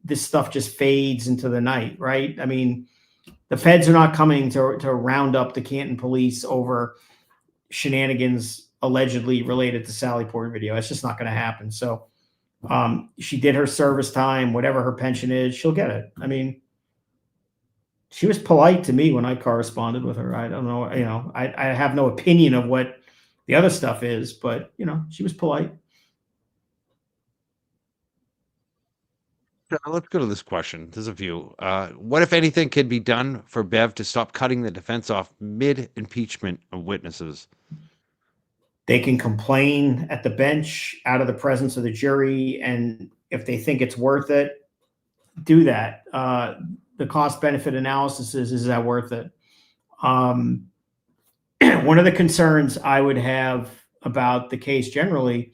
this stuff just fades into the night, right? I mean, the feds are not coming to round up the Canton police over shenanigans allegedly related to Sally Port video. It's just not going to happen. So she did her service time, whatever her pension is, she'll get it. I mean, she was polite to me when I corresponded with her. I don't know, I have no opinion of what the other stuff is, but she was polite. Let's go to this question. There's a few. What, if anything, can be done for Bev to stop cutting the defense off mid-impeachment of witnesses? They can complain at the bench out of the presence of the jury, and if they think it's worth it, do that. The cost-benefit analysis is that worth it? One of the concerns I would have about the case generally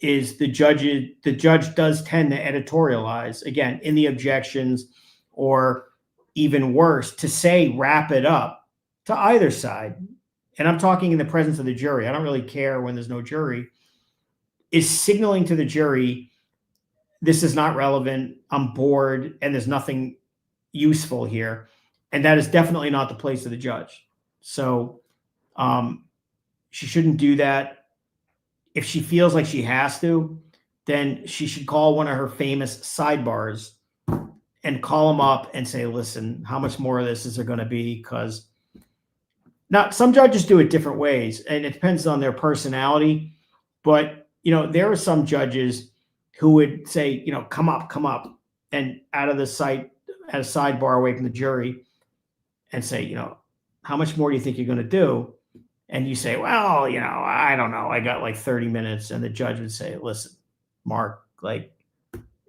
is the judge does tend to editorialize, again, in the objections, or even worse, to say wrap it up to either side. And I'm talking in the presence of the jury. I don't really care when there's no jury. Is signaling to the jury, this is not relevant, I'm bored, and there's nothing useful here. And that is definitely not the place of the judge. So she shouldn't do that. If she feels like she has to, then she should call one of her famous sidebars and call them up and say, listen, how much more of this is there going to be? Because now some judges do it different ways, and it depends on their personality. But, there are some judges who would say, come up, and out of the sight at a sidebar away from the jury and say, how much more do you think you're going to do? And you say, well, I don't know. I got like 30 minutes. And the judge would say, listen, Mark, like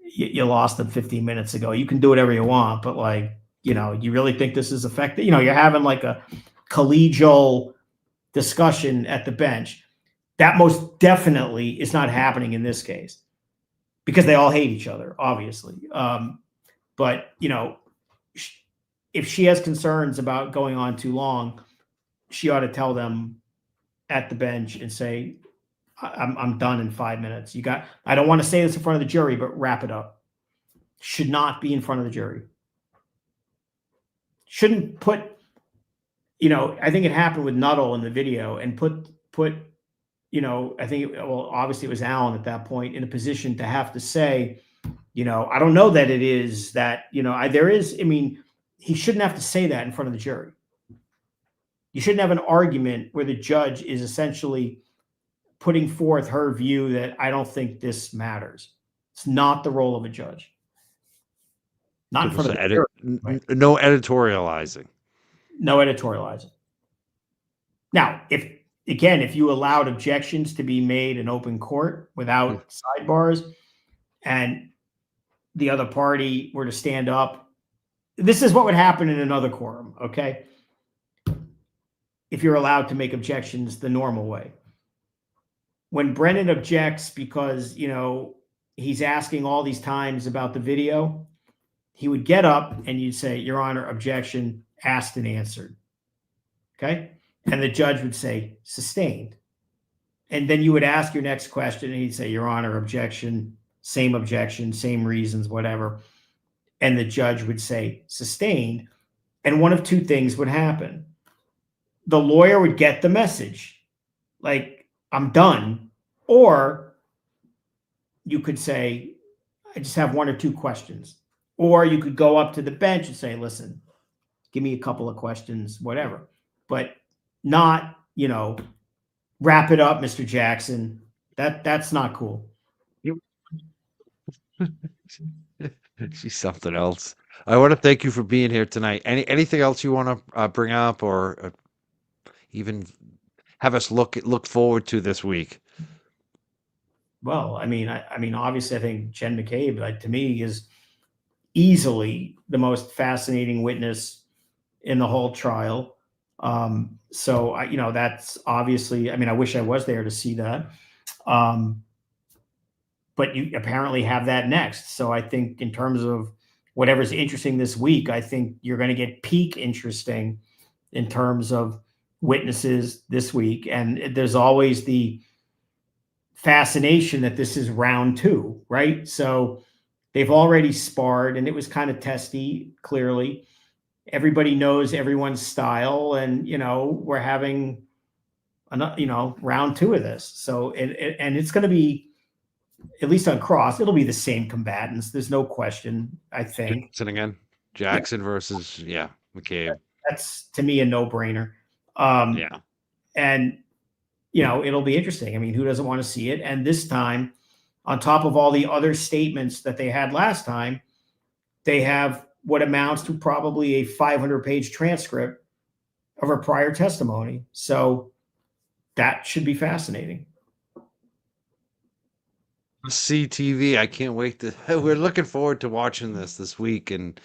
you lost them 15 minutes ago. You can do whatever you want, but you really think this is effective? You're having like a collegial discussion at the bench. That most definitely is not happening in this case because they all hate each other, obviously. But, if she has concerns about going on too long, she ought to tell them at the bench and say, I'm done in 5 minutes. I don't want to say this in front of the jury, but wrap it up. Should not be in front of the jury. Shouldn't put, I think it happened with Nuttall in the video, and put, I think, obviously it was Allen at that point, in a position to have to say, I don't know that it is that, he shouldn't have to say that in front of the jury. You shouldn't have an argument where the judge is essentially putting forth her view that I don't think this matters. It's not the role of a judge. Not in front of the jury. Right? No editorializing. No editorializing. Now, if you allowed objections to be made in open court without sidebars, and the other party were to stand up, this is what would happen in another quorum, okay? If you're allowed to make objections the normal way. When Brennan objects because, he's asking all these times about the video, he would get up and you'd say, Your Honor, objection, asked and answered. Okay. And the judge would say, sustained. And then you would ask your next question and he'd say, Your Honor, objection, same reasons, whatever. And the judge would say, sustained. And one of two things would happen. The lawyer would get the message, like, I'm done. Or you could say, I just have one or two questions. Or you could go up to the bench and say, listen, give me a couple of questions, whatever. But not, wrap it up, Mr. Jackson. That's not cool. She's something else. I want to thank you for being here tonight. Anything else you want to bring up, or even have us look forward to this week? Well, I mean, obviously, I think Jen McCabe, to me, is easily the most fascinating witness in the whole trial. So that's obviously. I mean, I wish I was there to see that. But you apparently have that next. So I think in terms of whatever's interesting this week, I think you're going to get peak interesting in terms of witnesses this week. And there's always the fascination that this is round 2, right? So they've already sparred and it was kind of testy, clearly. Everybody knows everyone's style and, we're having, round 2 of this. So, and it's going to be, at least on cross, it'll be the same combatants. There's no question, I think. Jackson again. Jackson versus, McCabe. That's, to me, a no-brainer. Yeah. And, it'll be interesting. I mean, who doesn't want to see it? And this time, on top of all the other statements that they had last time, they have what amounts to probably a 500-page transcript of her prior testimony. So that should be fascinating. CTV. I can't wait we're looking forward to watching this week, and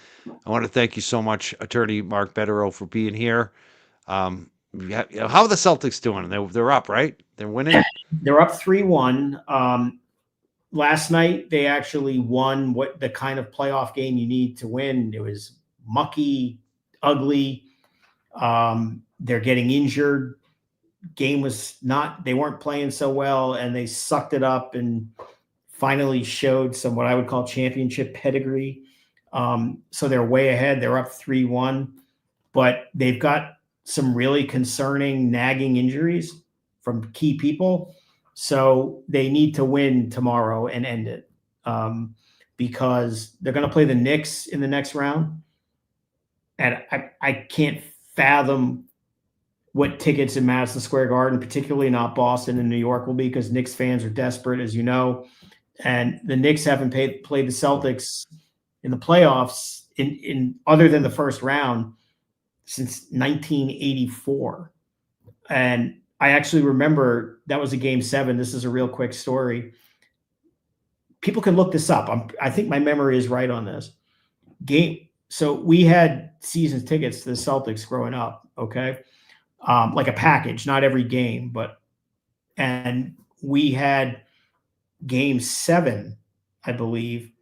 I want to thank you so much, Attorney Mark Bederow, for being here. How are the Celtics doing? They're up, right? They're winning. They're up 3-1. Last night they actually won what the kind of playoff game you need to win. It was mucky, ugly. They're getting injured. Game was not. They weren't playing so well, and they sucked it up and finally showed some what I would call championship pedigree. So they're way ahead. They're up 3-1, but they've got some really concerning nagging injuries from key people. So they need to win tomorrow and end it because they're going to play the Knicks in the next round. And I can't fathom what tickets in Madison Square Garden, particularly not Boston and New York, will be, because Knicks fans are desperate, as you know. And the Knicks haven't played the Celtics in the playoffs in other than the first round since 1984. And I actually remember that was a Game 7. This is a real quick story. People can look this up. I think my memory is right on this. So we had season tickets to the Celtics growing up, okay? Like a package, not every game, and we had Game 7, I believe,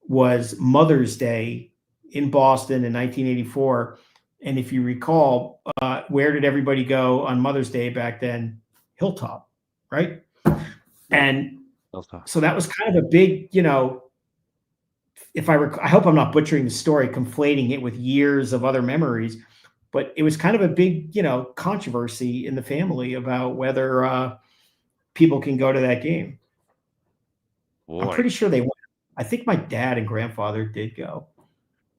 was Mother's Day in Boston in 1984. And if you recall, where did everybody go on Mother's Day back then? Hilltop, right? And so that was kind of a big, I hope I'm not butchering the story, conflating it with years of other memories, but it was kind of a big, controversy in the family about whether people can go to that game. Boy. I'm pretty sure they went. I think my dad and grandfather did go.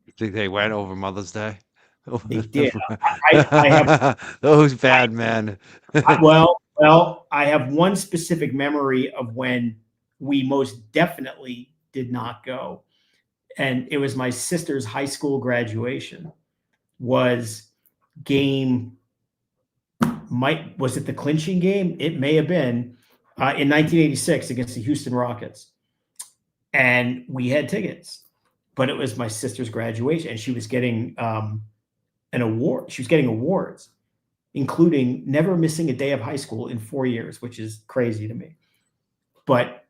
You think they went over Mother's Day? They did. I have those bad men. Well, I have one specific memory of when we most definitely did not go, and it was my sister's high school graduation. Was it the clinching game? It may have been in 1986 against the Houston Rockets. And we had tickets, but it was my sister's graduation, and she was getting an award. She was getting awards, including never missing a day of high school in 4 years, which is crazy to me. But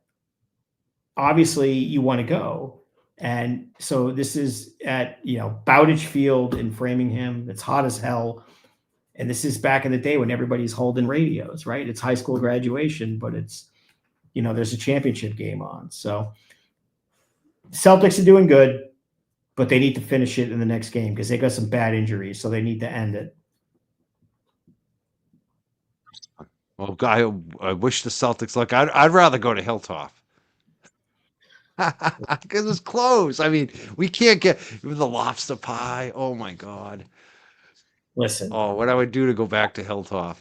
obviously you want to go. And so this is at, Bowditch Field in Framingham. It's hot as hell. And this is back in the day when everybody's holding radios, right? It's high school graduation, but it's, there's a championship game on. So Celtics are doing good, but they need to finish it in the next game because they got some bad injuries. So they need to end it. Well, I wish the Celtics luck. I'd rather go to Hilltop. Because it's close. I mean, we can't get the lobster pie. Oh my God. Listen, Oh, what I would do to go back to Hilltop.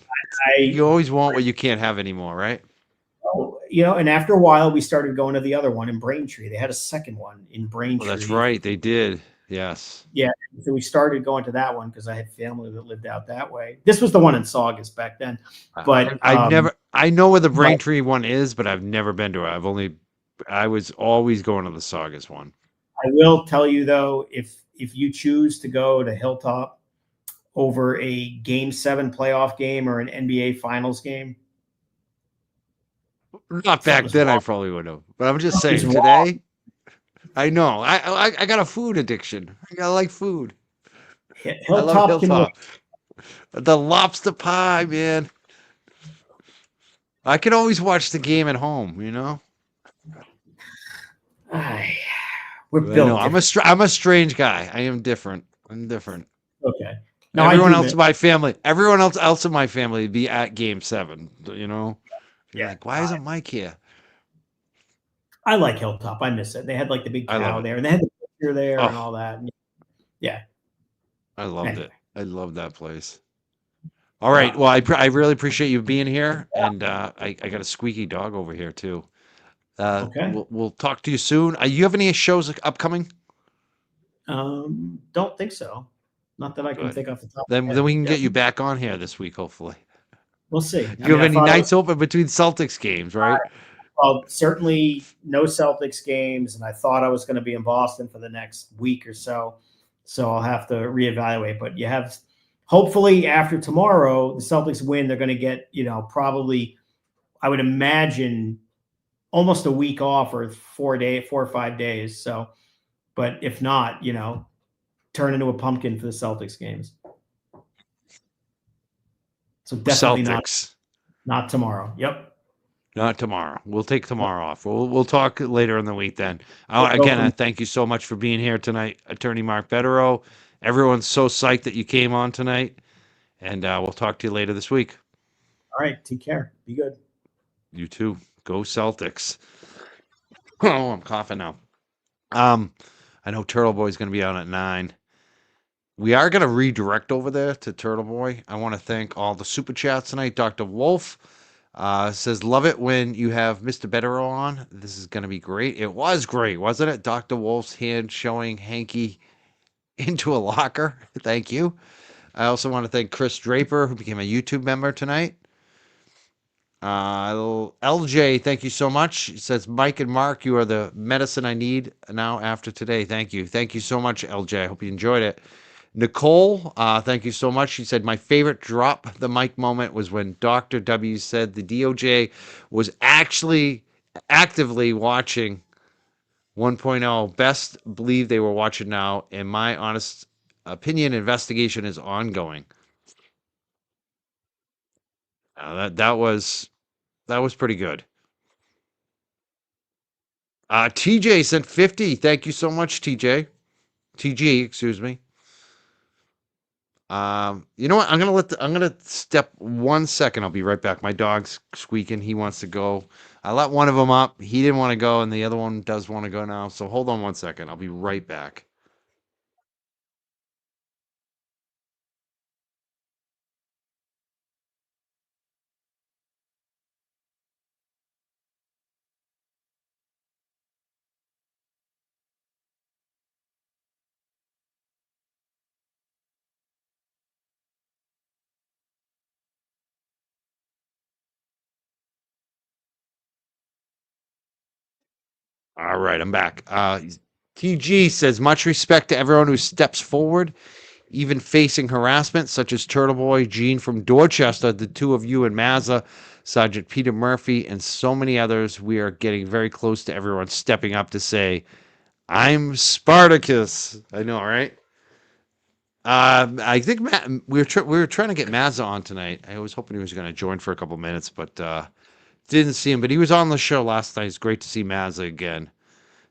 I, You always want what you can't have anymore, right? and after a while, we started going to the other one in Braintree. They had a second one in Braintree. Well, that's right. They did. Yes. Yeah. So we started going to that one because I had family that lived out that way. This was the one in Saugus back then. But I know where the Braintree one is, but I've never been to it. I was always going to the Saugus one. I will tell you though, if you choose to go to Hilltop over a Game 7 playoff game or an NBA Finals game, not back then, wrong. I probably would have. But I'm just saying today. I know. I got a food addiction. I like food. Hilltop. The lobster pie, man. I can always watch the game at home. We're built. I'm a strange guy. I am different. I'm different. Okay. Now, everyone else in my family would be at Game 7. You're like, why isn't Mike here? I like Hilltop. I miss it. They had like the big cow there, and they had the picture there and all that. Yeah. I loved it. I love that place. All right. Well, I really appreciate you being here, and I got a squeaky dog over here too. Okay. We'll talk to you soon. You have any shows upcoming? Don't think so. Not that I can think off the top. Then we can get you back on here this week, hopefully. We'll see. You have any nights open between Celtics games, right? Well, certainly no Celtics games, and I thought I was going to be in Boston for the next week or so. So I'll have to reevaluate. But you have, hopefully after tomorrow, the Celtics win, they're going to get, probably, I would imagine, almost a week off or 4 or 5 days. So, but if not, turn into a pumpkin for the Celtics games. So definitely not tomorrow. Yep. Not tomorrow. We'll take tomorrow off. We'll talk later in the week then. Again, I thank you so much for being here tonight, Attorney Mark Bederow. Everyone's so psyched that you came on tonight, and we'll talk to you later this week. All right. Take care. Be good. You too. Go Celtics. Oh, I'm coughing now. I know Turtle Boy's going to be on at 9. We are going to redirect over there to Turtle Boy. I want to thank all the super chats tonight. Dr. Wolf says, love it when you have Mr. Bederow on. This is going to be great. It was great, wasn't it? Dr. Wolf's hand showing Hanky into a locker. Thank you. I also want to thank Chris Draper, who became a YouTube member tonight. LJ, thank you so much. He says, Mike and Mark, you are the medicine I need now after today. Thank you. Thank you so much, LJ. I hope you enjoyed it. Nicole, thank you so much. She said, my favorite drop the mic moment was when Dr. W said the DOJ was actually actively watching 1.0. Best believe they were watching now. In my honest opinion, investigation is ongoing. That was pretty good. TJ sent 50. Thank you so much, TJ. TG, excuse me. You know what? I'm gonna step 1 second. I'll be right back. My dog's squeaking. He wants to go. I let one of them up. He didn't want to go, and the other one does want to go now. So hold on 1 second. I'll be right back. All right, I'm back. TG says, much respect to everyone who steps forward, even facing harassment, such as Turtle Boy, Gene from Dorchester, the two of you and Mazza, Sergeant Peter Murphy, and so many others. We are getting very close to everyone stepping up to say, I'm Spartacus. I know, right? I think Matt, we were trying to get Mazza on tonight. I was hoping he was going to join for a couple minutes, but didn't see him. But he was on the show last night. It's great to see Mazza again.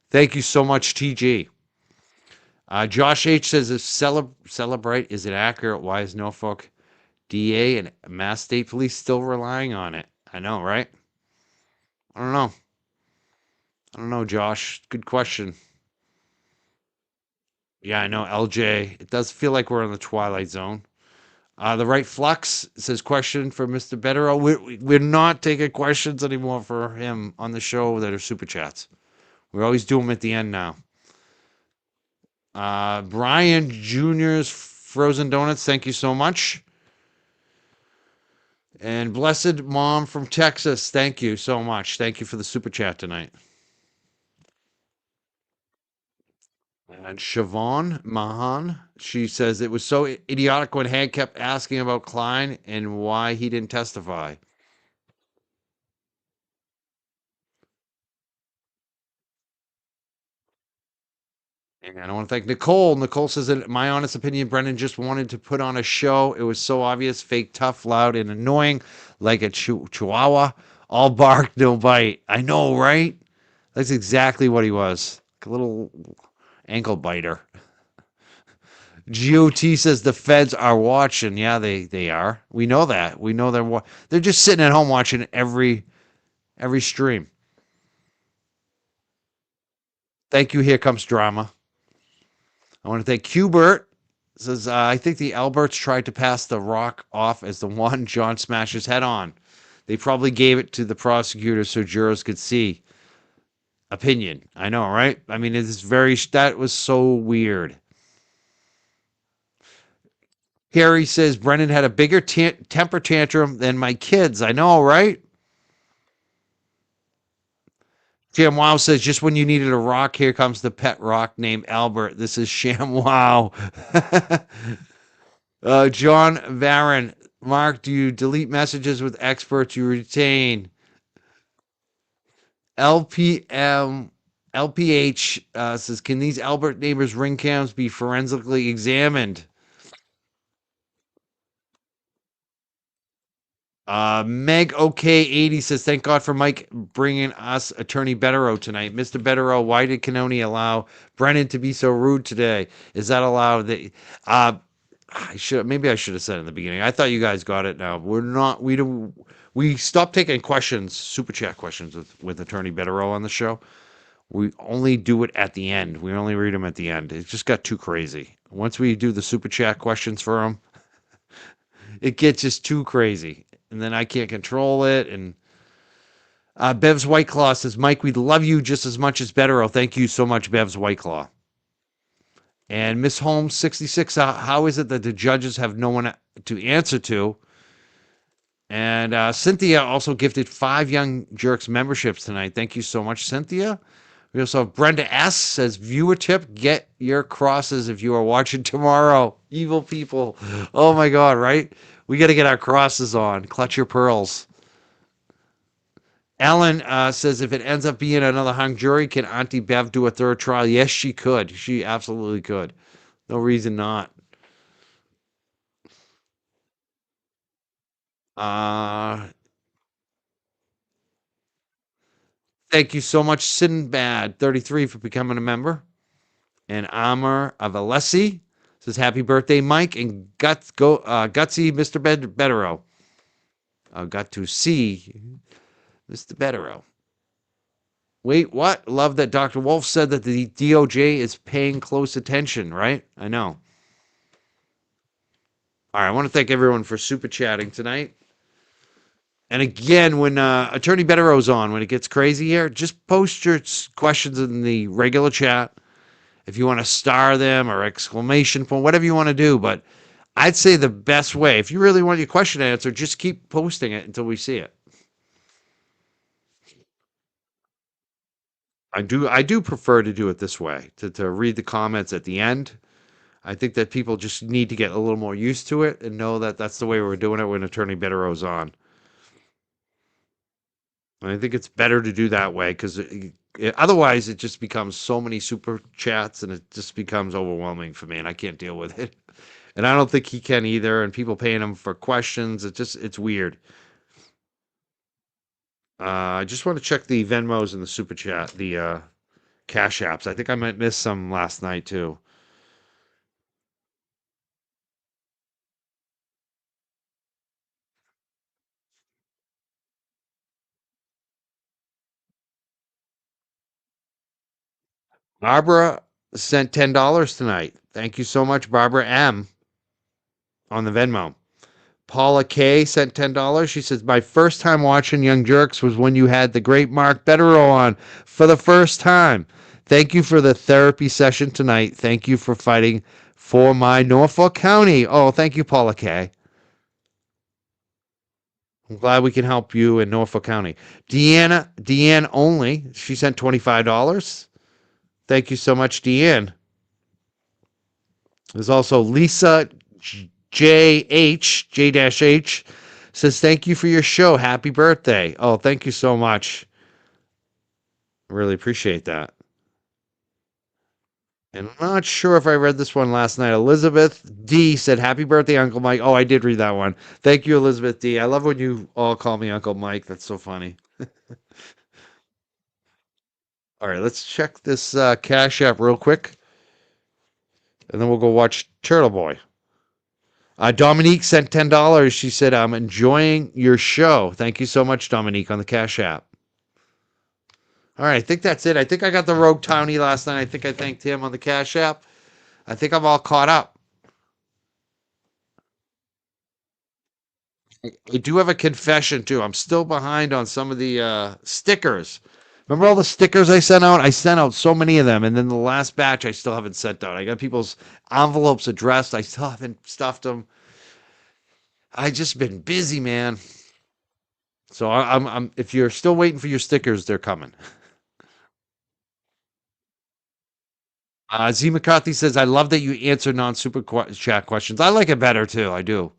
Thank you so much, TG. Josh H says if Celebrate is inaccurate, why is Norfolk DA and Mass State Police still relying on it? I know, right? I don't know. I don't know, Josh. Good question. Yeah, I know, LJ. It does feel like we're in the Twilight Zone. The right flux says question for Mr. Bederow. We're not taking questions anymore for him on the show that are super chats. We always do them at the end now. Brian Jr.'s Frozen Donuts, thank you so much. And Blessed Mom from Texas, thank you so much. Thank you for the super chat tonight. And Siobhan Mahan, she says it was so idiotic when Hank kept asking about Klein and why he didn't testify. And I want to thank Nicole. Nicole says, in my honest opinion, Brendan just wanted to put on a show. It was so obvious, fake, tough, loud, and annoying, like a chihuahua. All bark, no bite. I know, right? That's exactly what he was. Like a little ankle biter. GOT says the feds are watching. Yeah, they are. We know that. We know they're just sitting at home watching every stream. Thank you. Here comes drama. I want to thank Hubert. Says I think the Alberts tried to pass the rock off as the one John smashed his head on. They probably gave it to the prosecutor so jurors could see. Opinion. I know, right? I mean, that was so weird. Harry says Brendan had a bigger temper tantrum than my kids. I know, right? Jam Wow says just when you needed a rock, here comes the pet rock named Albert. This is Sham Wow. John Varon, Mark, do you delete messages with experts you retain? LPH says, can these Albert neighbors ring cams be forensically examined? Meg OK80 says, thank God for Mike bringing us Attorney Bederow tonight. Mr. Bederow, why did Canoni allow Brennan to be so rude today? Is that allowed? Maybe I should have said in the beginning. I thought you guys got it now. We stopped taking questions, super chat questions with Attorney Bederow on the show. We only do it at the end. We only read them at the end. It just got too crazy. Once we do the super chat questions for him, it gets just too crazy. And then I can't control it. And Bev's Whiteclaw says, Mike, we love you just as much as Bederow. Thank you so much, Bev's Whiteclaw. And Miss Holmes 66, how is it that the judges have no one to answer to? And Cynthia also gifted 5 Young Jerks memberships tonight. Thank you so much, Cynthia. We also have Brenda S. says, viewer tip, get your crosses if you are watching tomorrow. Evil people. Oh my God, right? We got to get our crosses on. Clutch your pearls. Alan says, if it ends up being another hung jury, can Auntie Bev do a third trial? Yes, she could. She absolutely could. No reason not. Thank you so much, Sinbad33, for becoming a member. And Amar Avalesi says, happy birthday, Mike. And Gutsy Mr. Bederow. Got to see Mr. Bederow. Wait, what? Love that Dr. Wolf said that the DOJ is paying close attention, right? I know. All right, I want to thank everyone for super chatting tonight. And again, when Attorney Bederow's on, when it gets crazy here, just post your questions in the regular chat. If you want to star them or exclamation point, whatever you want to do. But I'd say the best way, if you really want your question answered, just keep posting it until we see it. I do prefer to do it this way, to read the comments at the end. I think that people just need to get a little more used to it and know that that's the way we're doing it when Attorney Bederow's on. And I think it's better to do that way because otherwise, it just becomes so many super chats, and it just becomes overwhelming for me, and I can't deal with it. And I don't think he can either. And people paying him for questions, it's weird. I just want to check the Venmos and the super chat, the cash apps. I think I might miss some last night too. Barbara sent $10 tonight. Thank you so much, Barbara M. on the Venmo. Paula K sent $10. She says, my first time watching Young Jerks was when you had the great Mark Bederow on for the first time. Thank you for the therapy session tonight. Thank you for fighting for my Norfolk County. Oh, thank you, Paula K. I'm glad we can help you in Norfolk County. Deanne only, she sent $25. Thank you so much, Deanne. There's also Lisa J-H, says, thank you for your show. Happy birthday. Oh, thank you so much. Really appreciate that. And I'm not sure if I read this one last night. Elizabeth D said, happy birthday, Uncle Mike. Oh, I did read that one. Thank you, Elizabeth D. I love when you all call me Uncle Mike. That's so funny. All right, let's check this Cash App real quick. And then we'll go watch Turtle Boy. Dominique sent $10. She said, I'm enjoying your show. Thank you so much, Dominique, on the Cash App. All right, I think that's it. I think I got the Rogue Townie last night. I think I thanked him on the Cash App. I think I'm all caught up. I do have a confession, too. I'm still behind on some of the stickers. Remember all the stickers I sent out? I sent out so many of them, and then the last batch I still haven't sent out. I got people's envelopes addressed. I still haven't stuffed them. I just been busy, man. So I'm if you're still waiting for your stickers, they're coming. Z McCarthy says, I love that you answer non-super chat questions. I like it better too. I do.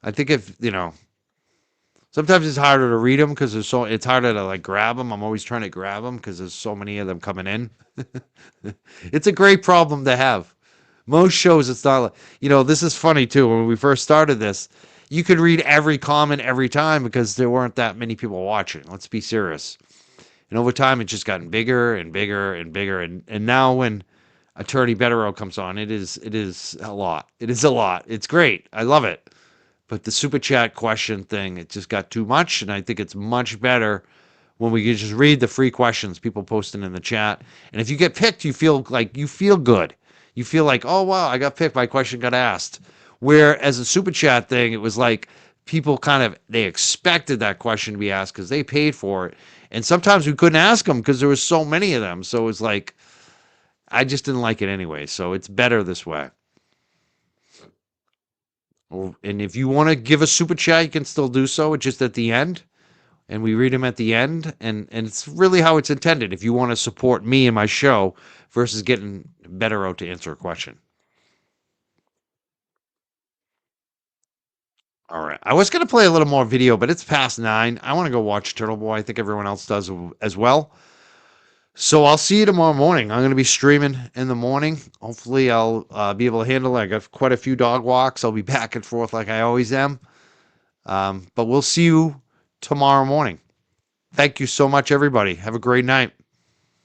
I think if, sometimes it's harder to read them because it's harder to like grab them. I'm always trying to grab them because there's so many of them coming in. It's a great problem to have. Most shows, it's not like, this is funny too. When we first started this, you could read every comment every time because there weren't that many people watching. Let's be serious. And over time, it's just gotten bigger and bigger and bigger. And now when Attorney Bederow comes on, it is a lot. It is a lot. It's great. I love it. But the super chat question thing, it just got too much. And I think it's much better when we can just read the free questions people posting in the chat. And if you get picked, you feel good. You feel like, oh, wow, I got picked. My question got asked. Whereas a super chat thing, it was like people they expected that question to be asked because they paid for it. And sometimes we couldn't ask them because there was so many of them. So it was like, I just didn't like it anyway. So it's better this way. And if you want to give a super chat, you can still do so. It's just at the end. And we read them at the end. And it's really how it's intended. If you want to support me and my show versus getting Bederow to answer a question. All right. I was going to play a little more video, but it's past 9. I want to go watch Turtle Boy. I think everyone else does as well. So I'll see you tomorrow morning. I'm going to be streaming in the morning. Hopefully I'll be able to handle it. I got quite a few dog walks. I'll be back and forth like I always am. But we'll see you tomorrow morning. Thank you so much, everybody. Have a great night.